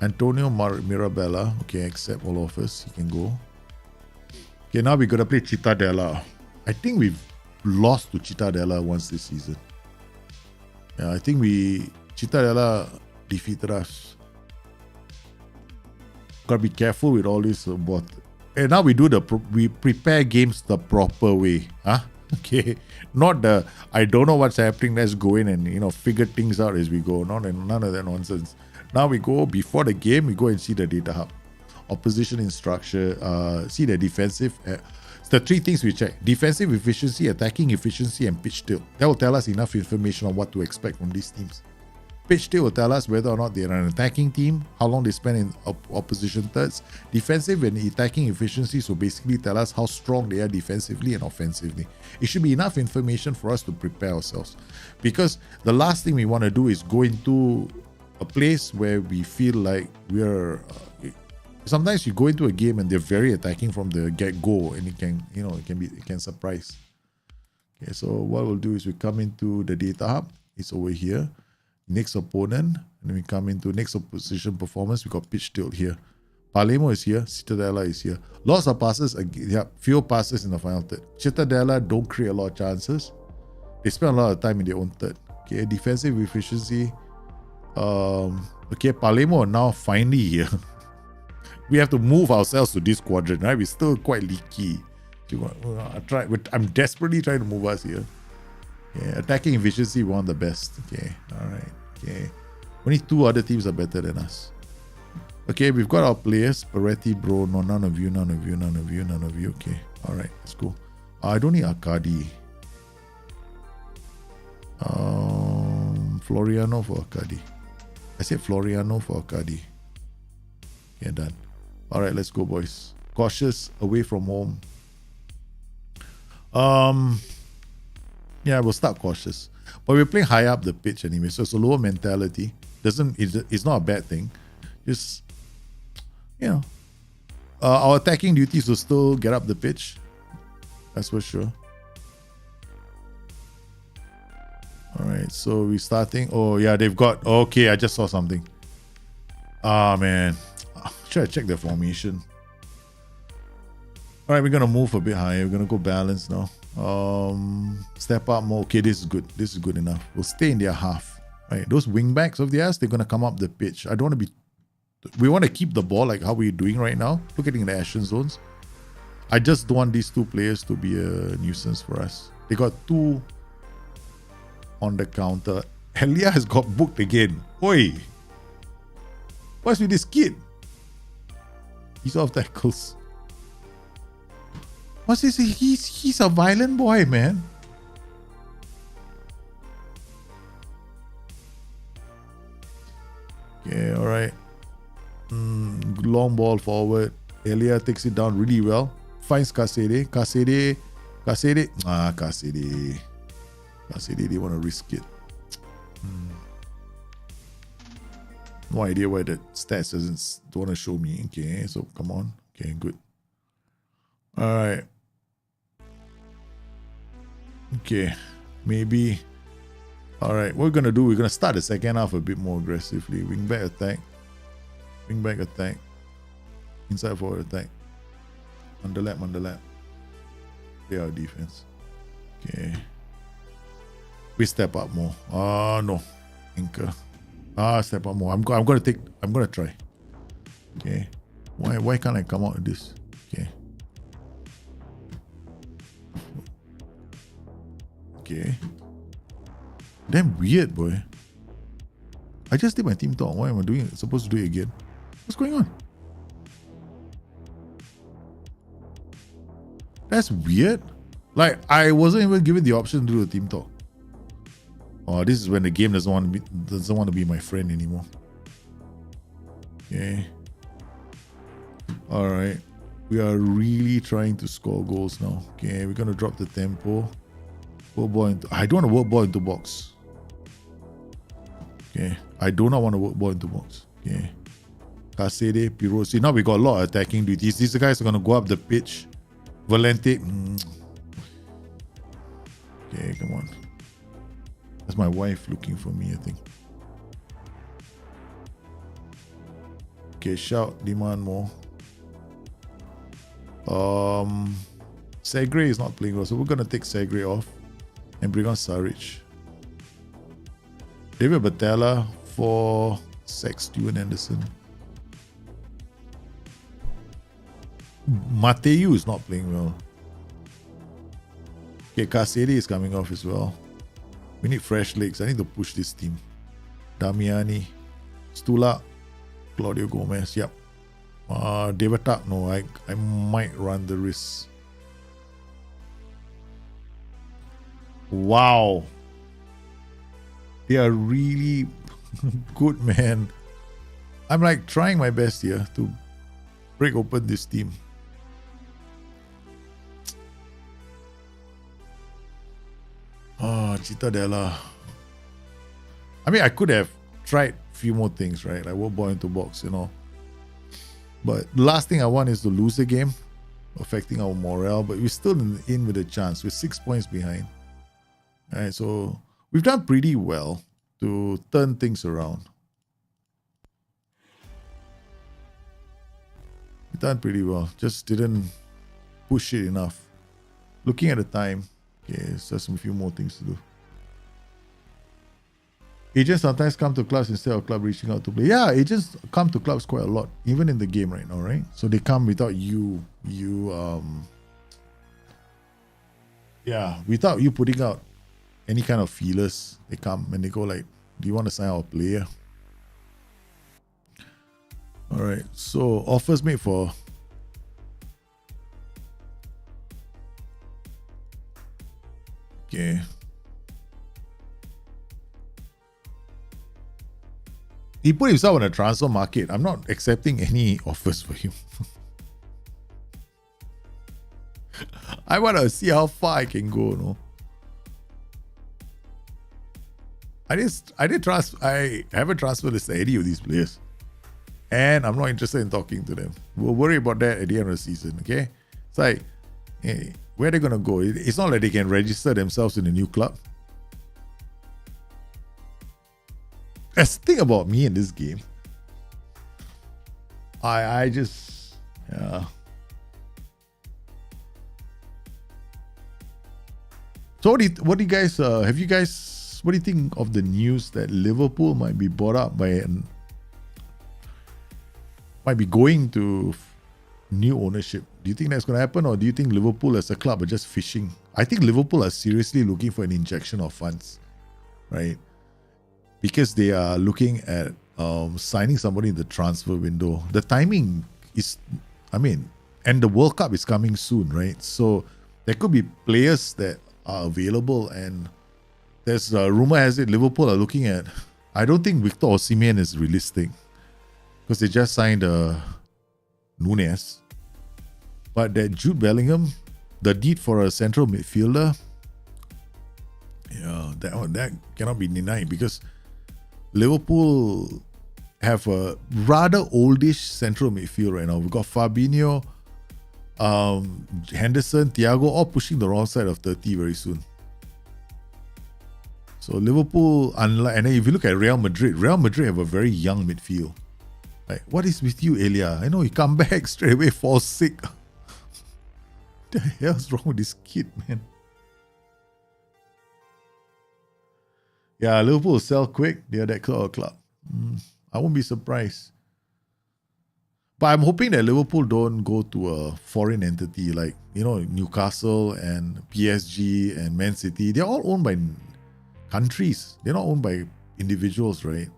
Antonio Mirabella. Okay, accept all offers. You can go. Okay, now we're gonna play Cittadella. I think we've lost to Cittadella once this season. Yeah, I think Cittadella defeated us. Gotta be careful with all this bot. And now we prepare games the proper way. Huh? Okay. Not the I don't know what's happening, let's go in and figure things out as we go. None of that nonsense. Now we go before the game, we go and see the data hub. Opposition in structure, see the defensive. It's the three things we check: defensive efficiency, attacking efficiency, and pitch tilt. That will tell us enough information on what to expect from these teams. Pitch tilt will tell us whether or not they're an attacking team, how long they spend in opposition thirds. Defensive and attacking efficiencies will basically tell us how strong they are defensively and offensively. It should be enough information for us to prepare ourselves. Because the last thing we want to do is go into a place where we feel like we're... sometimes you go into a game and they're very attacking from the get-go, and it can surprise. Okay, so what we'll do is we come into the data hub. It's over here. next opponent. And then we come into next opposition performance. We got pitch tilt here. Palermo is here. Cittadella is here. Lots of passes. Yeah, few passes in the final third. Cittadella don't create a lot of chances. They spend a lot of time in their own third. Okay, defensive efficiency. Okay, Palermo are now finally here. We have to move ourselves to this quadrant, right? We're still quite leaky. I'm desperately trying to move us here. Yeah, attacking efficiency, one of the best. Okay, all right. Okay, only 2 other teams are better than us. Okay, we've got our players. Peretti, bro. No, none of you. Okay, all right, let's go. I don't need Arcadi. Floriano for Arcadi. I said Floriano for Arcadi. Okay, done. All right, let's go, boys. Cautious, away from home. Yeah, we'll start cautious. But we're playing high up the pitch anyway, so it's a lower mentality. It's not a bad thing. Just, you know, our attacking duties will still get up the pitch. That's for sure. All right, so we're starting. Oh, yeah, they've got... Okay, I just saw something. Ah, man. Should I check the formation? All right, we're going to move a bit higher. We're going to go balance now. Step up more. Okay, this is good. This is good enough. We'll stay in their half. Right, those wing backs of theirs, they're going to come up the pitch. I don't want to be... We want to keep the ball like how we're doing right now. Look at the action zones. I just don't want these 2 players to be a nuisance for us. They got 2 on the counter. Elia has got booked again. Oi! What's with this kid? He's off tackles. What's this? He's a violent boy, man. Okay, alright. Long ball forward. Elia takes it down really well. Finds Kasede. Kasede, they want to risk it. No idea why the stats don't want to show me. Okay, so come on. Okay, good. Alright. Okay, maybe. Alright, what we're going to do, we're going to start the second half a bit more aggressively. Wing back attack. Wing back attack. Inside forward attack. Underlap. Play our defense. Okay. We step up more. No. Anchor. Step up more. I'm gonna try. Okay. Why can't I come out with this? Okay. Okay. Damn weird, boy. I just did my team talk. Why am I supposed to do it again? What's going on? That's weird. Like, I wasn't even given the option to do a team talk. Oh, this is when the game doesn't want to be my friend anymore. Okay. All right. We are really trying to score goals now. Okay, we're gonna drop the tempo. Work ball into. I don't want to work ball into box. Okay. I do not want to work ball into box. Okay. Kasede, Pirosi. Now we got a lot of attacking duties. These guys are gonna go up the pitch. Valente. Okay, come on. That's my wife looking for me, I think. Okay, shout, demand more. Segre is not playing well, so we're gonna take Segre off and bring on Saric. David Batella for Stuart Anderson. Mateu is not playing well. Okay, Kasede is coming off as well. We need fresh legs. I need to push this team. Damiani, Stula, Claudio Gomez. Yep. Devatak. No, I might run the risk. Wow. They are really good, man. I'm like trying my best here to break open this team. Cittadella. I mean, I could have tried a few more things, right? Like work ball into box, you know. But the last thing I want is to lose the game, affecting our morale. But we're still in with a chance. We're 6 points behind. All right, so we've done pretty well. to turn things around. He done pretty well. Just didn't push it enough. Looking at the time, okay, there's just a few more things to do. Agents sometimes come to clubs instead of club reaching out to play. Yeah, agents come to clubs quite a lot, even in the game right now, right? So they come without without you putting out any kind of feelers. They come and they go like, do you want to sign our player? All right, so offers made for okay. He put himself on a transfer market. I'm not accepting any offers for him. I want to see how far I can go, no? I haven't transferred this to any of these players. And I'm not interested in talking to them. We'll worry about that at the end of the season, okay? It's like, hey, where are they going to go? It's not like they can register themselves in a new club. That's the thing about me in this game. I just, yeah. So what do you guys, what do you think of the news that Liverpool might be bought up by might be going to new ownership? Do you think that's going to happen, or do you think Liverpool as a club are just fishing? I think Liverpool are seriously looking for an injection of funds, right? Because they are looking at signing somebody in the transfer window. The timing is, and the World Cup is coming soon, right? So there could be players that are available, and there's a rumor has it Liverpool are looking at. I don't think Victor Osimhen is realistic because they just signed Nunes, but that Jude Bellingham, the need for a central midfielder, yeah, that cannot be denied because Liverpool have a rather oldish central midfield right now. We've got Fabinho, Henderson, Thiago, all pushing the wrong side of 30 very soon. So Liverpool, and then if you look at Real Madrid have a very young midfield. Like, what is with you, Elia? I know you come back straight away, fall sick. What the hell's wrong with this kid, man? Yeah, Liverpool will sell quick. They're that sort of club. I won't be surprised. But I'm hoping that Liverpool don't go to a foreign entity like, Newcastle and PSG and Man City. They're all owned by countries. They're not owned by individuals, right?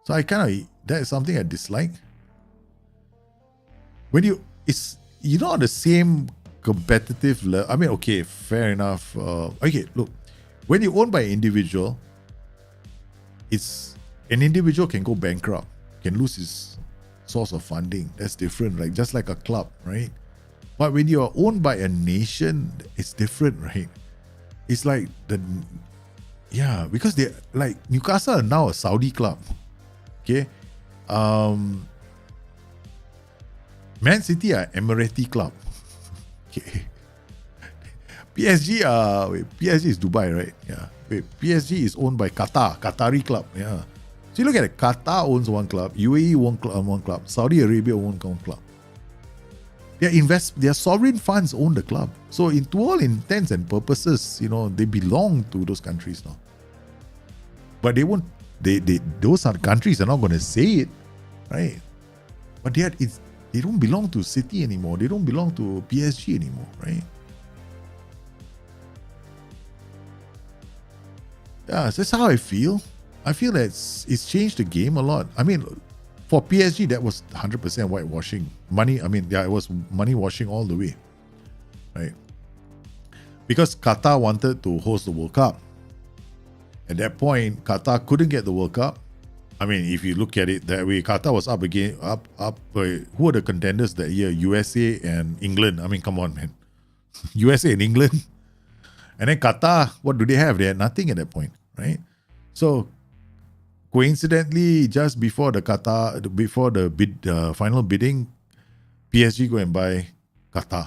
So that is something I dislike. When you're not on the same competitive level. Okay, fair enough. Okay, look, when you own by an individual, an individual can go bankrupt, can lose his source of funding. That's different, right? Just like a club, right? But when you are owned by a nation, it's different, right? It's like because they like Newcastle are now a Saudi club. Okay. Man City are Emirati club. Okay. PSG is Dubai, right? Yeah. PSG is owned by Qatari club. Yeah. So you look at it, Qatar owns one club, UAE owns one club, Saudi Arabia owns one club. Their sovereign funds own the club. So to all intents and purposes, they belong to those countries now. But they won't. Those are countries are not going to say it, right? But they don't belong to City anymore. They don't belong to PSG anymore, right? Yeah, so that's how I feel. I feel that it's changed the game a lot. For PSG, that was 100% whitewashing. It was money washing all the way, right? Because Qatar wanted to host the World Cup. At that point, Qatar couldn't get the World Cup. If you look at it that way, Qatar was up again. Who were the contenders that year? USA and England. Come on, man. USA and England. And then Qatar, what do they have? They had nothing at that point, right? So, coincidentally, just before the final bidding, PSG go and buy Qatar.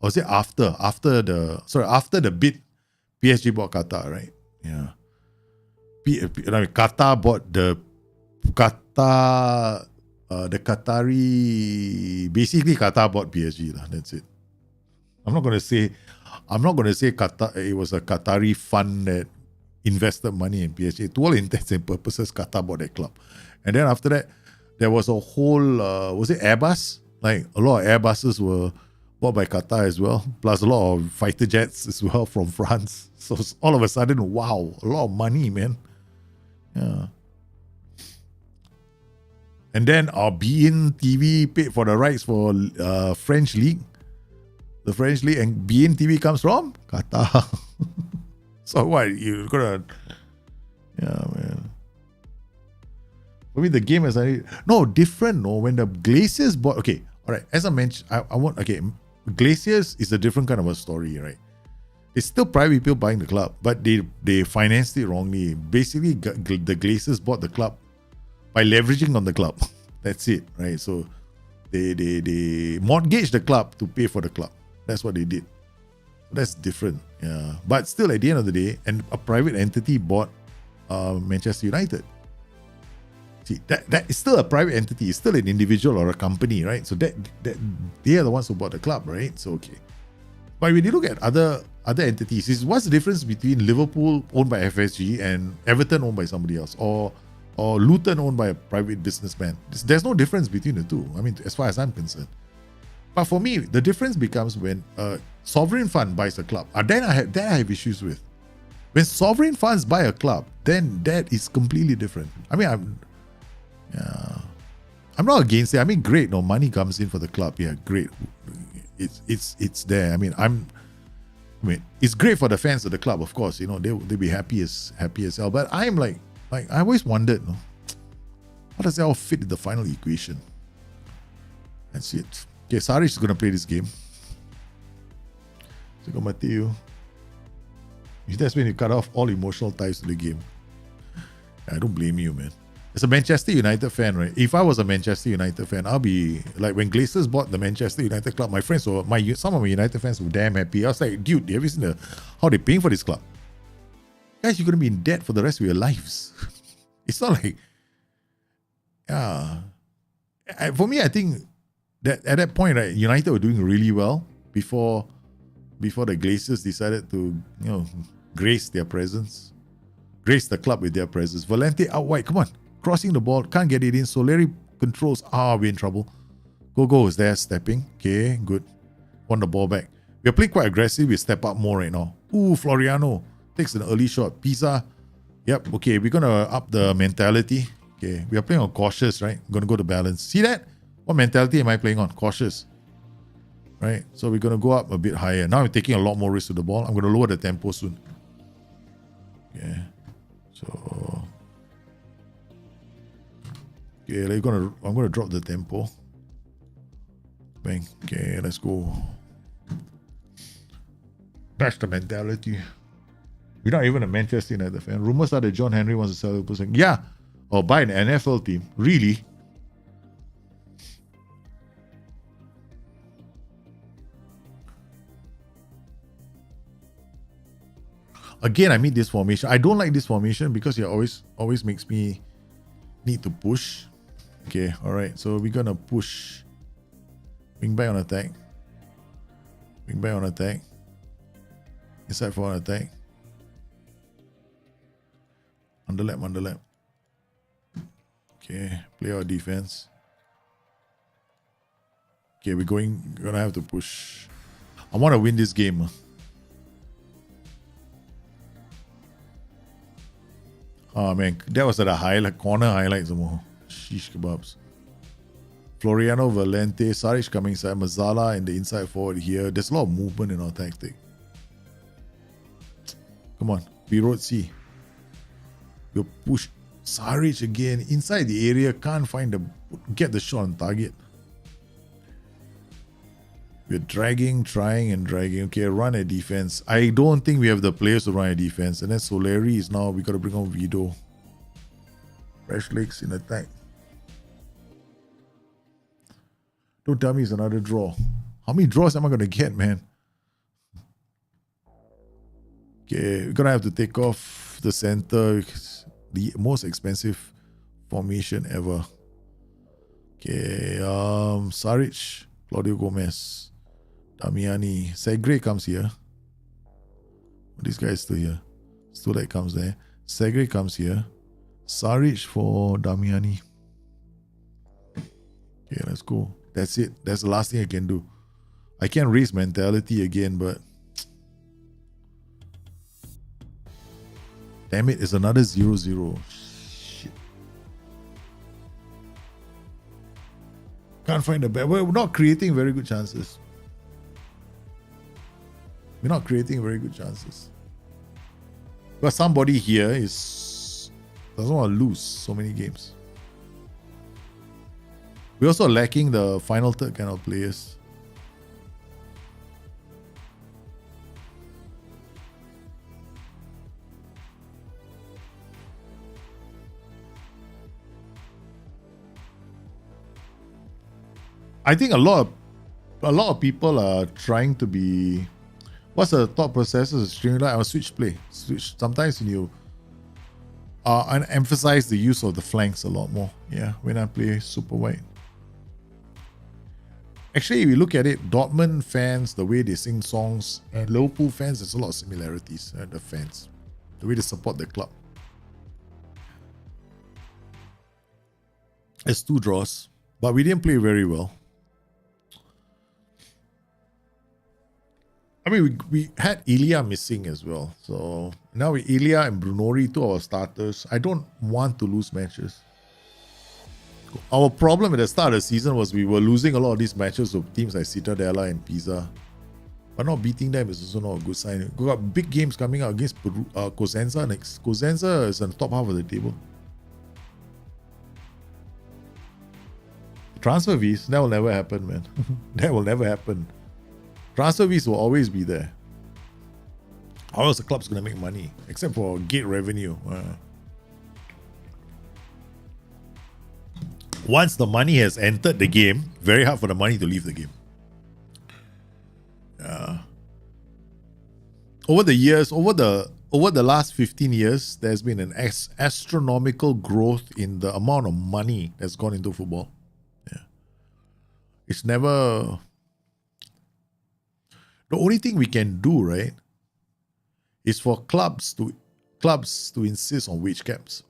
Or was it after the bid, PSG bought Qatar, right? Yeah. Qatar bought the Qatari. Basically, Qatar bought PSG. That's it. I'm not going to say Qatar. It was a Qatari fund that invested money in PSG. To all intents and purposes, Qatar bought that club. And then after that, there was a whole, was it Airbus? Like a lot of Airbuses were bought by Qatar as well, plus a lot of fighter jets as well from France. So all of a sudden, wow, a lot of money, man. Yeah. And then our beIN TV paid for the rights for French League. The French League, and beIN TV comes from Qatar. So what, you're gonna... Yeah, man. I mean, the game is... different, no? When the Glaciers bought... Okay, all right, as I mentioned, I want... Okay, Glaciers is a different kind of a story, right? It's still private people buying the club, but they financed it wrongly. Basically, the Glaciers bought the club by leveraging on the club. That's it, right? So they mortgaged the club to pay for the club. That's what they did. That's different, yeah. But still, at the end of the day, and a private entity bought Manchester United. See, that is still a private entity. It's still an individual or a company, right? So that they are the ones who bought the club, right? So okay. But when you look at other entities, what's the difference between Liverpool owned by FSG and Everton owned by somebody else, or Luton owned by a private businessman? There's no difference between the two. I mean, as far as I'm concerned. But for me, the difference becomes when a sovereign fund buys a club. Then I have issues with. When sovereign funds buy a club, then that is completely different. I mean, I'm not against it. I mean, great. No, money comes in for the club. Yeah, great. It's there. I mean, it's great for the fans of the club. Of course, they'll be happy as hell. But I'm like I always wondered, how does that all fit in the final equation? That's it. Okay, Sarish is going to play this game. So go Matthew. That's when you cut off all emotional ties to the game. I don't blame you, man. As a Manchester United fan, right? If I was a Manchester United fan, I'll be like, when Glazers bought the Manchester United club, my friends were, some of my United fans were damn happy. I was like, dude, have you seen how they're paying for this club? Guys, you're going to be in debt for the rest of your lives. It's not like, for me, I think that at that point, right, United were doing really well before the Glazers decided to, grace their presence, grace the club with their presence. Valente out wide, come on, crossing the ball, can't get it in. Soleri controls. We're in trouble. Go is there, stepping. Okay, good. Want the ball back. We're playing quite aggressive. We step up more right now. Floriano takes an early shot. Pisa. Yep. Okay, we're gonna up the mentality. Okay, we are playing on cautious, right? Gonna go to balance. See that? What mentality am I playing on? Cautious. Right? So we're gonna go up a bit higher. Now we're taking a lot more risk to the ball. I'm gonna lower the tempo soon. Okay. So I'm gonna drop the tempo. Bang. Okay, let's go. That's the mentality. We're not even a Manchester United fan. Rumors are that John Henry wants to sell the person. Yeah. Or buy an NFL team. Really? Again, I mean this formation. I don't like this formation because it always makes me need to push. Okay, alright. So we're gonna push. Wing back on attack. Wing back on attack. Inside for an attack. Underlap. Okay, play our defense. Okay, we're gonna have to push. I want to win this game. Oh man, that was at a corner highlight some more. Sheesh kebabs. Floriano, Valente, Saric coming inside, Mazzala and the inside forward here. There's a lot of movement in our tactic. Come on, we road C. We'll push Saric again inside the area. Can't get the shot on target. We're dragging, trying and dragging. Okay, run a defense. I don't think we have the players to run a defense. And then Soleri is now, we got to bring on Vido. Fresh legs in attack. Don't tell me it's another draw. How many draws am I going to get, man? Okay, we're going to have to take off the center. the most expensive formation ever. Okay, Saric, Claudio Gomez, Damiani, Segre comes here. This guy is still here. Stulek comes there. Segre comes here. Saric for Damiani. Okay, let's go. That's it. That's the last thing I can do. I can raise mentality again, but damn it, it's another 0-0. Shit. Can't find the bad. We're not creating very good chances. We're not creating very good chances. But somebody here doesn't want to lose so many games. We're also lacking the final third kind of players. I think a lot of people are trying to be. What's the thought process of streaming? I'll switch play. Sometimes you and emphasize the use of the flanks a lot more. Yeah, when I play super wide. Actually, if you look at it, Dortmund fans, the way they sing songs, and Liverpool fans, there's a lot of similarities. The fans, the way they support the club. It's 2 draws, but we didn't play very well. I mean, we had Ilya missing as well. So now with Ilya and Brunori, 2 of our starters, I don't want to lose matches. Our problem at the start of the season was we were losing a lot of these matches with teams like Cittadella and Pisa. But not beating them is also not a good sign. We got big games coming out against Cosenza next. Cosenza is on the top half of the table. Transfer fees, that will never happen, man. That will never happen. Transfer fees will always be there. How else the club's going to make money? Except for gate revenue. Once the money has entered the game, very hard for the money to leave the game. Over the years, over the last 15 years, there's been an astronomical growth in the amount of money that's gone into football. Yeah. It's never... The only thing we can do, right, is for clubs to insist on wage caps,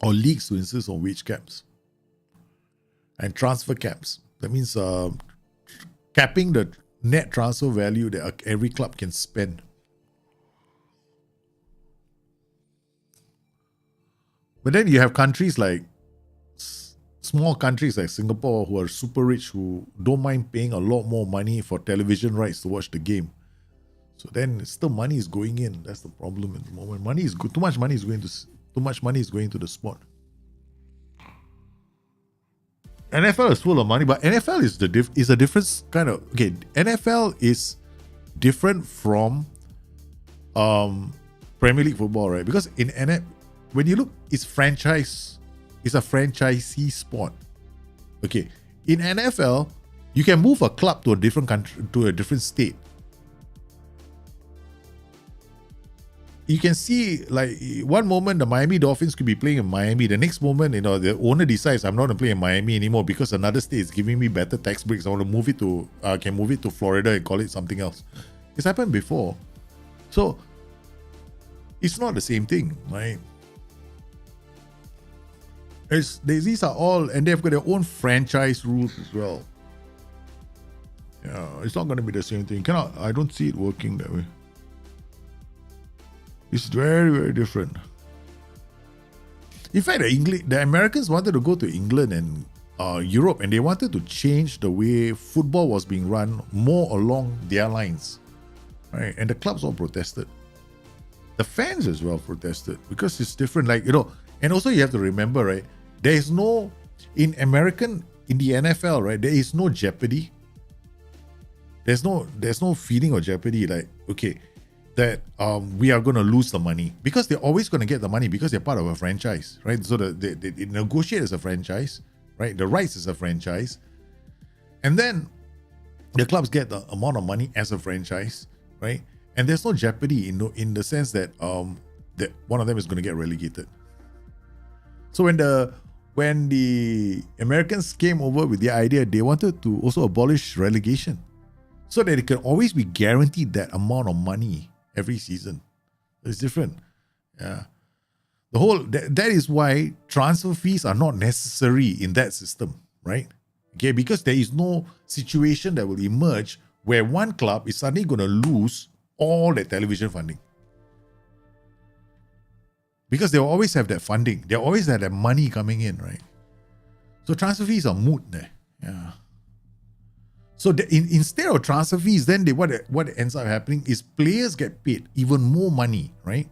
or leagues to insist on wage caps and transfer caps. That means capping the net transfer value that every club can spend. But then you have countries like small countries like Singapore who are super rich, who don't mind paying a lot more money for television rights to watch the game. So then still money is going in. That's the problem at the moment. Money is good. Too much money is going to the sport. NFL is full of money, but NFL is a different kind of... Okay, NFL is different from Premier League football, right? Because in NFL, when you look, it's a franchisee sport. Okay, in NFL, you can move a club to a different country, to a different state. You can see, like, one moment the Miami Dolphins could be playing in Miami. The next moment, the owner decides I'm not going to play in Miami anymore because another state is giving me better tax breaks. I want to move it to Florida and call it something else. It's happened before. So, it's not the same thing, right? These are all, and they've got their own franchise rules as well. Yeah, it's not going to be the same thing. I don't see it working that way. It's very, very different. In fact, the Americans wanted to go to England and Europe, and they wanted to change the way football was being run more along their lines, right? And the clubs all protested. The fans as well protested because it's different. And also you have to remember, right? There is no, in the NFL, right? There is no jeopardy. There's no feeling of jeopardy. Like, okay, that we are going to lose the money, because they're always going to get the money because they're part of a franchise, right? So they negotiate as a franchise, right? The rights as a franchise, and then the clubs get the amount of money as a franchise, right? And there's no jeopardy in the sense that that one of them is going to get relegated. So when the Americans came over with the idea, they wanted to also abolish relegation so that it can always be guaranteed that amount of money every season. It's different. Yeah. That is why transfer fees are not necessary in that system, right? Okay, because there is no situation that will emerge where one club is suddenly going to lose all their television funding. Because they will always have that funding. They always have that money coming in, right? So transfer fees are moot there. Yeah. So instead of transfer fees, then what ends up happening is players get paid even more money, right?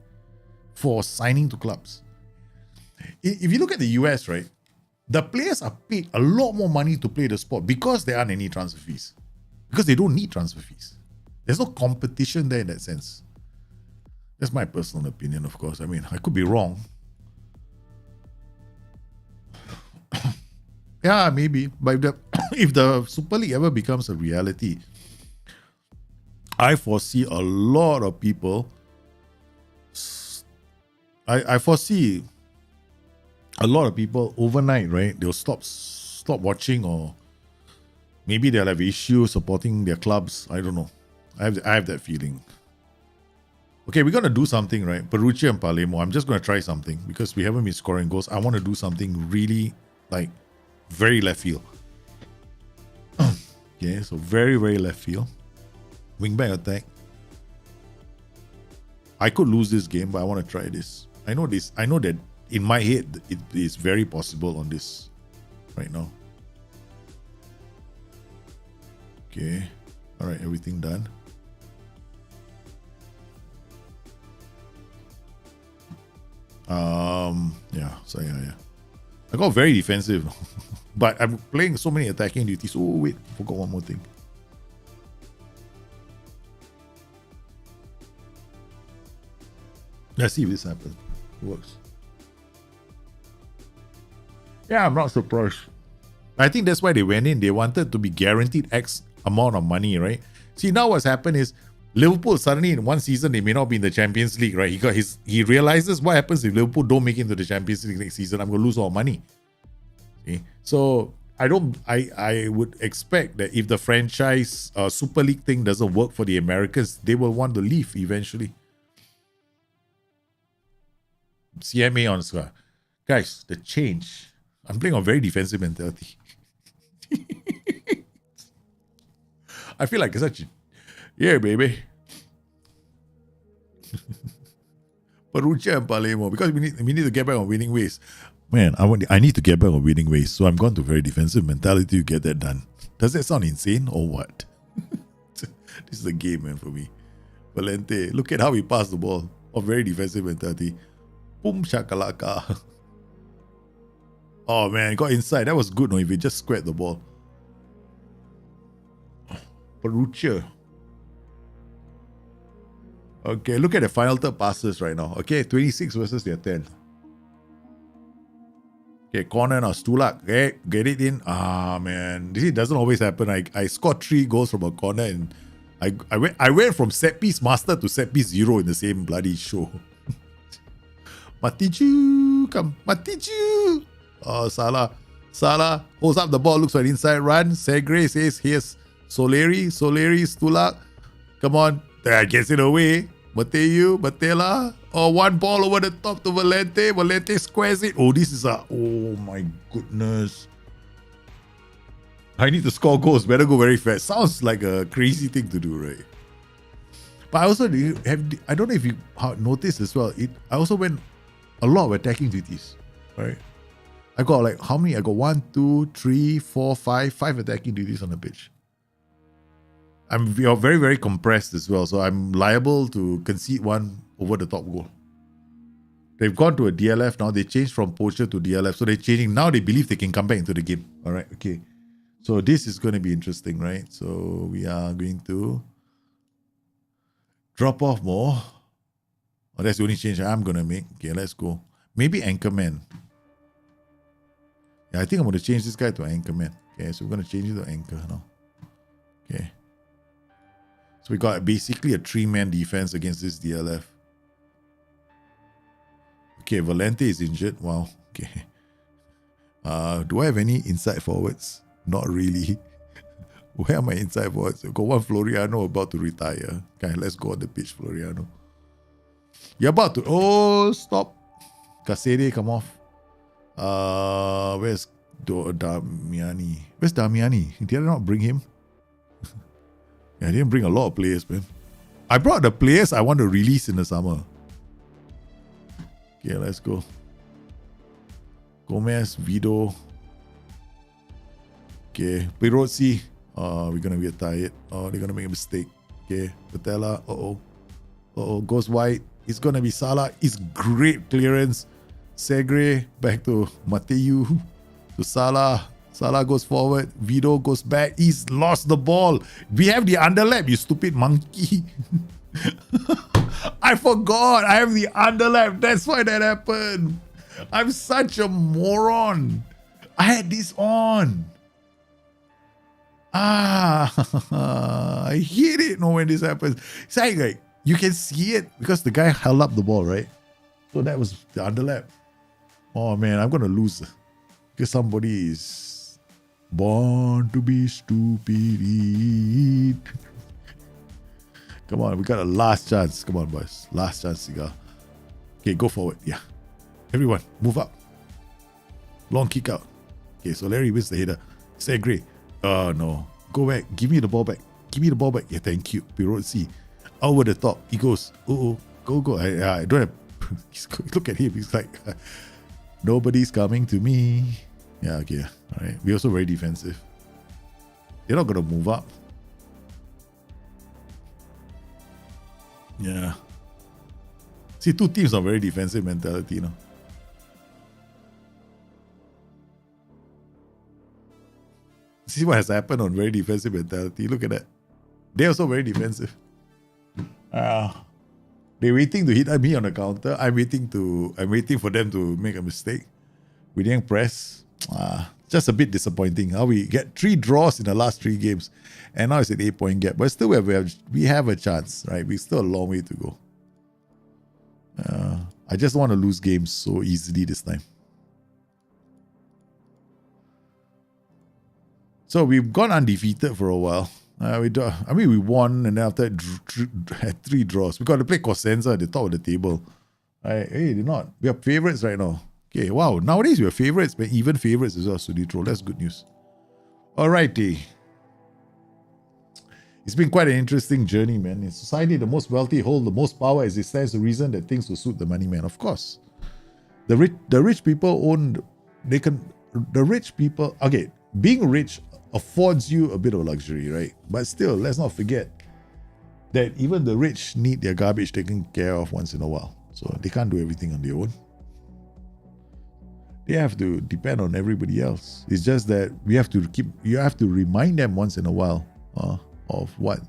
For signing to clubs. If you look at the US, right? The players are paid a lot more money to play the sport because there aren't any transfer fees. Because they don't need transfer fees. There's no competition there in that sense. That's my personal opinion, of course. I mean, I could be wrong. Yeah, maybe. But if the Super League ever becomes a reality, I foresee a lot of people. I foresee a lot of people overnight, right? They'll stop watching, or maybe they'll have issues supporting their clubs. I don't know. I have that feeling. Okay, we're going to do something, right? Perugia and Palermo. I'm just going to try something because we haven't been scoring goals. I want to do something really, like, very left field. Okay, so very, very left field. Wingback attack. I could lose this game, but I want to try this. I know that in my head, it is very possible on this right now. Okay. All right, everything done. Yeah. I got very defensive, but I'm playing so many attacking duties. Oh wait, forgot one more thing. Let's see if this happens. It works. Yeah, I'm not surprised. I think that's why they went in. They wanted to be guaranteed X amount of money, right? See, now what's happened is Liverpool suddenly in one season they may not be in the Champions League, right? He realizes what happens if Liverpool don't make it into the Champions League next season. I'm gonna lose all money. Okay? So I would expect that if the franchise Super League thing doesn't work for the Americans, they will want to leave eventually. CMA on score. Guys, the change. I'm playing on very defensive mentality. I feel like it's such a... Yeah, baby. Perugia and Palermo, because we need to get back on winning ways. Man, I need to get back on winning ways, so I'm going to very defensive mentality to get that done. Does that sound insane or what? This is a game, man, for me. Valente, look at how he passed the ball. Of very defensive mentality. Boom shakalaka. Oh man, got inside. That was good, no? If he just squared the ball. Perugia. Okay, look at the final third passes right now. Okay, 26 versus their 10. Okay, corner now, Stulak. Okay, get it in. Ah, man. This doesn't always happen. I scored 3 goals from a corner and I went from set piece master to set piece 0 in the same bloody show. Matiju, come. Matiju. Oh, Salah holds up the ball, looks for an inside run. Segre says, here's Soleri, Stulak. Come on. There, gets it away. Matela. Oh, one ball over the top to Valente. Valente squares it. Oh, this is oh my goodness. I need to score goals. Better go very fast. Sounds like a crazy thing to do, right? But I also I don't know if you noticed as well. I also went a lot of attacking duties, right? I got like how many? I got 1, 2, 3, 4, 5 attacking duties on the pitch. We are very, very compressed as well, so I'm liable to concede one over the top goal. They've gone to a DLF now. They changed from poacher to DLF, so they're changing. Now they believe they can come back into the game. All right, okay. So this is going to be interesting, right? So we are going to drop off more. Oh, that's the only change I'm going to make. Okay, let's go. Maybe Anchorman. Yeah, I think I'm going to change this guy to Anchorman. Okay, so we're going to change it to Anchor now. Okay. So we got basically a 3-man defense against this DLF. Okay, Valente is injured. Wow. Okay. Do I have any inside forwards? Not really. Where are my inside forwards? Got one Floriano about to retire. Okay, let's go on the pitch, Floriano. You're about to... Oh, stop. Casede, come off. Where's Damiani? Where's Damiani? Did I not bring him? Yeah, I didn't bring a lot of players, man. I brought the players I want to release in the summer. Okay, let's go. Gomez, Vido. Okay, Pirozzi. Oh, we're gonna get tired. Oh, they're gonna make a mistake. Okay, Patella. Goes wide. It's gonna be Salah. It's great clearance. Segre back to Mateu. To Salah. Salah goes forward. Vido goes back. He's lost the ball. We have the underlap, you stupid monkey. I forgot. I have the underlap. That's why that happened. I'm such a moron. I had this on. I hate it when this happens. It's like you can see it because the guy held up the ball, right? So that was the underlap. Oh man, I'm gonna lose because somebody is born to be stupid. Come on, we got a last chance. Come on, boys. Last chance, Cigar. Okay, go forward. Yeah. Everyone, move up. Long kick out. Okay, so Larry wins the header. Segre. Oh, no. Go back. Give me the ball back. Give me the ball back. Yeah, thank you. Pirozzi. Over the top. He goes. Go. I don't have... Look at him. He's like... Nobody's coming to me. Yeah, okay. All right. We're also very defensive. They're not going to move up. Yeah. See, two teams are very defensive mentality, you know. See what has happened on very defensive mentality. Look at that. They're also very defensive. They're waiting to hit me on the counter. I'm waiting for them to make a mistake. We didn't press. Just a bit disappointing. We get 3 draws in the last 3 games. And now it's an 8-point gap. But still, we have a chance, right? We still a long way to go. I just want to lose games so easily this time. So we've gone undefeated for a while. We won, and then after that, had 3 draws. We got to play Cosenza at the top of the table. Hey, they're not. We are favourites right now. Okay, wow. Nowadays we are favourites, but even favourites as well. So neutral. That's good news. Alrighty. It's been quite an interesting journey, man. In society, the most wealthy hold the most power as it stands to reason that things will suit the money man. Of course. The rich people own... The rich people... Okay, being rich affords you a bit of luxury, right? But still, let's not forget that even the rich need their garbage taken care of once in a while. So they can't do everything on their own. They have to depend on everybody else. It's just that you have to remind them once in a while of what.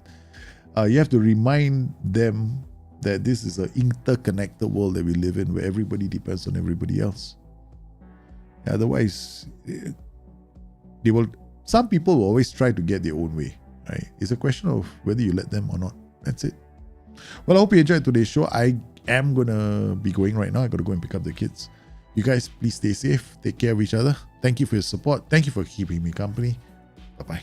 You have to remind them that this is an interconnected world that we live in where everybody depends on everybody else. Otherwise, some people will always try to get their own way, right? It's a question of whether you let them or not. That's it. Well, I hope you enjoyed today's show. I am going to be going right now. I got to go and pick up the kids. You guys, please stay safe. Take care of each other. Thank you for your support. Thank you for keeping me company. Bye-bye.